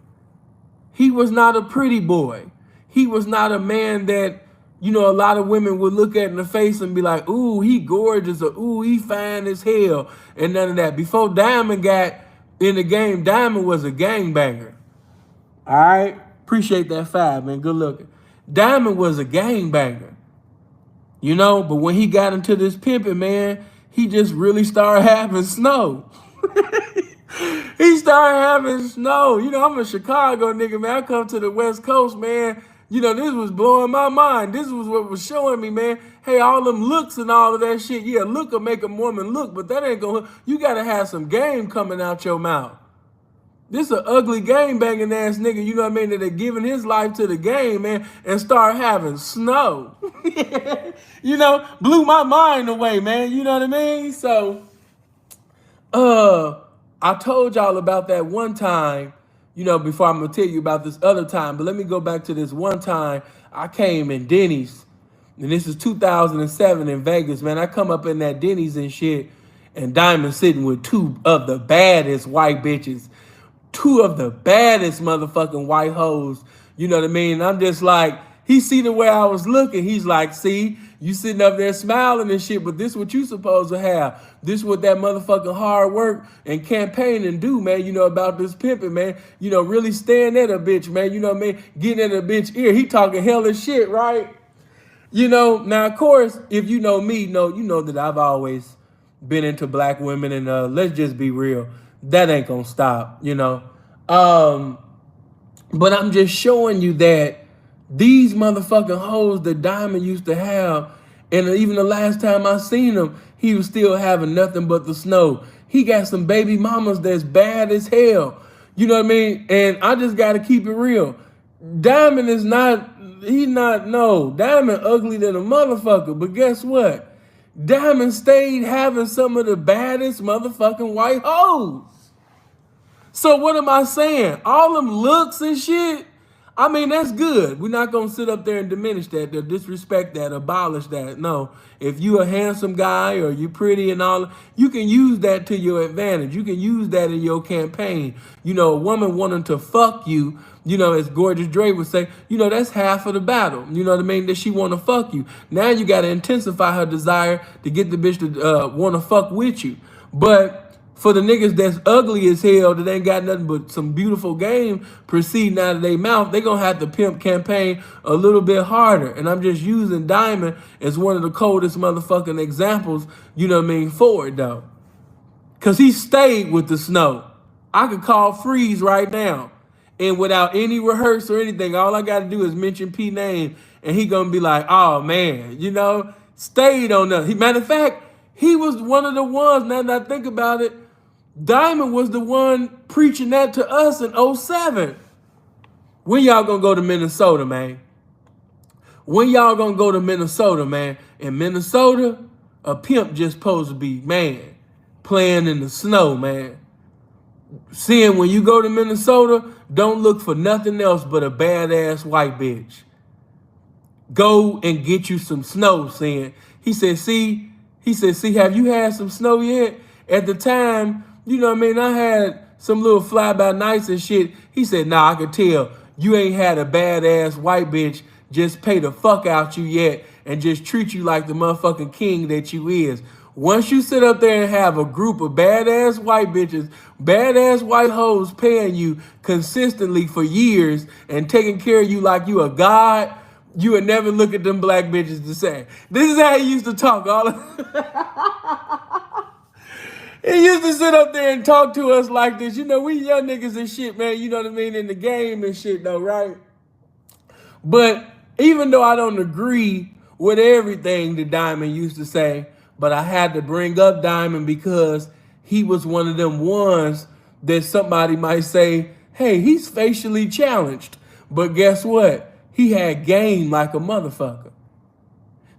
He was not a pretty boy. He was not a man that, you know, a lot of women would look at in the face and be like, ooh, he gorgeous, or ooh, he fine as hell, and none of that. Before Diamond got in the game, Diamond was a gangbanger. All right? Appreciate that 5, man. Good looking. Diamond was a gangbanger, you know, but when he got into this pimping, man, he just really started having snow. He started having snow. You know, I'm a Chicago nigga, man. I come to the West Coast, man. You know, this was blowing my mind. This was what was showing me, man. Hey, all them looks and all of that shit. Yeah, look will make a woman look, but that ain't gonna. You gotta have some game coming out your mouth. This an ugly game banging ass nigga, you know what I mean, that are giving his life to the game, man, and start having snow. You know, blew my mind away, man. You know what I mean? So, I told y'all about that one time, you know, before I'm gonna tell you about this other time, but let me go back to this one time I came in Denny's, and this is 2007 in Vegas, man. I come up in that Denny's and shit, and Diamond sitting with two of the baddest white bitches, two of the baddest motherfucking white hoes. You know what I mean? I'm just like, he see the way I was looking. He's like, see, you sitting up there smiling and shit, but this what you supposed to have. This what that motherfucking hard work and campaigning do, man. You know, about this pimping, man. You know, really staying at a bitch, man. You know what I mean? Getting in a bitch ear. He talking hellish shit, right? You know, now of course, if you know me, you know that I've always been into black women, and let's just be real, that ain't gonna stop, you know. But I'm just showing you that these motherfucking hoes that Diamond used to have, and even the last time I seen him, he was still having nothing but the snow. He got some baby mamas that's bad as hell. You know what I mean? And I just gotta keep it real. Diamond is not, no, Diamond ugly than a motherfucker, but guess what? Diamond stayed having some of the baddest motherfucking white hoes. So what am I saying? All them looks and shit, I mean, that's good. We're not going to sit up there and diminish that, or disrespect that, abolish that. No, if you a handsome guy or you pretty and all, you can use that to your advantage. You can use that in your campaign. You know, a woman wanting to fuck you, you know, as Gorgeous Dre would say, you know, that's half of the battle. You know what I mean? That she want to fuck you. Now you got to intensify her desire to get the bitch to want to fuck with you. But for the niggas that's ugly as hell, that ain't got nothing but some beautiful game proceeding out of their mouth, they gonna have to pimp campaign a little bit harder. And I'm just using Diamond as one of the coldest motherfucking examples, you know what I mean, for it though. Cause he stayed with the snow. I could call freeze right now. And without any rehearse or anything, all I gotta do is mention P name and he gonna be like, oh man, you know, stayed on the, matter of fact, he was one of the ones, now that I think about it, Diamond was the one preaching that to us in '07. When y'all gonna go to Minnesota, man? When y'all gonna go to Minnesota, man? In Minnesota, a pimp just supposed to be, man, playing in the snow, man. Seeing when you go to Minnesota, don't look for nothing else but a badass white bitch. Go and get you some snow, saying. He said, see, have you had some snow yet? At the time, you know what I mean, I had some little fly-by-nights and shit. He said, nah, I could tell you ain't had a badass white bitch just pay the fuck out you yet and just treat you like the motherfucking king that you is. Once you sit up there and have a group of badass white bitches, badass white hoes paying you consistently for years and taking care of you like you a god, you would never look at them black bitches the same. This is how he used to talk. He used to sit up there and talk to us like this. You know, we young niggas and shit, man. You know what I mean? In the game and shit, though, right? But even though I don't agree with everything that Diamond used to say, but I had to bring up Diamond because he was one of them ones that somebody might say, hey, he's facially challenged. But guess what? He had game like a motherfucker.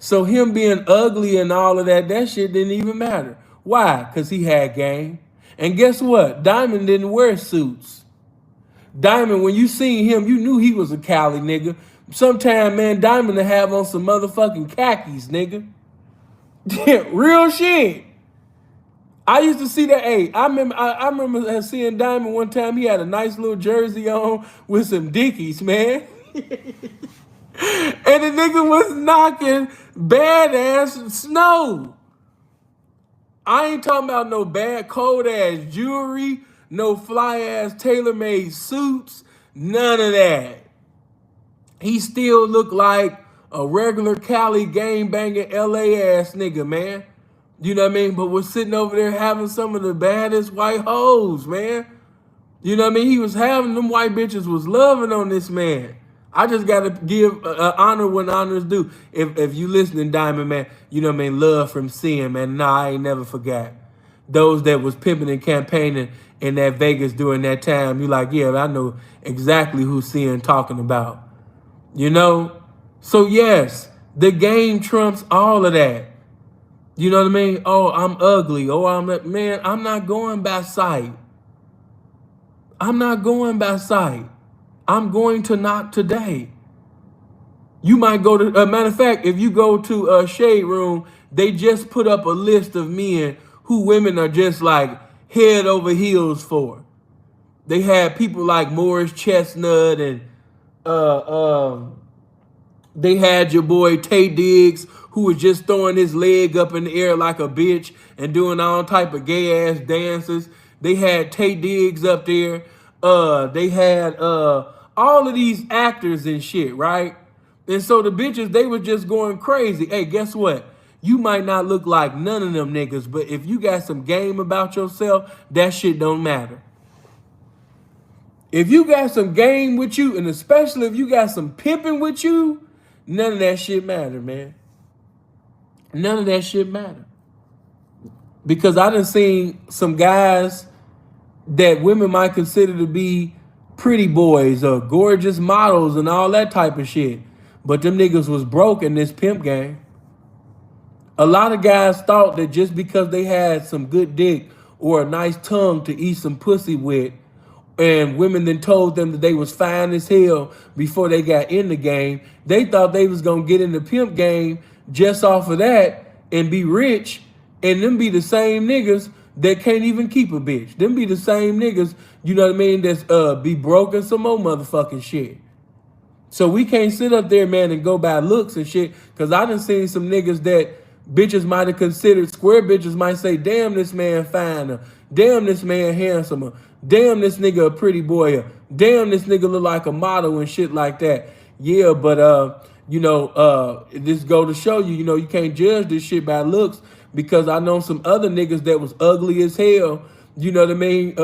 So him being ugly and all of that shit didn't even matter. Why? Because he had game. And guess what? Diamond didn't wear suits. Diamond, when you seen him, you knew he was a Cali nigga. Sometime, man, Diamond to have on some motherfucking khakis, nigga. Real shit. I used to see that. Hey, I remember seeing Diamond one time. He had a nice little jersey on with some Dickies, man. And the nigga was knocking badass snow. I ain't talking about no bad cold ass jewelry, no fly ass tailor-made suits, none of that. He still looked like a regular Cali game banging LA ass nigga, man. You know what I mean? But was sitting over there having some of the baddest white hoes, man. You know what I mean? He was having them white bitches was loving on this man. I just gotta give honor when honor's due. If you listening, Diamond Man, you know what I mean? Love from seeing, man. Nah, I ain't never forgot. Those that was pimping and campaigning in that Vegas during that time, you like, yeah, I know exactly who seeing talking about. You know? So yes, the game trumps all of that. You know what I mean? Oh, I'm ugly. Oh, man, I'm not going by sight. I'm not going by sight. I'm going to knock today. You might go to, matter of fact, if you go to a shade room, they just put up a list of men who women are just like head over heels for. They had people like Morris Chestnut and they had your boy Tay Diggs, who was just throwing his leg up in the air like a bitch and doing all type of gay ass dances. They had Tay Diggs up there. They had all of these actors and shit, right? And so the bitches, they were just going crazy. Hey, guess what? You might not look like none of them niggas, but if you got some game about yourself, that shit don't matter. If you got some game with you, and especially if you got some pimping with you, none of that shit matter, man. None of that shit matter. Because I done seen some guys that women might consider to be pretty boys or gorgeous models and all that type of shit. But them niggas was broke in this pimp game. A lot of guys thought that just because they had some good dick or a nice tongue to eat some pussy with, and women then told them that they was fine as hell before they got in the game, they thought they was gonna get in the pimp game just off of that and be rich, and them be the same niggas that can't even keep a bitch. Them be the same niggas, you know what I mean, that's be broken some more motherfucking shit. So we can't sit up there, man, and go by looks and shit, because I done seen some niggas that bitches might have considered, square bitches might say, damn, this man fine, or damn, this man handsome, or damn, this nigga a pretty boy, or damn, this nigga look like a model and shit like that. Yeah, but this go to show you, you can't judge this shit by looks, because I know some other niggas that was ugly as hell, you know what I mean,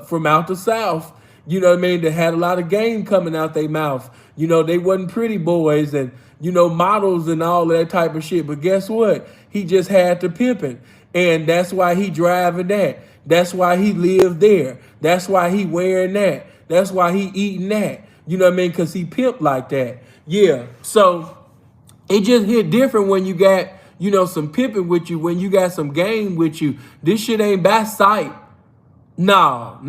from out the South, you know what I mean, that had a lot of game coming out their mouth. You know, they wasn't pretty boys and, models and all that type of shit. But guess what? He just had to pimping. And that's why he driving that. That's why he lived there. That's why he wearing that. That's why he eating that. You know what I mean? Because he pimped like that. Yeah. So it just hit different when you got, some pimping with you, when you got some game with you. This shit ain't by sight. No.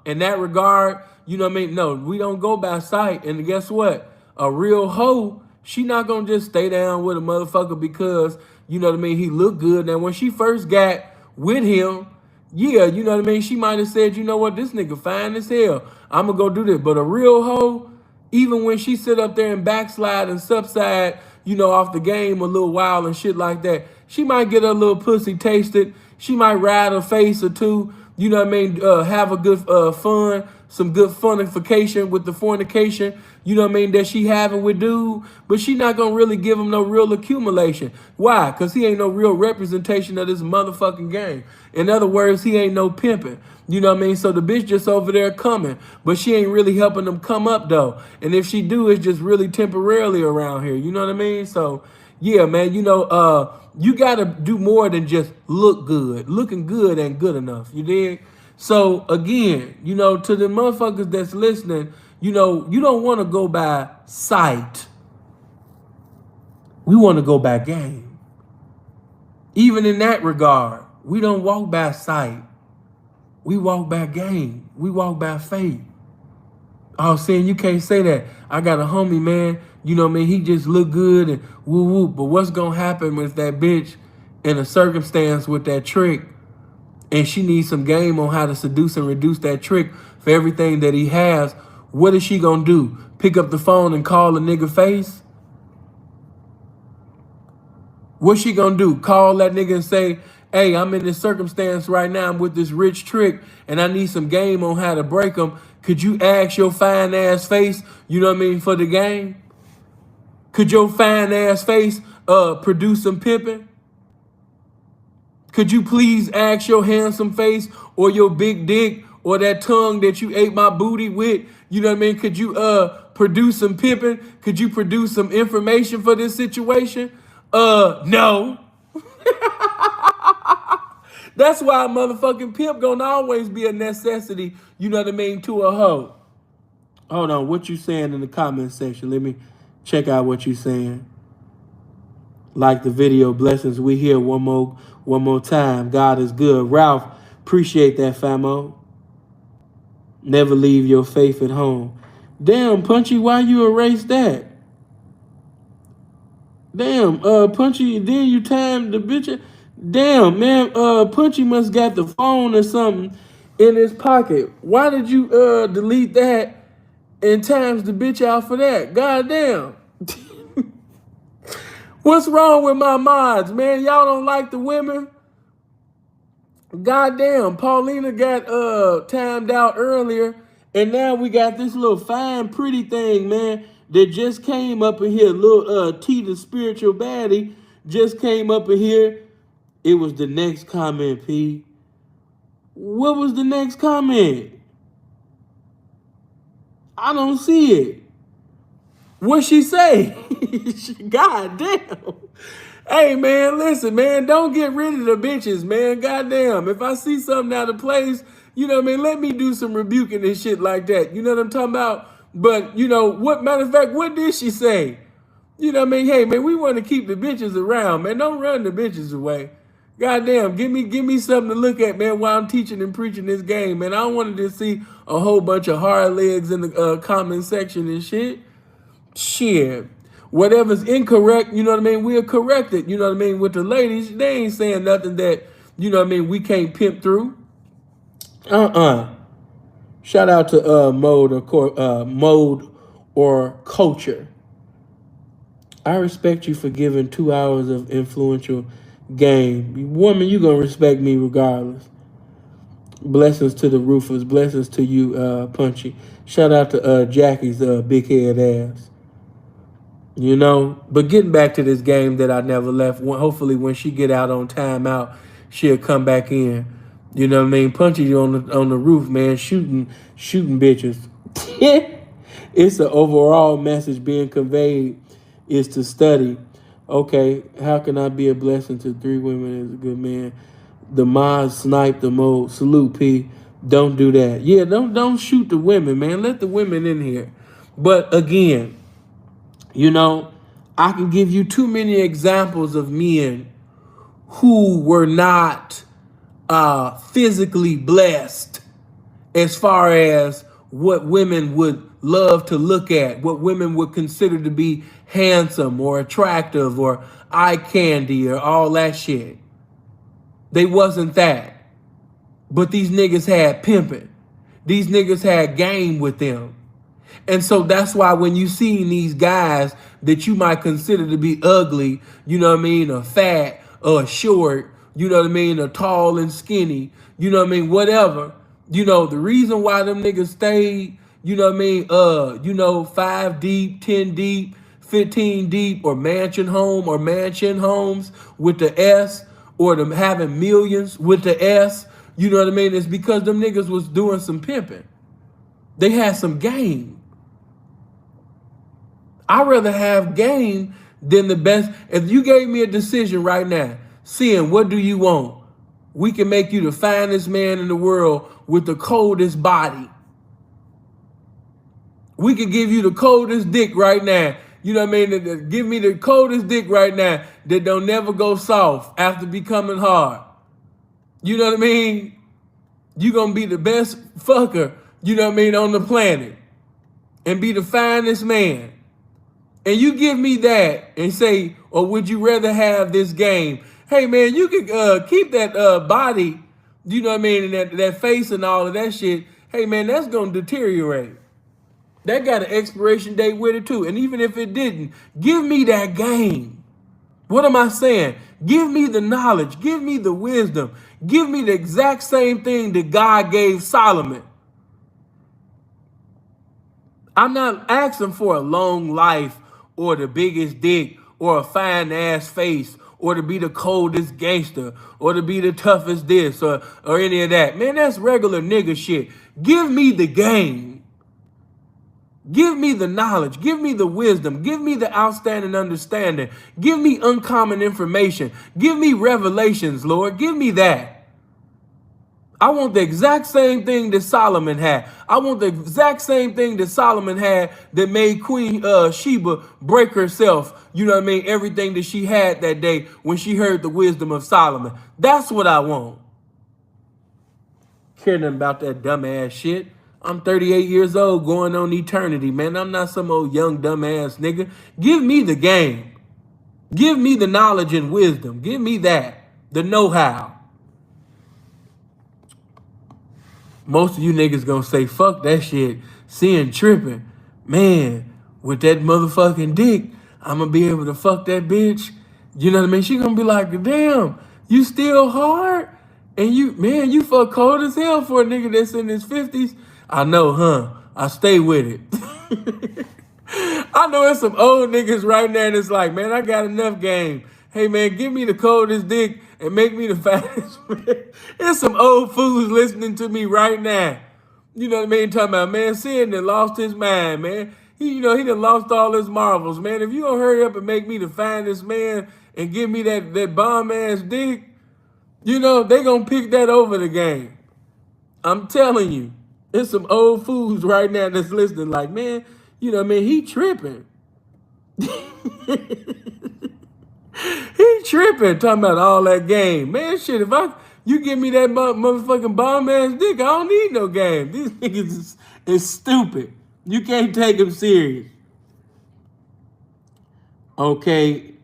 In that regard, you know what I mean? No, we don't go by sight. And guess what? A real hoe, she not gonna just stay down with a motherfucker because, you know what I mean, he looked good. Now, when she first got with him, yeah, you know what I mean, she might have said, you know what, this nigga fine as hell. I'm gonna go do this. But a real hoe, even when she sit up there and backslide and subside, off the game a little while and shit like that, she might get her little pussy tasted. She might ride her face or two, you know what I mean, have a good fun, some good funification with the fornication, you know what I mean, that she having with dude, but she not gonna really give him no real accumulation. Why? Because he ain't no real representation of this motherfucking game. In other words, he ain't no pimping. You know what I mean? So the bitch just over there coming, but she ain't really helping them come up though. And if she do, it's just really temporarily around here. You know what I mean? So yeah, man, you gotta do more than just look good. Looking good ain't good enough. You dig? So again, to the motherfuckers that's listening, you don't want to go by sight. We want to go by game. Even in that regard, we don't walk by sight. We walk by game. We walk by faith. Oh, saying you can't say that. I got a homie, man. You know what I mean? He just look good and woo woo. But what's gonna happen with that bitch in a circumstance with that trick, and she needs some game on how to seduce and reduce that trick for everything that he has? What is she gonna do? Pick up the phone and call a nigga face? What's she gonna do? Call that nigga and say, hey, I'm in this circumstance right now. I'm with this rich trick and I need some game on how to break them. Could you ask your fine ass face, you know what I mean, for the game? Could your fine ass face produce some pimping? Could you please ask your handsome face or your big dick or that tongue that you ate my booty with? You know what I mean? Could you produce some pimping? Could you produce some information for this situation? No. That's why a motherfucking pimp gonna always be a necessity, you know what I mean, to a hoe. Hold on, what you saying in the comment section? Let me check out what you saying. Like the video, blessings. We here one more time. God is good. Ralph, appreciate that, famo. Never leave your faith at home. Damn, Punchy, why you erase that? Damn, Punchy, then you timed the bitch. Damn, man, Punchy must got the phone or something in his pocket. Why did you delete that and times the bitch out for that? Goddamn. What's wrong with my mods, man? Y'all don't like the women? Goddamn, Paulina got timed out earlier, and now we got this little fine, pretty thing, man, that just came up in here. Little T, the spiritual baddie, just came up in here. It was the next comment, P. What was the next comment? I don't see it. What she say? God damn. Hey, man, listen, man, don't get rid of the bitches, man. Goddamn. If I see something out of place, you know what I mean, let me do some rebuking and shit like that. You know what I'm talking about? But, you know, what matter of fact, what did she say? You know what I mean? Hey, man, we want to keep the bitches around, man. Don't run the bitches away. Goddamn, give me something to look at, man, while I'm teaching and preaching this game, man. I don't want to just see a whole bunch of hard legs in the comment section and shit. Shit. Whatever's incorrect, you know what I mean, we'll correct it. You know what I mean? With the ladies, they ain't saying nothing that, you know what I mean, we can't pimp through. Shout out to Mode or Culture. I respect you for giving 2 hours of influential game. Woman, you gonna respect me regardless. Blessings to the roofers. Blessings to you, Punchy. Shout out to Jackie's big head ass. You know, but getting back to this game that I never left. Hopefully, when she get out on timeout, she'll come back in. You know what I mean? Punchy on the roof, man, shooting bitches. It's an overall message being conveyed is to study. Okay, how can I be a blessing to 3 women as a good man? The mod sniped the mode. Salute, P. Don't do that. Yeah, don't shoot the women, man. Let the women in here. But again, you know, I can give you too many examples of men who were not physically blessed as far as what women would love to look at, what women would consider to be handsome or attractive or eye candy or all that shit. They wasn't that. But these niggas had pimping. These niggas had game with them. And so that's why when you see these guys that you might consider to be ugly, you know what I mean, or fat or short, you know what I mean, or tall and skinny, you know what I mean, whatever, you know, the reason why them niggas stayed, you know what I mean, 5 deep, 10 deep, 15 deep, or mansion homes with the S, or them having millions with the S, you know what I mean, it's because them niggas was doing some pimping. They had some game. I'd rather have game than the best. If you gave me a decision right now, seeing what do you want? We can make you the finest man in the world with the coldest body. We could give you the coldest dick right now. You know what I mean? Give me the coldest dick right now that don't never go soft after becoming hard. You know what I mean? You gonna be the best fucker, you know what I mean, on the planet. And be the finest man. And you give me that and say, or would you rather have this game? Hey, man, you could keep that body, you know what I mean, and that face and all of that shit. Hey, man, that's going to deteriorate. That got an expiration date with it, too. And even if it didn't, give me that game. What am I saying? Give me the knowledge. Give me the wisdom. Give me the exact same thing that God gave Solomon. I'm not asking for a long life or the biggest dick or a fine ass face or to be the coldest gangster, or to be the toughest this, or any of that. Man, that's regular nigga shit. Give me the game. Give me the knowledge. Give me the wisdom. Give me the outstanding understanding. Give me uncommon information. Give me revelations, Lord. Give me that. I want the exact same thing that Solomon had. I want the exact same thing that Solomon had that made Queen Sheba break herself. You know what I mean? Everything that she had that day when she heard the wisdom of Solomon. That's what I want. Care nothing about that dumbass shit. I'm 38 years old going on eternity, man. I'm not some old young dumbass nigga. Give me the game. Give me the knowledge and wisdom. Give me that. The know-how. Most of you niggas gonna say, fuck that shit. Seeing tripping. Man, with that motherfucking dick, I'm gonna be able to fuck that bitch. You know what I mean? She gonna be like, damn, you still hard? And you fuck cold as hell for a nigga that's in his 50s. I know, huh? I stay with it. I know there's some old niggas right now that's like, man, I got enough game. Hey, man, give me the coldest dick and make me the fattest. There's some old fools listening to me right now. You know what I mean? Talking about, man, Sin done lost his mind, man. He done lost all his marbles, man. If you don't hurry up and make me the finest man and give me that bomb-ass dick, they gonna pick that over the game. I'm telling you. There's some old fools right now that's listening like, man, he tripping. He tripping, talking about all that game. Man, shit, if you give me that motherfucking bomb-ass dick, I don't need no game. These niggas is stupid. You can't take them serious. Okay,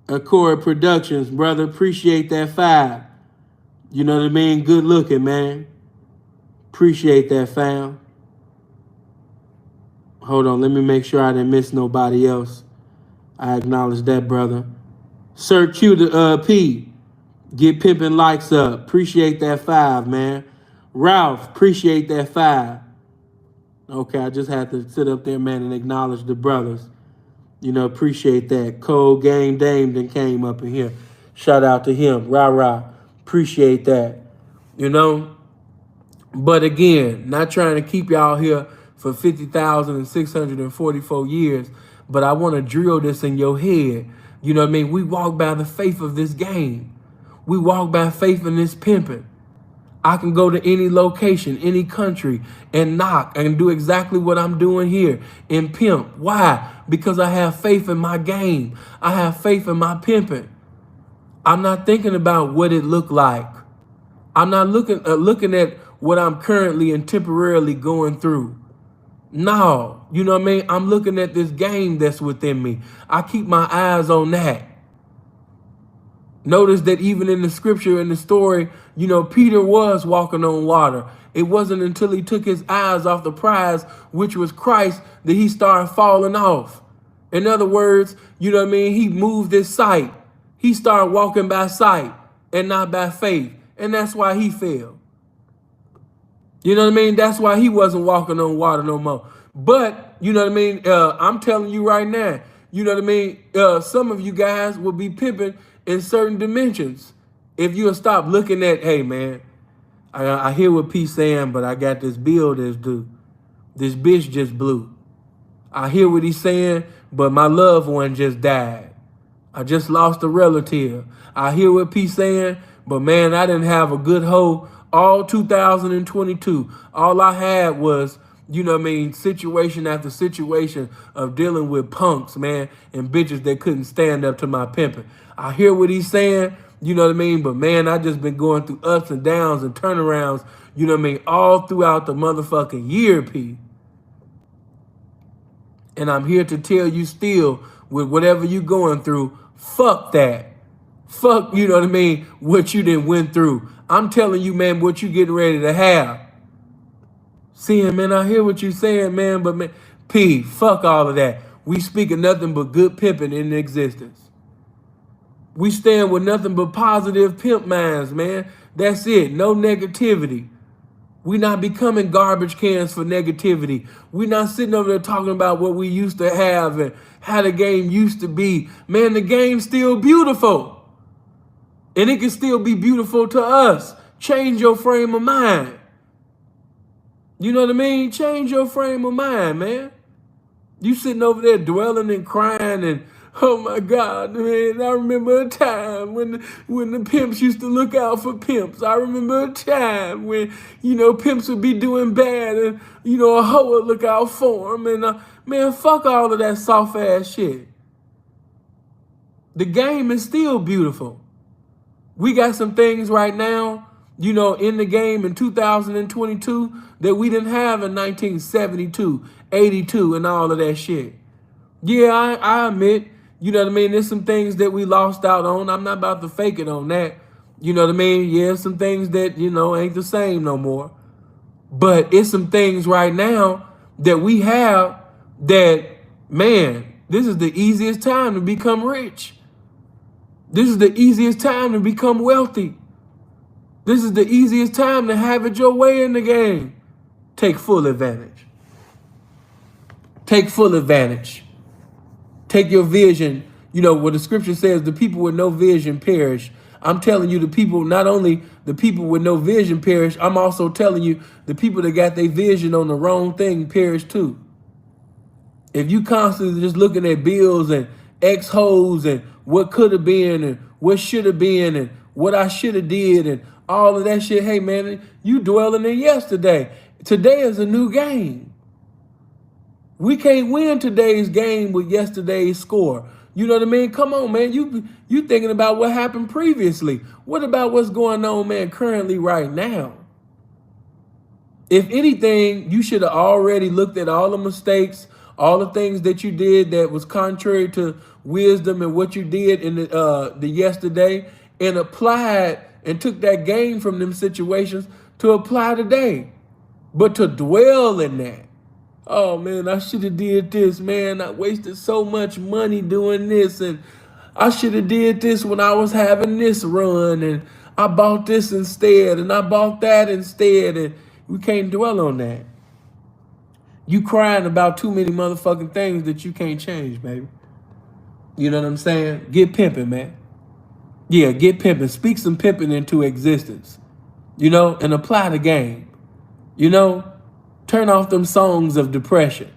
Accord Productions, brother, appreciate that 5. You know what I mean? Good looking, man. Appreciate that, fam. Hold on, let me make sure I didn't miss nobody else. I acknowledge that, brother. Sir Q the P, get pimping likes up. Appreciate that 5, man. Ralph, appreciate that 5. Okay, I just had to sit up there, man, and acknowledge the brothers. Appreciate that. Cold Game Dame then came up in here. Shout out to him. Rah. Appreciate that. But again, not trying to keep y'all here for 50,644 years, but I want to drill this in your head. You know what I mean? We walk by the faith of this game. We walk by faith in this pimping. I can go to any location, any country, and knock and do exactly what I'm doing here and pimp. Why? Because I have faith in my game. I have faith in my pimping. I'm not thinking about what it looked like. I'm not looking at what I'm currently and temporarily going through. No, you know what I mean? I'm looking at this game that's within me. I keep my eyes on that. Notice that even in the scripture, in the story, Peter was walking on water. It wasn't until he took his eyes off the prize, which was Christ, that he started falling off. In other words, you know what I mean? He moved his sight. He started walking by sight and not by faith. And that's why he fell. You know what I mean? That's why he wasn't walking on water no more. But, you know what I mean? I'm telling you right now, you know what I mean? Some of you guys will be pimping in certain dimensions. If you'll stop looking at, hey, man, I hear what P's saying, but I got this bill that's due. This bitch just blew. I hear what he's saying, but my loved one just died. I just lost a relative. I hear what P's saying, but man, I didn't have a good hoe all 2022. All I had was, situation after situation of dealing with punks, man, and bitches that couldn't stand up to my pimping. I hear what he's saying, you know what I mean? But man, I just been going through ups and downs and turnarounds, you know what I mean, all throughout the motherfucking year, P. And I'm here to tell you still, with whatever you going through, fuck that. Fuck, you know what I mean, what you done went through. I'm telling you, man, what you getting ready to have. Seeing, man, I hear what you saying, man, but man, P, fuck all of that. We speaking nothing but good pimping in existence. We stand with nothing but positive pimp minds, man. That's it. No negativity. We not becoming garbage cans for negativity. We not sitting over there talking about what we used to have and how the game used to be. Man, the game's still beautiful. And it can still be beautiful to us. Change your frame of mind. You know what I mean? Change your frame of mind, man. You sitting over there dwelling and crying and, oh my God, man, I remember a time when the pimps used to look out for pimps. I remember a time when, pimps would be doing bad and, a hoe would look out for them. And, man, fuck all of that soft ass shit. The game is still beautiful. We got some things right now, in the game in 2022 that we didn't have in 1972, 82, and all of that shit. Yeah, I admit, there's some things that we lost out on. I'm not about to fake it on that. You know what I mean? Yeah, some things that, ain't the same no more. But it's some things right now that we have that, man, this is the easiest time to become rich. This is the easiest time to become wealthy. This is the easiest time to have it your way in the game. Take full advantage. Take full advantage. Take your vision. What the scripture says, the people with no vision perish. I'm telling you, the people, not only the people with no vision perish, I'm also telling you, the people that got their vision on the wrong thing perish too. If you constantly just looking at bills and ex-hoes and what could have been and what should have been and what I should have did and all of that shit, hey man, you dwelling in yesterday. Today is a new game. We can't win today's game with yesterday's score. You know what I mean? Come on, man. You thinking about what happened previously. What about what's going on, man, currently right now? If anything, you should have already looked at all the mistakes, all the things that you did that was contrary to wisdom and what you did in the yesterday, and applied and took that gain from them situations to apply today. But to dwell in that, oh man, I should have did this, man. I wasted so much money doing this, and I should have did this when I was having this run, and I bought this instead, and I bought that instead, and we can't dwell on that. You crying about too many motherfucking things that you can't change, baby. You know what I'm saying? Get pimping, man. Yeah, get pimping. Speak some pimping into existence, and apply the game. Turn off them songs of depression.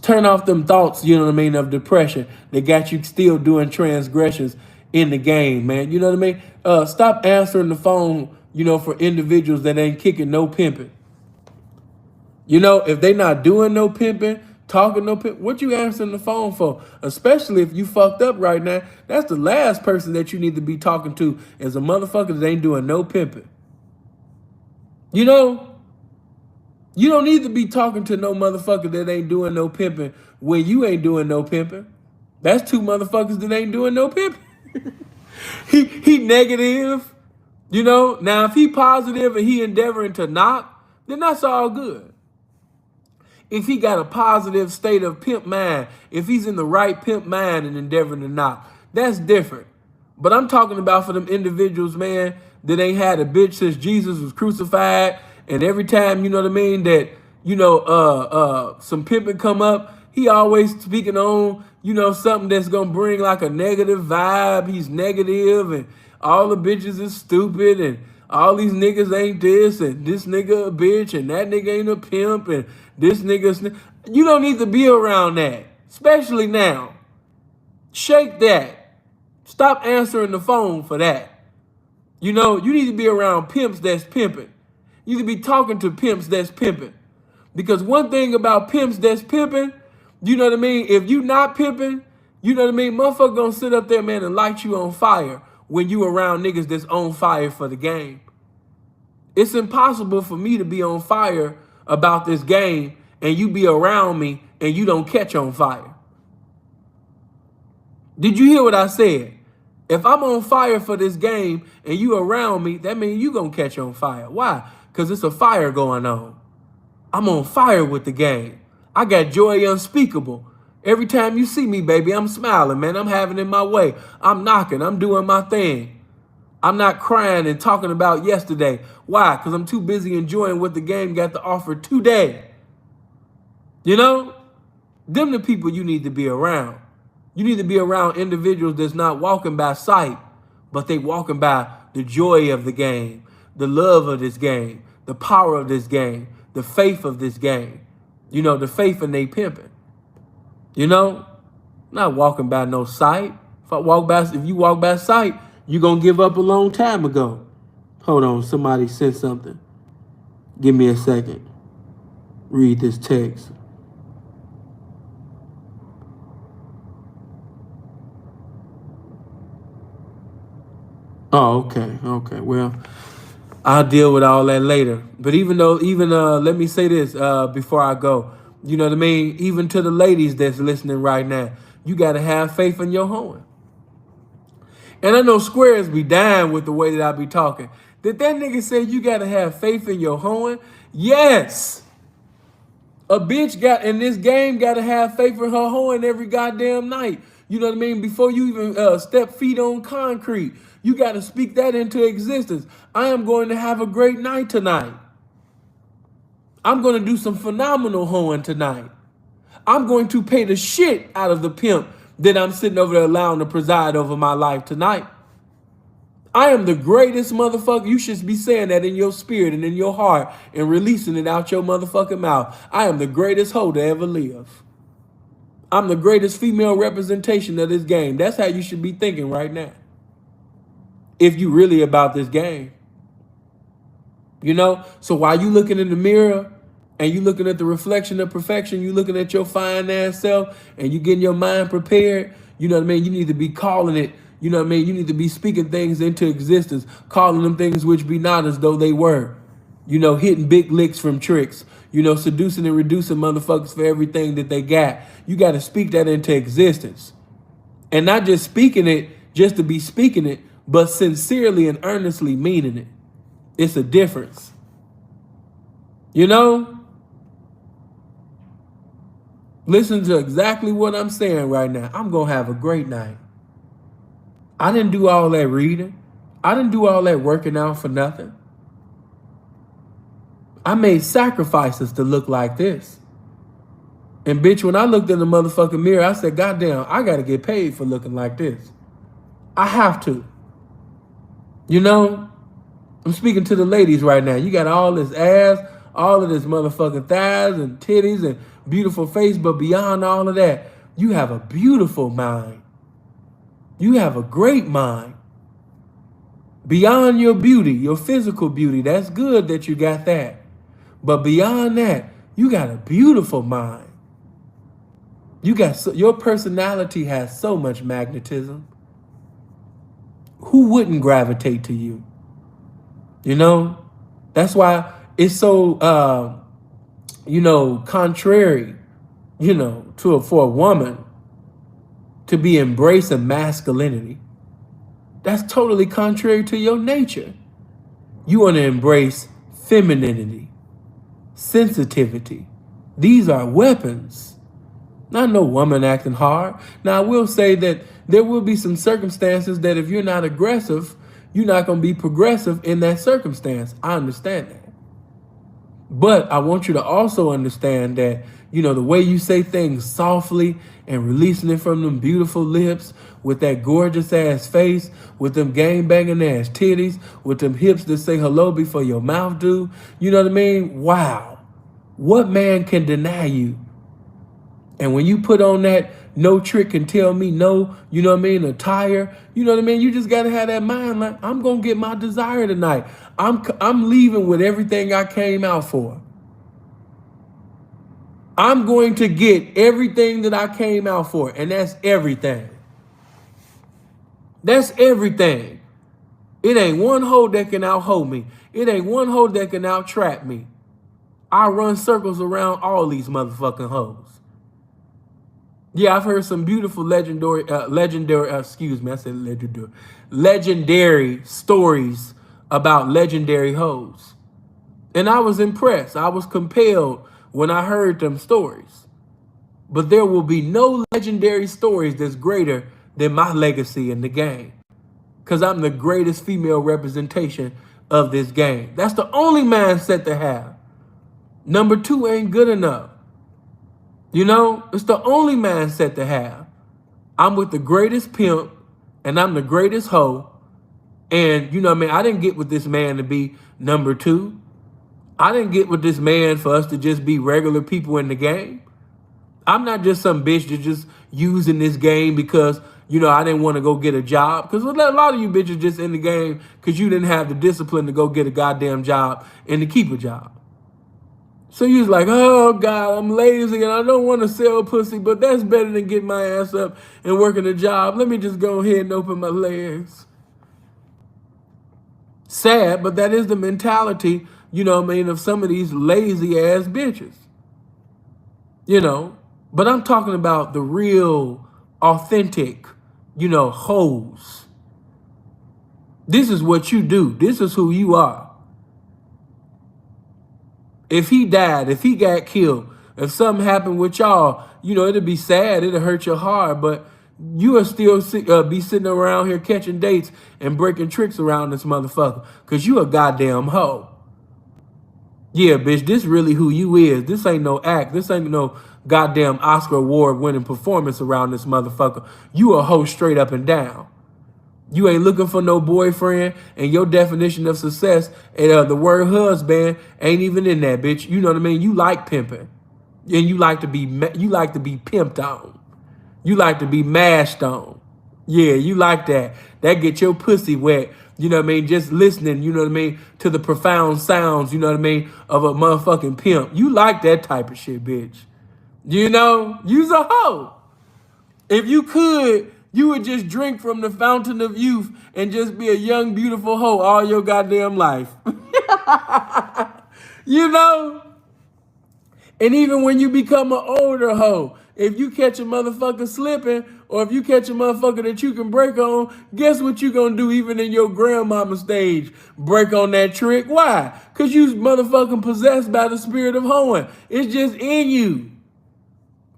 Turn off them thoughts, of depression that got you still doing transgressions in the game, man. You know what I mean? Stop answering the phone, for individuals that ain't kicking no pimping. If they not doing no pimping, talking no pimping, what you answering the phone for? Especially if you fucked up right now. That's the last person that you need to be talking to is a motherfucker that ain't doing no pimping. You don't need to be talking to no motherfucker that ain't doing no pimping when you ain't doing no pimping. That's two motherfuckers that ain't doing no pimping. he negative, Now, if he positive and he endeavoring to knock, then that's all good. If he got a positive state of pimp mind, if he's in the right pimp mind and endeavoring to knock, that's different. But I'm talking about for them individuals, man, that ain't had a bitch since Jesus was crucified. And every time, that, some pimping come up, he always speaking on, something that's going to bring like a negative vibe. He's negative and all the bitches is stupid and all these niggas ain't this and this nigga a bitch and that nigga ain't a pimp and this nigga's... You don't need to be around that, especially now. Shake that. Stop answering the phone for that. You need to be around pimps that's pimping. You need to be talking to pimps that's pimping. Because one thing about pimps that's pimping, you know what I mean? If you not pimping, you know what I mean? Motherfucker gonna sit up there, man, and light you on fire when you around niggas that's on fire for the game. It's impossible for me to be on fire about this game and you be around me and you don't catch on fire. Did you hear what I said? If I'm on fire for this game and you around me, that means you gonna catch on fire. Why? Because it's a fire going on. I'm on fire with the game. I got joy unspeakable. Every time you see me, baby, I'm smiling, man. I'm having it my way. I'm knocking. I'm doing my thing. I'm not crying and talking about yesterday. Why? Because I'm too busy enjoying what the game got to offer today. Them the people you need to be around. You need to be around individuals that's not walking by sight, but they walking by the joy of the game, the love of this game, the power of this game, the faith of this game. You know, the faith in they pimping. You know, not walking by no sight. If you walk by sight, you gonna give up a long time ago. Hold on, somebody sent something. Give me a second. Read this text. Oh, okay. Well, I'll deal with all that later. But let me say this before I go. You know what I mean? Even to the ladies that's listening right now, you got to have faith in your hoeing. And I know squares be dying with the way that I be talking. Did that nigga say you got to have faith in your hoeing? Yes. A bitch in this game got to have faith in her hoeing every goddamn night. You know what I mean? Before you even step feet on concrete, you got to speak that into existence. I am going to have a great night tonight. I'm going to do some phenomenal hoeing tonight. I'm going to pay the shit out of the pimp that I'm sitting over there allowing to preside over my life tonight. I am the greatest motherfucker. You should be saying that in your spirit and in your heart and releasing it out your motherfucking mouth. I am the greatest hoe to ever live. I'm the greatest female representation of this game. That's how you should be thinking right now. If you really about this game. You know? So while you looking in the mirror and you looking at the reflection of perfection, you looking at your fine ass self and you getting your mind prepared, you know what I mean? You need to be calling it, you know what I mean? You need to be speaking things into existence, calling them things which be not as though they were. You know, hitting big licks from tricks, you know, seducing and reducing motherfuckers for everything that they got. You got to speak that into existence. And not just speaking it just to be speaking it, but sincerely and earnestly meaning it. It's a difference. You know? Listen to exactly what I'm saying right now. I'm going to have a great night. I didn't do all that reading. I didn't do all that working out for nothing. I made sacrifices to look like this. And bitch, when I looked in the motherfucking mirror, I said, goddamn, I got to get paid for looking like this. I have to. You know? I'm speaking to the ladies right now. You got all this ass, all of this motherfucking thighs and titties and beautiful face, but beyond all of that, you have a beautiful mind. You have a great mind. Beyond your beauty, your physical beauty, that's good that you got that. But beyond that, you got a beautiful mind. Your personality has so much magnetism. Who wouldn't gravitate to you? You know, that's why it's so, contrary, for a woman to be embracing masculinity. That's totally contrary to your nature. You want to embrace femininity, sensitivity. These are weapons. Not no woman acting hard. Now, I will say that there will be some circumstances that if you're not aggressive, you're not going to be progressive in that circumstance. I understand that. But I want you to also understand that, the way you say things softly and releasing it from them beautiful lips with that gorgeous ass face, with them gang banging ass titties, with them hips that say hello before your mouth do. You know what I mean? Wow. What man can deny you? And when you put on that no trick can tell me no, attire, you just got to have that mind like, I'm going to get my desire tonight. I'm leaving with everything I came out for. I'm going to get everything that I came out for, and that's everything. That's everything. It ain't one hoe that can out-hoe me. It ain't one hoe that can out-trap me. I run circles around all these motherfucking hoes. Yeah, I've heard some beautiful legendary stories about legendary hoes. And I was impressed. I was compelled when I heard them stories. But there will be no legendary stories that's greater than my legacy in the game. Because I'm the greatest female representation of this game. That's the only mindset to have. Number 2 ain't good enough. It's the only mindset to have. I'm with the greatest pimp and I'm the greatest hoe And, you know what I mean? I didn't get with this man to be number two. I didn't get with this man for us to just be regular people in the game. I'm not just some bitch that's just using this game because, you know, I didn't want to go get a job. Because a lot of you bitches just in the game because you didn't have the discipline to go get a goddamn job and to keep a job. So you was like, oh, God, I'm lazy and I don't want to sell pussy, but that's better than getting my ass up and working a job. Let me just go ahead and open my legs. Sad, but that is the mentality, you know what I mean, of some of these lazy ass bitches. You know, but I'm talking about the real, authentic, you know, hoes. This is what you do. This is who you are. If he died, if he got killed, if something happened with y'all, you know, it'll be sad, it'll hurt your heart, but you will still be sitting around here catching dates and breaking tricks around this motherfucker because you a goddamn hoe. Yeah, bitch, this really who you is. This ain't no act. This ain't no goddamn Oscar award winning performance around this motherfucker. You a hoe straight up and down. You ain't looking for no boyfriend, and your definition of success and the word husband ain't even in that, bitch. You know what I mean? You like pimping, and you like to be pimped on. You like to be mashed on. Yeah, you like that. That get your pussy wet. You know what I mean? Just listening, you know what I mean, to the profound sounds, you know what I mean, of a motherfucking pimp. You like that type of shit, bitch. You know, you's a hoe. If you could, you would just drink from the fountain of youth and just be a young, beautiful hoe all your goddamn life. You know? And even when you become an older hoe, if you catch a motherfucker slipping, or if you catch a motherfucker that you can break on, guess what you gonna do even in your grandmama stage? Break on that trick. Why? Because you motherfucking possessed by the spirit of hoeing. It's just in you.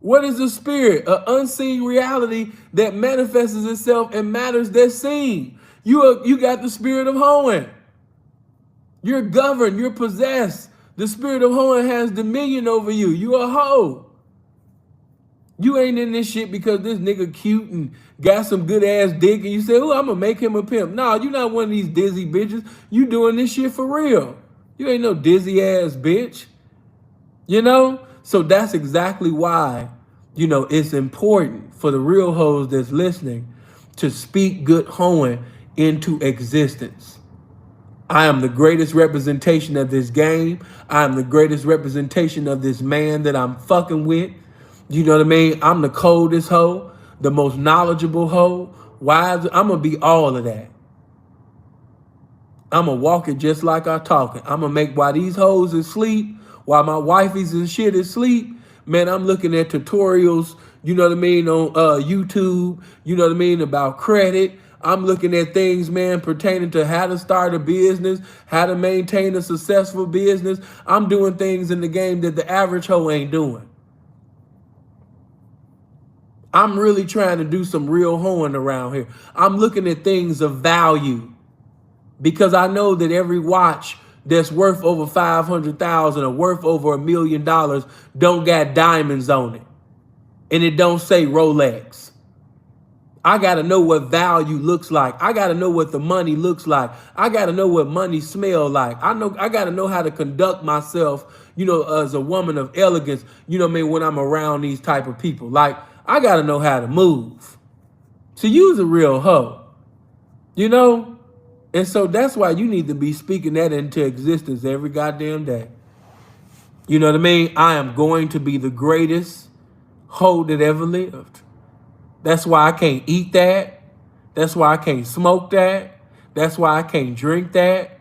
What is the spirit? An unseen reality that manifests itself in matters that's seen. You got the spirit of hoeing. You're governed. You're possessed. The spirit of hoeing has dominion over you. You a hoe. You ain't in this shit because this nigga cute and got some good ass dick and you say, oh, I'm gonna make him a pimp. No, you not one of these dizzy bitches. You doing this shit for real. You ain't no dizzy ass bitch. You know? So that's exactly why, you know, it's important for the real hoes that's listening to speak good hoeing into existence. I am the greatest representation of this game. I am the greatest representation of this man that I'm fucking with. You know what I mean? I'm the coldest hoe, the most knowledgeable hoe, wise. I'm going to be all of that. I'm going to walk it just like I talk it. I'm going to make while these hoes is asleep, while my wifeys and shit is asleep, man, I'm looking at tutorials, you know what I mean, on YouTube, you know what I mean, about credit. I'm looking at things, man, pertaining to how to start a business, how to maintain a successful business. I'm doing things in the game that the average hoe ain't doing. I'm really trying to do some real hoeing around here. I'm looking at things of value because I know that every watch that's worth over 500,000 or worth over $1 million don't got diamonds on it. And it don't say Rolex. I got to know what value looks like. I got to know what the money looks like. I got to know what money smell like. I got to know how to conduct myself, you know, as a woman of elegance, you know what I mean, when I'm around these type of people. Like, I got to know how to move. So you's a real hoe, you know? And so that's why you need to be speaking that into existence every goddamn day. You know what I mean? I am going to be the greatest hoe that ever lived. That's why I can't eat that. That's why I can't smoke that. That's why I can't drink that.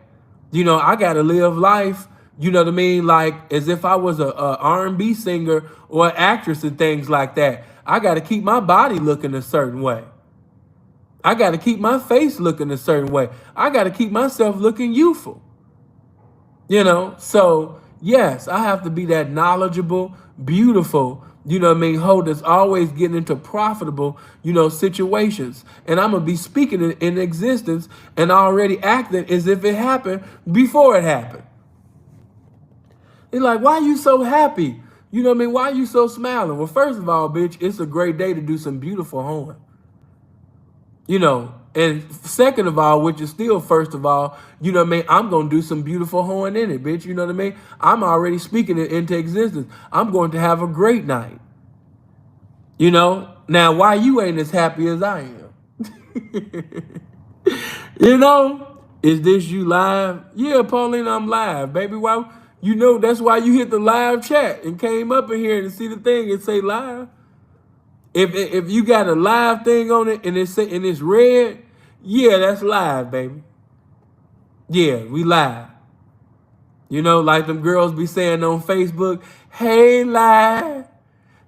You know, I got to live life, you know what I mean, like as if I was a R&B singer or an actress and things like that. I got to keep my body looking a certain way. I got to keep my face looking a certain way. I got to keep myself looking youthful. You know, so yes, I have to be that knowledgeable, beautiful, you know what I mean, hoe that's always getting into profitable, you know, situations. And I'm going to be speaking it in existence and already acting as if it happened before it happened. They're like, why are you so happy? You know what I mean? Why are you so smiling? Well, first of all, bitch, it's a great day to do some beautiful hoeing. You know, And second of all, which is still first of all, you know what I mean? I'm going to do some beautiful hoeing in it, bitch. You know what I mean? I'm already speaking it into existence. I'm going to have a great night. You know? Now, why you ain't as happy as I am? You know? Is this you live? Yeah, Pauline, I'm live, baby. Why? You know, that's why you hit the live chat and came up in here and see the thing and say live. If you got a live thing on it and it's red, yeah, that's live, baby. Yeah, we live. You know, like them girls be saying on Facebook, hey live,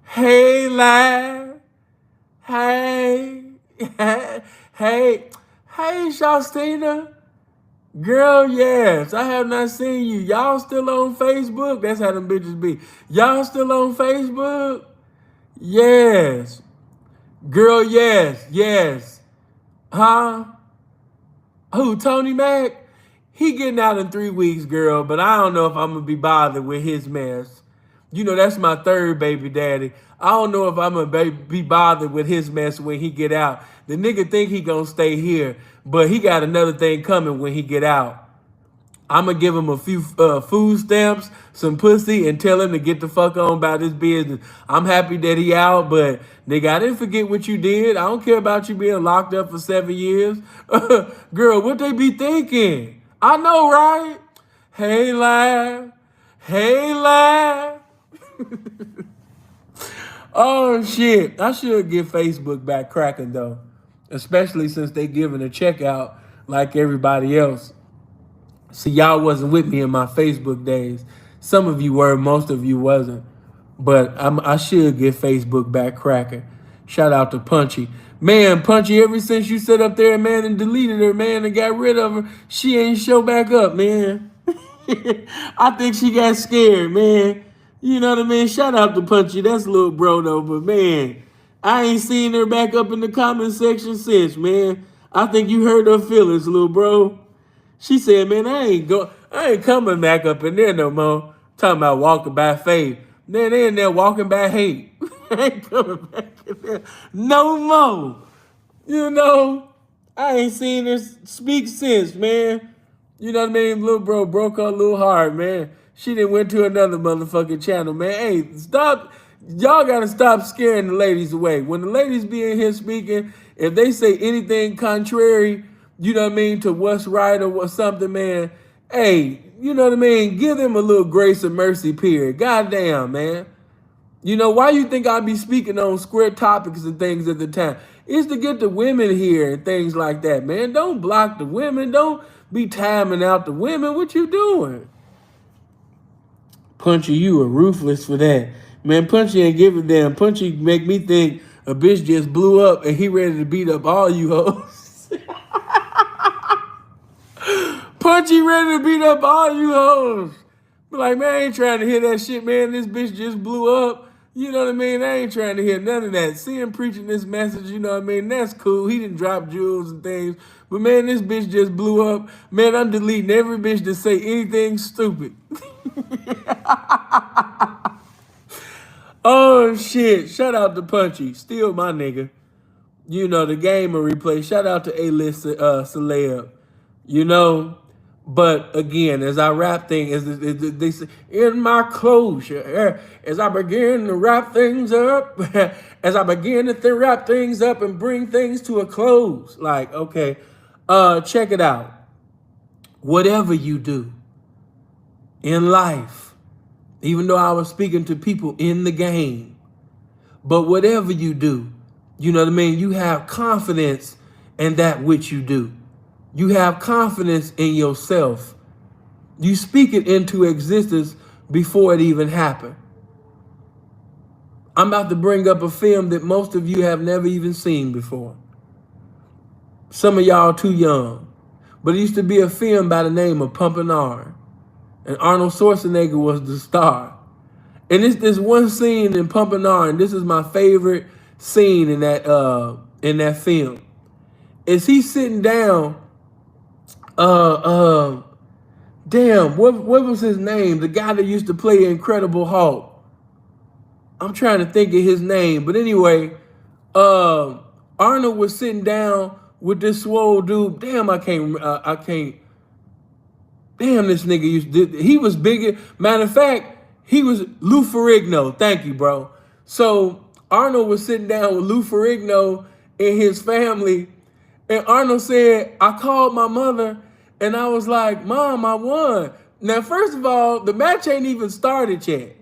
hey live, hey, hey, hey, Shastina. Girl, yes, I have not seen you. Y'all still on Facebook? That's how them bitches be. Y'all still on Facebook? Yes. Girl, yes, yes. Huh? Who, Tony Mac? He getting out in 3 weeks, girl, but I don't know if I'm gonna be bothered with his mess. You know, that's my third baby daddy. I don't know if I'm gonna be bothered with his mess when he get out. The nigga think he gonna stay here, but he got another thing coming when he get out. I'm gonna give him a few food stamps, some pussy, and tell him to get the fuck on about his business. I'm happy that he out, but nigga, I didn't forget what you did. I don't care about you being locked up for 7 years. Girl, what they be thinking? I know, right? Hey, live. Hey, live. Oh, shit. I should get Facebook back cracking, though. Especially since they giving a checkout like everybody else. See, y'all wasn't with me in my Facebook days. Some of you were, most of you wasn't. But I should get Facebook back cracking. Shout out to Punchy. Man, Punchy, ever since you set up there, man, and deleted her, man, and got rid of her, she ain't show back up, man. I think she got scared, man. You know what I mean? Shout out to Punchy. That's little bro, though. But, man, I ain't seen her back up in the comment section since, man. I think you hurt her feelings, little bro. She said, man, I ain't coming back up in there no more. Talking about walking by faith. Man, they in there walking by hate. I ain't coming back in there no more. You know, I ain't seen her speak since, man. You know what I mean? Little bro broke her little heart, man. She done went to another motherfucking channel, man. Hey, stop. Y'all gotta stop scaring the ladies away. When the ladies be in here speaking, if they say anything contrary, you know what I mean, to what's right or what something, man, hey, you know what I mean? Give them a little grace and mercy, period. Goddamn, man. You know, why you think I be speaking on square topics and things at the time? It's to get the women here and things like that, man. Don't block the women. Don't be timing out the women. What you doing? Punchy, you are ruthless for that. Man, Punchy ain't give a damn. Punchy make me think a bitch just blew up and he ready to beat up all you hoes. Punchy ready to beat up all you hoes. Be like, man, I ain't trying to hear that shit, man. This bitch just blew up. You know what I mean? I ain't trying to hear none of that. See him preaching this message, you know what I mean? That's cool. He didn't drop jewels and things. But, man, this bitch just blew up. Man, I'm deleting every bitch that say anything stupid. Oh, shit. Shout out to Punchy. Still my nigga. You know, the gamer replay. Shout out to A-List Celeb. You know, but again, as I wrap things, they say, in my closure, as I begin to wrap things up, as I begin to wrap things up and bring things to a close, like, okay, check it out. Whatever you do in life, even though I was speaking to people in the game, but whatever you do, you know what I mean? You have confidence in that which you do. You have confidence in yourself. You speak it into existence before it even happened. I'm about to bring up a film that most of you have never even seen before. Some of y'all too young. But it used to be a film by the name of Pumping Iron. And Arnold Schwarzenegger was the star. And it's this one scene in Pumping Iron. This is my favorite scene in that film. Is he sitting down? Damn, what was his name? The guy that used to play Incredible Hulk. I'm trying to think of his name, but anyway, Arnold was sitting down with this swole dude. Damn, I can't. Damn, this nigga he was bigger. Matter of fact, he was Lou Ferrigno. Thank you, bro. So Arnold was sitting down with Lou Ferrigno and his family, and Arnold said, "I called my mother, and I was like, Mom, I won." Now, first of all, the match ain't even started yet.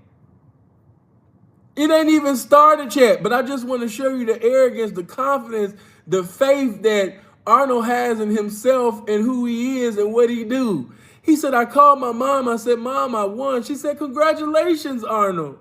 It ain't even started yet, but I just want to show you the arrogance, the confidence, the faith that Arnold has in himself and who he is and what he do. He said, I called my mom. I said, Mom, I won. She said, congratulations, Arnold.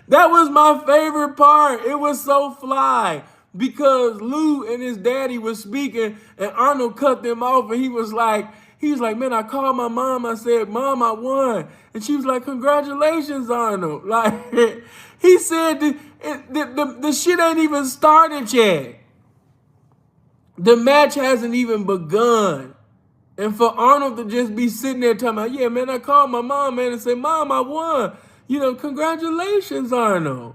That was my favorite part. It was so fly because Lou and his daddy was speaking and Arnold cut them off and he was like, man, I called my mom. I said, Mom, I won. And she was like, congratulations, Arnold. Like, he said the shit ain't even started yet. The match hasn't even begun. And for Arnold to just be sitting there talking about, yeah, man, I called my mom, man, and said, Mom, I won. You know, congratulations, Arnold.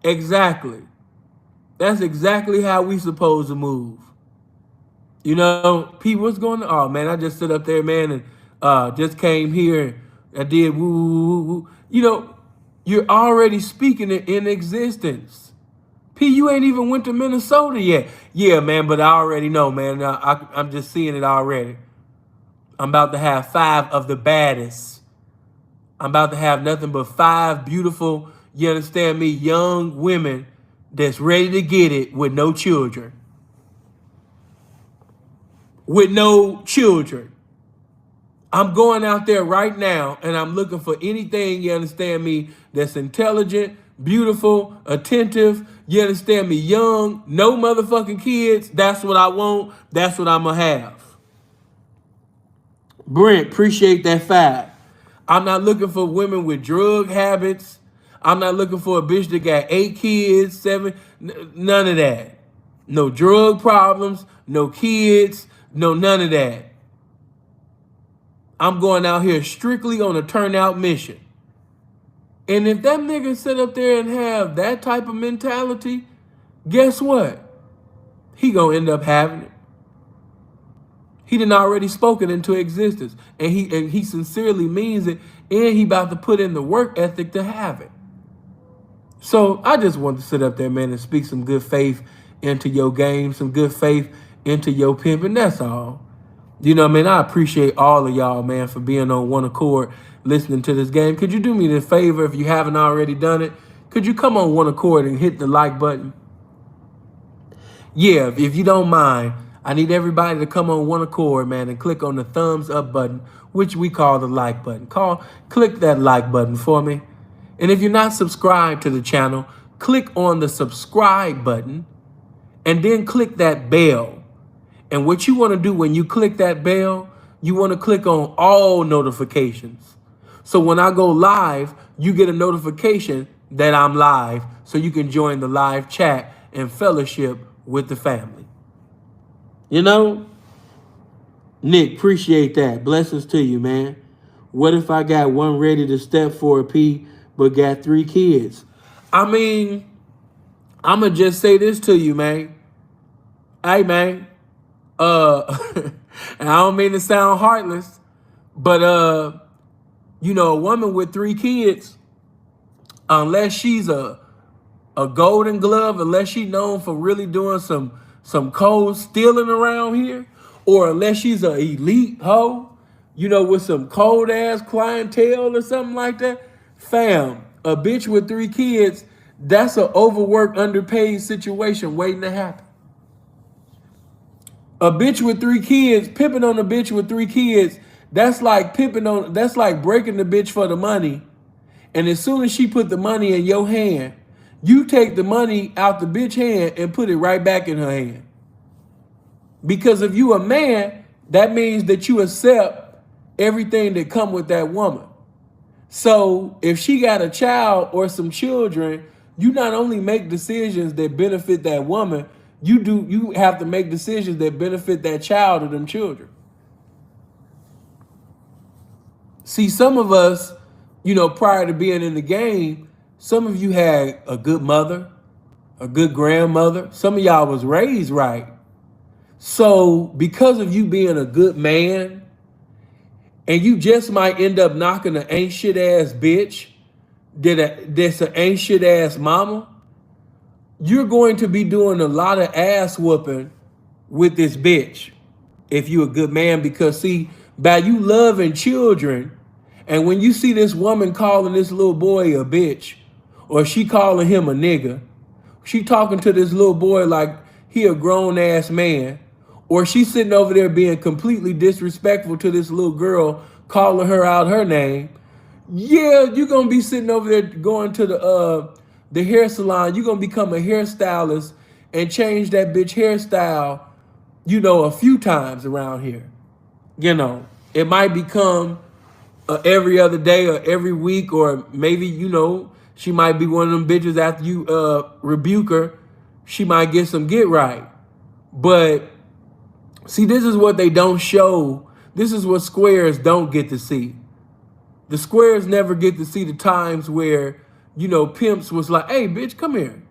Exactly. That's exactly how we supposed to move. You know, Pete, what's going on? Oh, man, I just stood up there, man, and just came here and I did woo, woo, woo, woo. You know, you're already speaking it in existence. P, you ain't even went to Minnesota yet. Yeah, man, but I already know, man. I'm just seeing it already. I'm about to have 5 of the baddest. I'm about to have nothing but 5 beautiful, you understand me, young women that's ready to get it with no children. With no children. I'm going out there right now and I'm looking for anything, you understand me, that's intelligent, beautiful, attentive, you understand me, young, no motherfucking kids. That's what I want. That's what I'm going to have. Brent, appreciate that 5. I'm not looking for women with drug habits. I'm not looking for a bitch that got 8 kids, 7, none of that. No drug problems, no kids, no none of that. I'm going out here strictly on a turnout mission. And if that nigga sit up there and have that type of mentality, guess what? He gonna end up having it. He done already spoken into existence. And he sincerely means it. And he about to put in the work ethic to have it. So I just want to sit up there, man, and speak some good faith into your game, some good faith into your pimping. That's all. You know what I mean? I appreciate all of y'all, man, for being on one accord, listening to this game. Could you do me this favor if you haven't already done it? Could you come on one accord and hit the like button? Yeah, if you don't mind, I need everybody to come on one accord, man, and click on the thumbs up button, which we call the like button. Click that like button for me. And if you're not subscribed to the channel, click on the subscribe button and then click that bell. And what you want to do when you click that bell, you want to click on all notifications. So when I go live, you get a notification that I'm live so you can join the live chat and fellowship with the family. You know? Nick, appreciate that. Blessings to you, man. What if I got one ready to step for a P but got 3 kids? I mean, I'm going to just say this to you, man. Hey, man. And I don't mean to sound heartless, but you know, a woman with 3 kids, unless she's a golden glove, unless she's known for really doing some cold stealing around here, or unless she's an elite hoe, you know, with some cold ass clientele or something like that, fam, a bitch with 3 kids, that's an overworked, underpaid situation waiting to happen. A bitch with 3 kids, pimping on a bitch with 3 kids, that's like breaking the bitch for the money. And as soon as she put the money in your hand, you take the money out the bitch hand and put it right back in her hand. Because if you a man, that means that you accept everything that come with that woman. So if she got a child or some children, you not only make decisions that benefit that woman, you have to make decisions that benefit that child or them children. See, some of us, you know, prior to being in the game, some of you had a good mother, a good grandmother. Some of y'all was raised right. So because of you being a good man, and you just might end up knocking an ain't shit ass bitch that's an ain't shit ass mama, you're going to be doing a lot of ass whooping with this bitch if you a good man. Because see, by you loving children, and when you see this woman calling this little boy a bitch, or she calling him a nigga, she talking to this little boy like he a grown ass man, or she sitting over there being completely disrespectful to this little girl, calling her out her name, yeah, you're gonna be sitting over there going to the hair salon. You're gonna become a hairstylist and change that bitch hairstyle, a few times around here. It might become every other day or every week, or maybe, she might be one of them bitches after you rebuke her, she might get some get right. But see, this is what they don't show. This is what squares don't get to see. The squares never get to see the times where, pimps was like, hey, bitch, come here.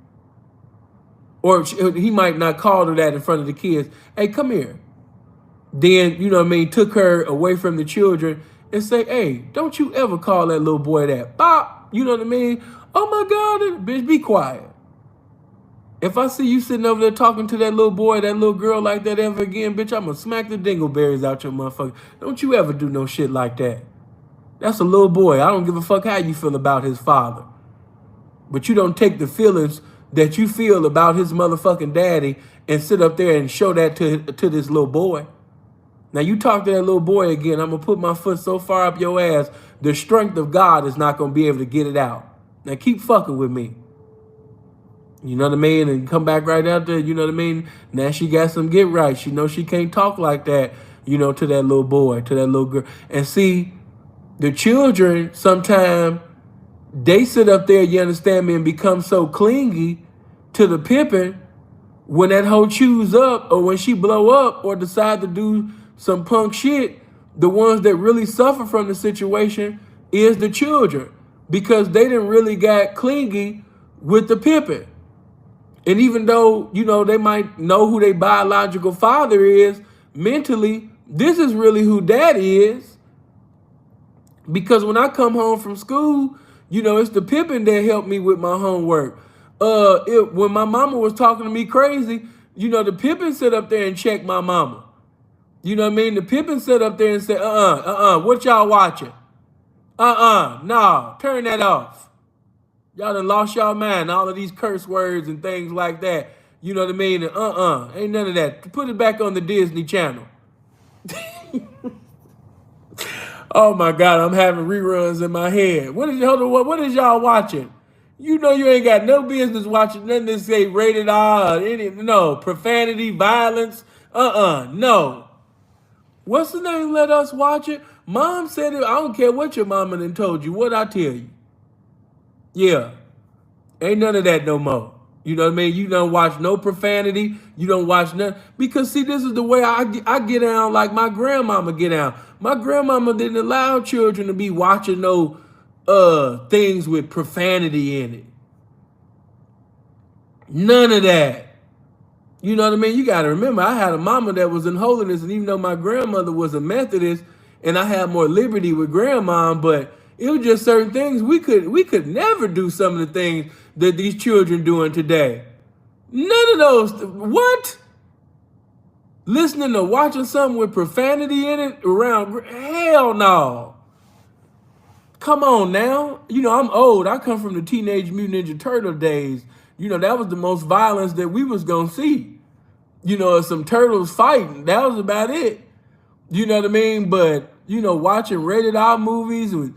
Or he might not call her that in front of the kids. Hey, come here. Then, took her away from the children and say, hey, don't you ever call that little boy that. Bop. You know what I mean? Oh, my God, bitch, be quiet. If I see you sitting over there talking to that little boy, that little girl like that ever again, bitch, I'm going to smack the dingleberries out your motherfucker. Don't you ever do no shit like that. That's a little boy. I don't give a fuck how you feel about his father. But you don't take the feelings that you feel about his motherfucking daddy and sit up there and show that to this little boy. Now you talk to that little boy again, I'm going to put my foot so far up your ass, the strength of God is not going to be able to get it out. Now keep fucking with me. You know what I mean? And come back right out there, you know what I mean? Now she got some get right. She knows she can't talk like that, to that little boy, to that little girl. And see, the children, sometimes, they sit up there, you understand me, and become so clingy to the pimping when that hoe chews up, or when she blow up or decide to do some punk shit. The ones that really suffer from the situation is the children, because they didn't really got clingy with the pimping. And even though, they might know who their biological father is, mentally, this is really who daddy is. Because when I come home from school, it's the pimping that helped me with my homework. When my mama was talking to me crazy, the pimping sit up there and check my mama. You know what I mean? The pimping sit up there and say, what y'all watching? No, turn that off. Y'all done lost y'all mind, all of these curse words and things like that. You know what I mean? And ain't none of that. Put it back on the Disney Channel. Oh my God, I'm having reruns in my head. What is y'all watching? You ain't got no business watching nothing that say rated R, no, profanity, violence. No. What's the name? Let us watch it. Mom said it. I don't care what your mama done told you. What I tell you. Yeah. Ain't none of that no more. You know what I mean? You don't watch no profanity. You don't watch nothing. Because, see, this is the way I get down like my grandmama get down. My grandmama didn't allow children to be watching no things with profanity in it. None of that. You know what I mean? You got to remember, I had a mama that was in holiness, and even though my grandmother was a Methodist, and I had more liberty with grandma, but it was just certain things we could never do some of the things that these children doing today. None of those. What? Listening to watching something with profanity in it around? Hell no. Come on now. I'm old. I come from the Teenage Mutant Ninja Turtle days. That was the most violence that we was going to see. Some turtles fighting. That was about it. You know what I mean? But, watching rated R movies with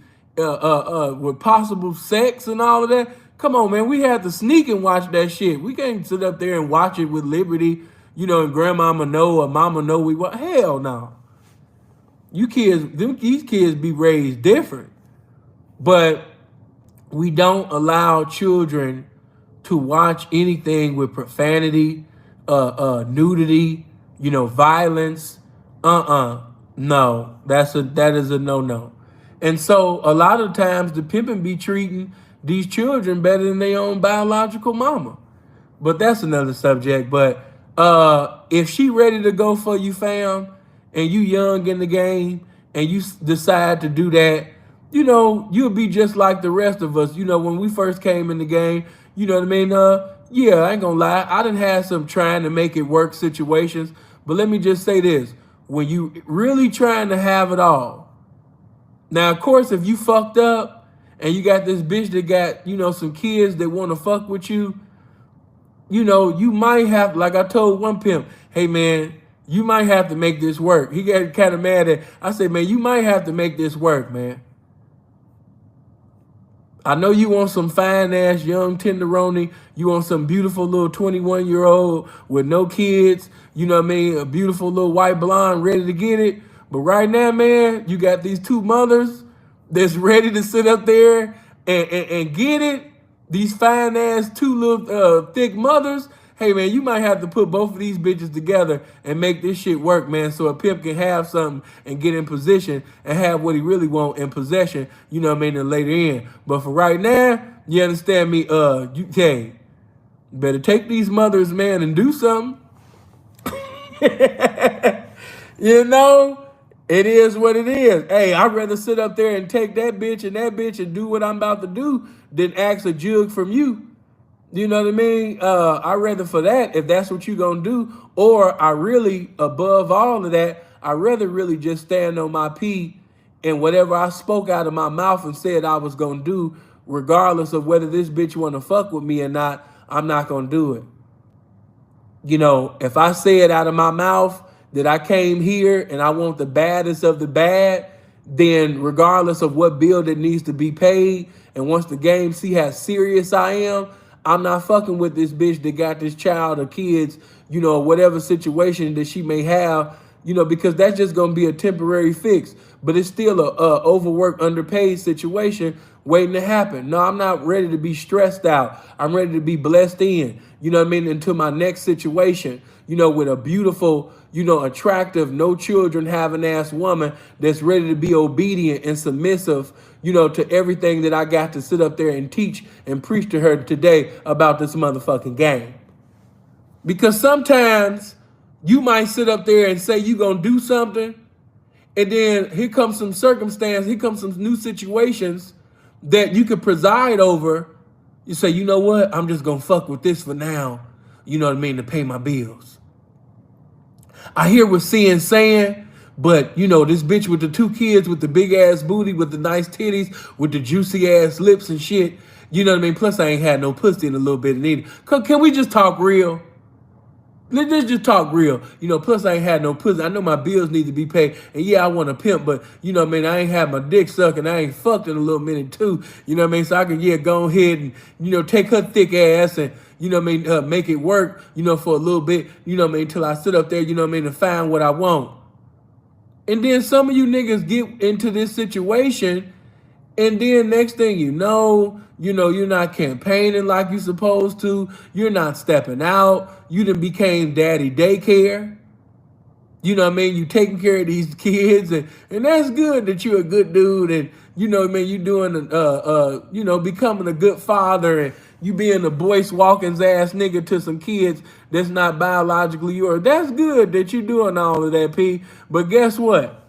possible sex and all of that. Come on, man. We had to sneak and watch that shit. We can't sit up there and watch it with liberty, and grandmama know or mama know we want. Hell no. These kids be raised different. But we don't allow children to watch anything with profanity, nudity, violence. No, that is a no-no. And so a lot of times the pimping be treating these children better than their own biological mama. But that's another subject. But if she ready to go for you, fam, and you young in the game, and you decide to do that, you'll be just like the rest of us. When we first came in the game, you know what I mean? Yeah, I ain't gonna lie. I done had some trying to make it work situations. But let me just say this. When you really trying to have it all, now, of course, if you fucked up and you got this bitch that got, some kids that want to fuck with you, you might have, like I told one pimp, hey, man, you might have to make this work. He got kind of mad at, I said, man, you might have to make this work, man. I know you want some fine-ass young tenderoni. You want some beautiful little 21-year-old with no kids, you know what I mean, a beautiful little white blonde ready to get it. But right now, man, you got these two mothers that's ready to sit up there and get it. These fine-ass two little thick mothers. Hey, man, you might have to put both of these bitches together and make this shit work, man, so a pimp can have something and get in position and have what he really want in possession, you know what I mean, and later in. But for right now, you understand me, hey, better take these mothers, man, and do something. It is what it is. Hey, I'd rather sit up there and take that bitch and do what I'm about to do than ask a jug from you. You know what I mean? I'd rather for that, if that's what you're going to do, or I really, above all of that, I'd rather really just stand on my pee and whatever I spoke out of my mouth and said I was going to do, regardless of whether this bitch want to fuck with me or not, I'm not going to do it. If I say it out of my mouth that I came here and I want the baddest of the bad, then regardless of what bill that needs to be paid, and once the game see how serious I am, I'm not fucking with this bitch that got this child or kids, whatever situation that she may have, because that's just going to be a temporary fix. But it's still a overworked, underpaid situation waiting to happen. No, I'm not ready to be stressed out. I'm ready to be blessed in, into my next situation, with a beautiful, attractive, no children having ass woman that's ready to be obedient and submissive, to everything that I got to sit up there and teach and preach to her today about this motherfucking game. Because sometimes you might sit up there and say you're going to do something, and then here comes some circumstance, here comes some new situations that you could preside over. You say, you know what? I'm just going to fuck with this for now, you know what I mean, to pay my bills. I hear what Cian's saying, but, this bitch with the two kids with the big ass booty, with the nice titties, with the juicy ass lips and shit, you know what I mean? Plus, I ain't had no pussy in a little bit either. Can we just talk real? Let's just talk real. Plus I ain't had no pussy. I know my bills need to be paid. And yeah, I want to pimp, but I ain't had my dick sucked and I ain't fucked in a little minute too. You know what I mean? So I can, go ahead and, take her thick ass and, make it work, for a little bit, until I sit up there, and find what I want. And then some of you niggas get into this situation, and then next thing you know, you're not campaigning like you're supposed to. You're not stepping out. You done became daddy daycare. You know what I mean? You taking care of these kids, and that's good that you're a good dude, and you doing becoming a good father, and you being a Boyce Walkins ass nigga to some kids that's not biologically yours. That's good that you're doing all of that, P. But guess what?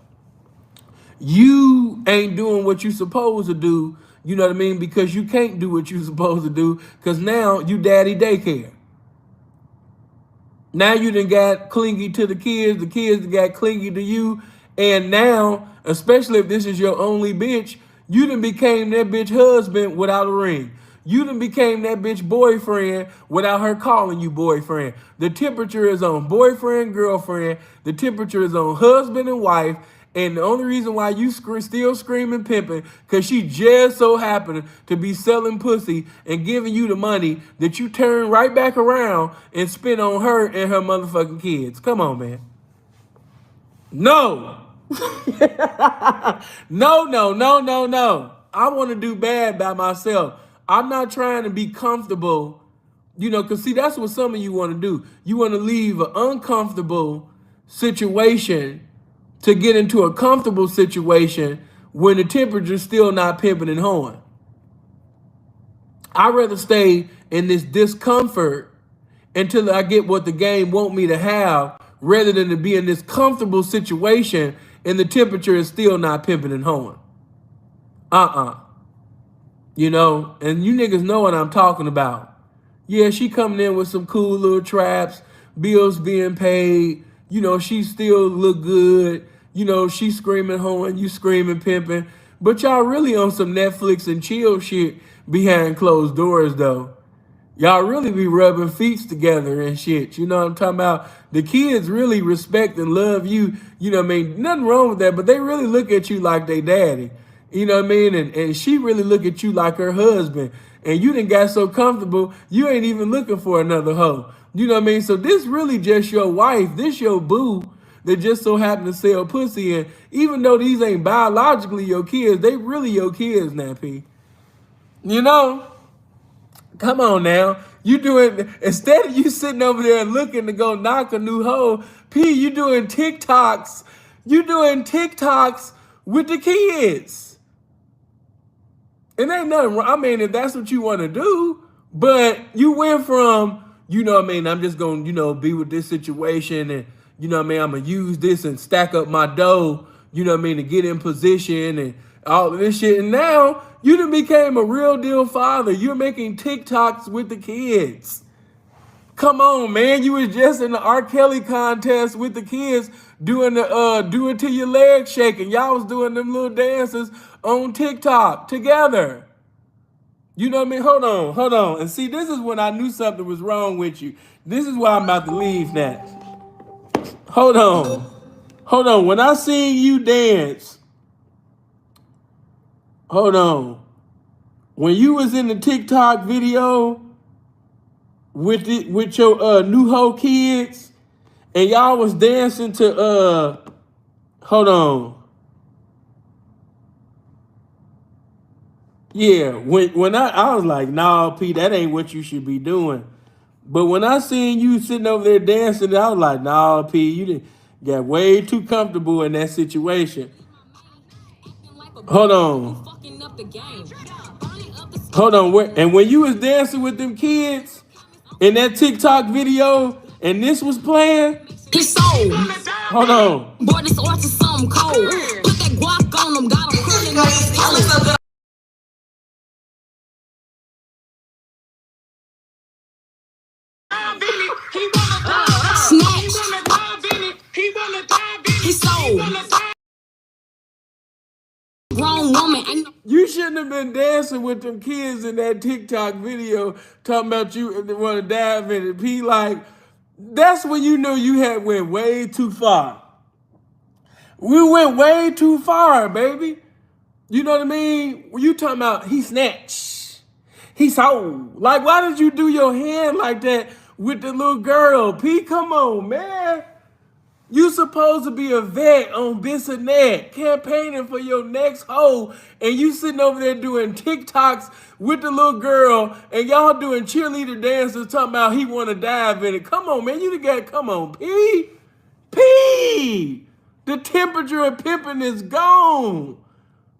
You ain't doing what you supposed to do, you know what I mean? Because you can't do what you supposed to do, because now you daddy daycare. Now you done got clingy to the kids done got clingy to you, and now, especially if this is your only bitch, you done became that bitch husband without a ring. You done became that bitch boyfriend without her calling you boyfriend. The temperature is on boyfriend, girlfriend. The temperature is on husband and wife. And the only reason why you still screaming pimping, because she just so happened to be selling pussy and giving you the money that you turn right back around and spend on her and her motherfucking kids. Come on, man. No. No. I want to do bad by myself. I'm not trying to be comfortable, because see, that's what some of you want to do. You want to leave an uncomfortable situation to get into a comfortable situation when the temperature's still not pimping and hoeing. I'd rather stay in this discomfort until I get what the game want me to have, rather than to be in this comfortable situation and the temperature is still not pimping and hoeing. You know, and you niggas know what I'm talking about. Yeah, she coming in with some cool little traps, bills being paid. You know, she still look good. You know, she screaming hoeing, you screaming pimping. But y'all really on some Netflix and chill shit behind closed doors, though. Y'all really be rubbing feet together and shit. You know what I'm talking about? The kids really respect and love you. You know what I mean? Nothing wrong with that, but they really look at you like they daddy. You know what I mean? And she really look at you like her husband. And you done got so comfortable, you ain't even looking for another hoe. You know what I mean? So this really just your wife. This your boo that just so happen to sell pussy. And even though these ain't biologically your kids, they really your kids now, P. You know? Come on now. You doing, instead of you sitting over there and looking to go knock a new hoe, P, you doing TikToks. You doing TikToks with the kids. It ain't nothing wrong. I mean, if that's what you want to do, but you went from, you know what I mean, I'm just going to, you know, be with this situation and, you know what I mean, I'm going to use this and stack up my dough, you know what I mean, to get in position and all of this shit. And now you done became a real deal father. You're making TikToks with the kids. Come on, man. You was just in the R. Kelly contest with the kids doing the do it till your legs shaking. Y'all was doing them little dances on TikTok together. You know what I mean? Hold on. And see, this is when I knew something was wrong with you. This is why I'm about to leave now. Hold on. When I seen you dance, hold on. When you was in the TikTok video with your new hoe kids, and y'all was dancing to hold on. Yeah, when I was like, nah, P, that ain't what you should be doing. But when I seen you sitting over there dancing, I was like, nah, P, you done got way too comfortable in that situation. Hold on. And when you was dancing with them kids in that TikTok video, and this was playing, His soul. hold on. Boy, this arch is something cold. Put that guac on him, got him cooking on his toes. Snatch. His soul. Grown woman. You shouldn't have been dancing with them kids in that TikTok video talking about you want to dive in it. P, like, that's when you know you had went way too far. We went way too far, baby. You know what I mean? When you talking about he snatched, he sold. Like, why did you do your hand like that with the little girl? P, come on, man. You supposed to be a vet on Bissonnette, campaigning for your next hoe, and you sitting over there doing TikToks with the little girl, and y'all doing cheerleader dances talking about he want to dive in it. Come on, man. Come on, P. P. The temperature of pimping is gone.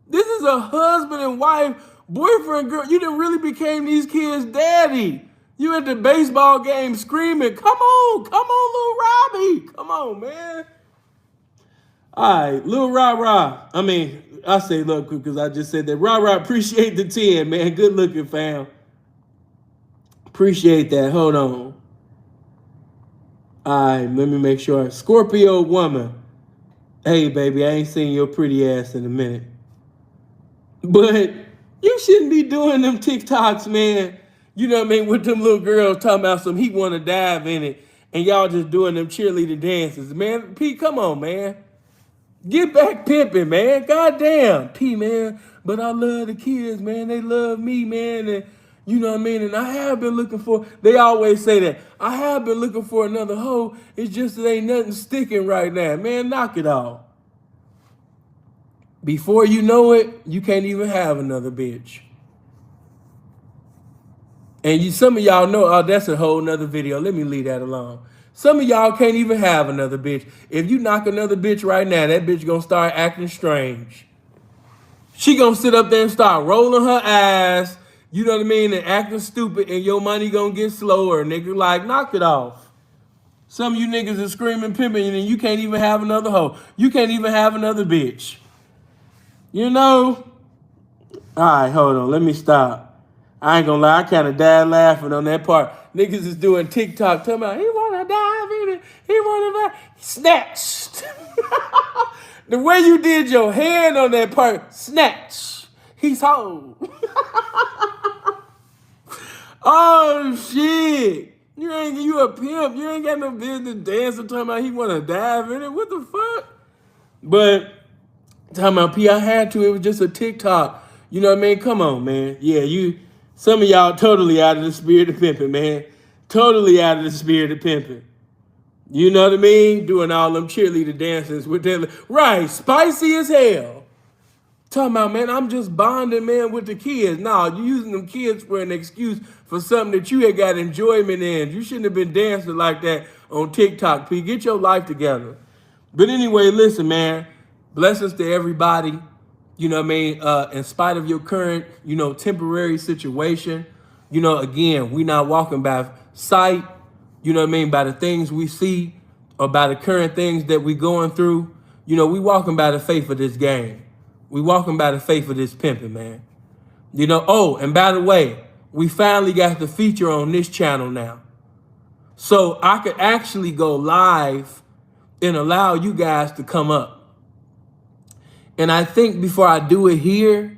This is a husband and wife, boyfriend, girl. You done really became these kids' daddy. You at the baseball game screaming, come on, little Robbie. Come on, man. All right, little rah-rah. I mean, I say look because I just said that. Rah-rah, appreciate the 10, man. Good looking, fam. Appreciate that. Hold on. All right, let me make sure. Scorpio woman. Hey, baby, I ain't seen your pretty ass in a minute. But you shouldn't be doing them TikToks, man. You know what I mean? With them little girls talking about some he want to dive in it. And y'all just doing them cheerleader dances. Man, P, come on, man. Get back pimping, man. Goddamn. P, man. But I love the kids, man. They love me, man. And you know what I mean? And I have been looking for, they always say that. I have been looking for another hoe. It's just that ain't nothing sticking right now. Man, knock it off. Before you know it, you can't even have another bitch. And some of y'all know, oh, that's a whole nother video. Let me leave that alone. Some of y'all can't even have another bitch. If you knock another bitch right now, that bitch gonna start acting strange. She gonna sit up there and start rolling her eyes you know what I mean, and acting stupid, and your money gonna get slower, nigga. Like, knock it off. Some of you niggas is screaming pimping, and you can't even have another hoe. You can't even have another bitch. You know? All right, hold on. Let me stop. I ain't gonna lie. I kind of died laughing on that part. Niggas is doing TikTok talking about, he wanna die, baby. He wanna die. Snatched. The way you did your hand on that part, snatch. He's whole. Oh, shit. You a pimp. You ain't got no business dancing talking about he wanna dive in it. What the fuck? But talking about P, I had to. It was just a TikTok. You know what I mean? Come on, man. Yeah, some of y'all totally out of the spirit of pimping, man. Totally out of the spirit of pimping. You know what I mean? Doing all them cheerleader dances with their, right, spicy as hell. Talking about, man, I'm just bonding, man, with the kids. Nah, you using them kids for an excuse for something that you had got enjoyment in. You shouldn't have been dancing like that on TikTok, P. Get your life together. But anyway, listen, man. Blessings to everybody. You know what I mean? In spite of your current, temporary situation, again, we not walking by sight, you know what I mean, by the things we see or by the current things that we going through. We walking by the faith of this game. We walking by the faith of this pimping, man. Oh, and by the way, we finally got the feature on this channel now. So I could actually go live and allow you guys to come up. And I think before I do it here,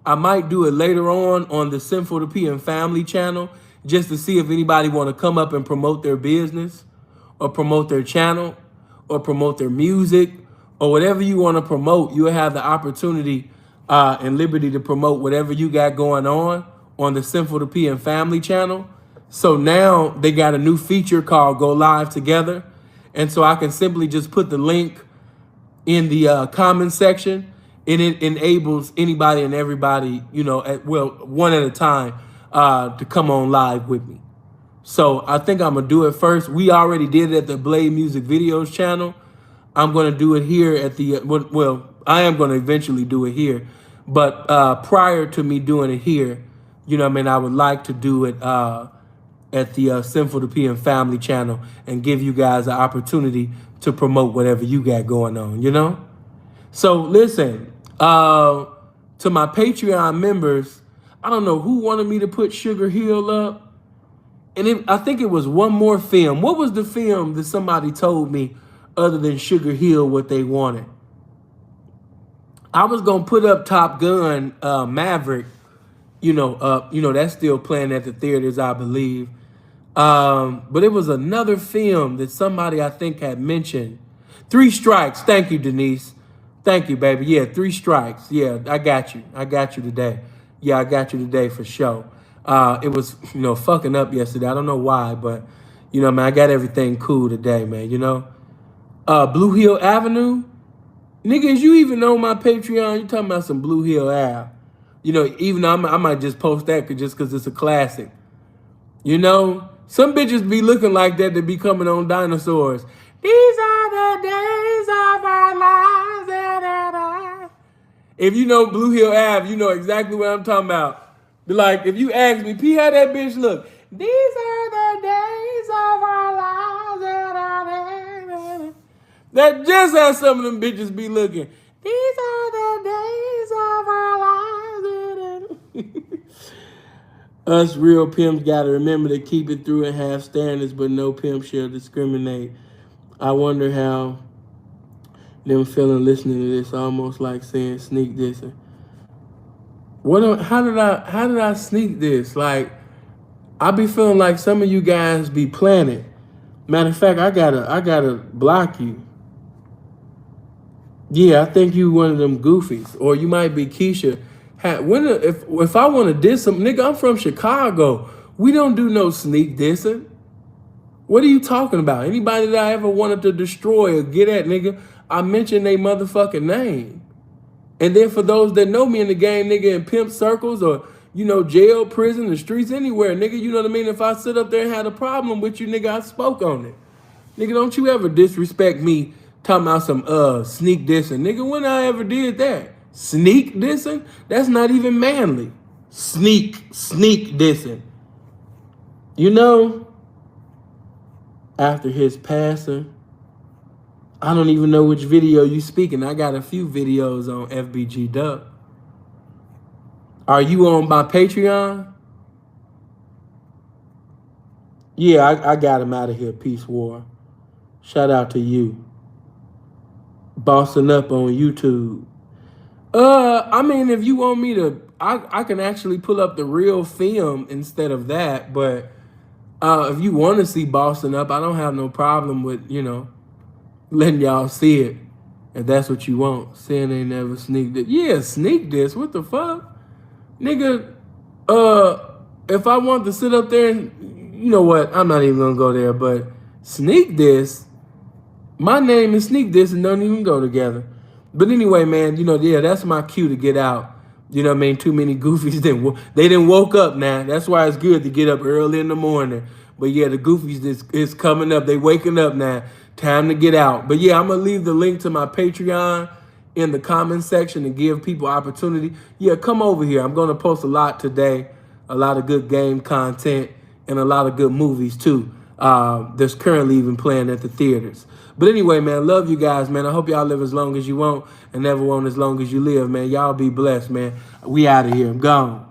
I might do it later on the Sinful to P and Family channel, just to see if anybody want to come up and promote their business or promote their channel or promote their music or whatever you want to promote. You'll have the opportunity and liberty to promote whatever you got going on the Sinful to P and Family channel. So now they got a new feature called Go Live Together. And so I can simply just put the link in the comment section, and it enables anybody and everybody, one at a time, to come on live with me. So I think I'm gonna do it first. We already did it at the Blade Music Videos channel. I'm gonna do it here at the, I am gonna eventually do it here. But prior to me doing it here, I would like to do it at the Sinful to P and Family channel and give you guys an opportunity to promote whatever you got going on, So listen, to my Patreon members, I don't know who wanted me to put Sugar Hill up. And I think it was one more film. What was the film that somebody told me other than Sugar Hill what they wanted? I was going to put up Top Gun Maverick, that's still playing at the theaters, I believe. But it was another film that somebody I think had mentioned. 3 Strikes. Thank you, Denise. Thank you, baby. Yeah, 3 Strikes. Yeah, I got you. I got you today. Yeah, I got you today for sure. It was, fucking up yesterday. I don't know why, but, man, I got everything cool today, man, Blue Hill Avenue. Nigga, is you even on my Patreon? You talking about some Blue Hill Ave. Even though I might just post that just because it's a classic. Some bitches be looking like that to be coming on Dinosaurs. These are the days of our lives. If you know Blue Hill Ave, you know exactly what I'm talking about. Be like, if you ask me, P, how that bitch look? These are the days of our lives. That just how some of them bitches be looking. These are the days of our lives. Us real pimps gotta remember to keep it through and have standards, but no pimp shall discriminate. I wonder how them feeling listening to this, almost like saying sneak this. How did I sneak this? Like, I be feeling like some of you guys be planning. Matter of fact, I gotta block you. Yeah, I think you one of them goofies, or you might be Keisha. If I want to diss some nigga, I'm from Chicago. We don't do no sneak dissing. What are you talking about? Anybody that I ever wanted to destroy or get at, nigga, I mention they motherfucking name. And then for those that know me in the game, nigga, in pimp circles or, jail, prison, the streets, anywhere, nigga, you know what I mean? If I sit up there and had a problem with you, nigga, I spoke on it. Nigga, don't you ever disrespect me talking about some sneak dissing. Nigga, when I ever did that? Sneak dissing? That's not even manly. sneak dissing. You know, after his passing, I don't even know which video you speaking. I got a few videos on FBG Duck. Are you on my Patreon? Yeah, I got him out of here, Peace War. Shout out to you. Bossing up on YouTube. I mean, if you want me to, I can actually pull up the real film instead of that. But if you want to see Bossing Up, I don't have no problem with, letting y'all see it. If that's what you want. Saying they never sneaked it. Yeah, sneak this. What the fuck? Nigga, if I want to sit up there and, you know what? I'm not even going to go there. But sneak this. My name is Sneak This and don't even go together. But anyway, man, that's my cue to get out. You know what I mean? Too many goofies they didn't woke up now. That's why it's good to get up early in the morning. But yeah, the goofies is coming up. They waking up now. Time to get out. But yeah, I'm gonna leave the link to my Patreon in the comment section to give people opportunity. Yeah, come over here. I'm gonna post a lot today. A lot of good game content and a lot of good movies too. That's currently even playing at the theaters. But anyway, man, love you guys, man. I hope y'all live as long as you want and never want as long as you live, man. Y'all be blessed, man. We out of here. I'm gone.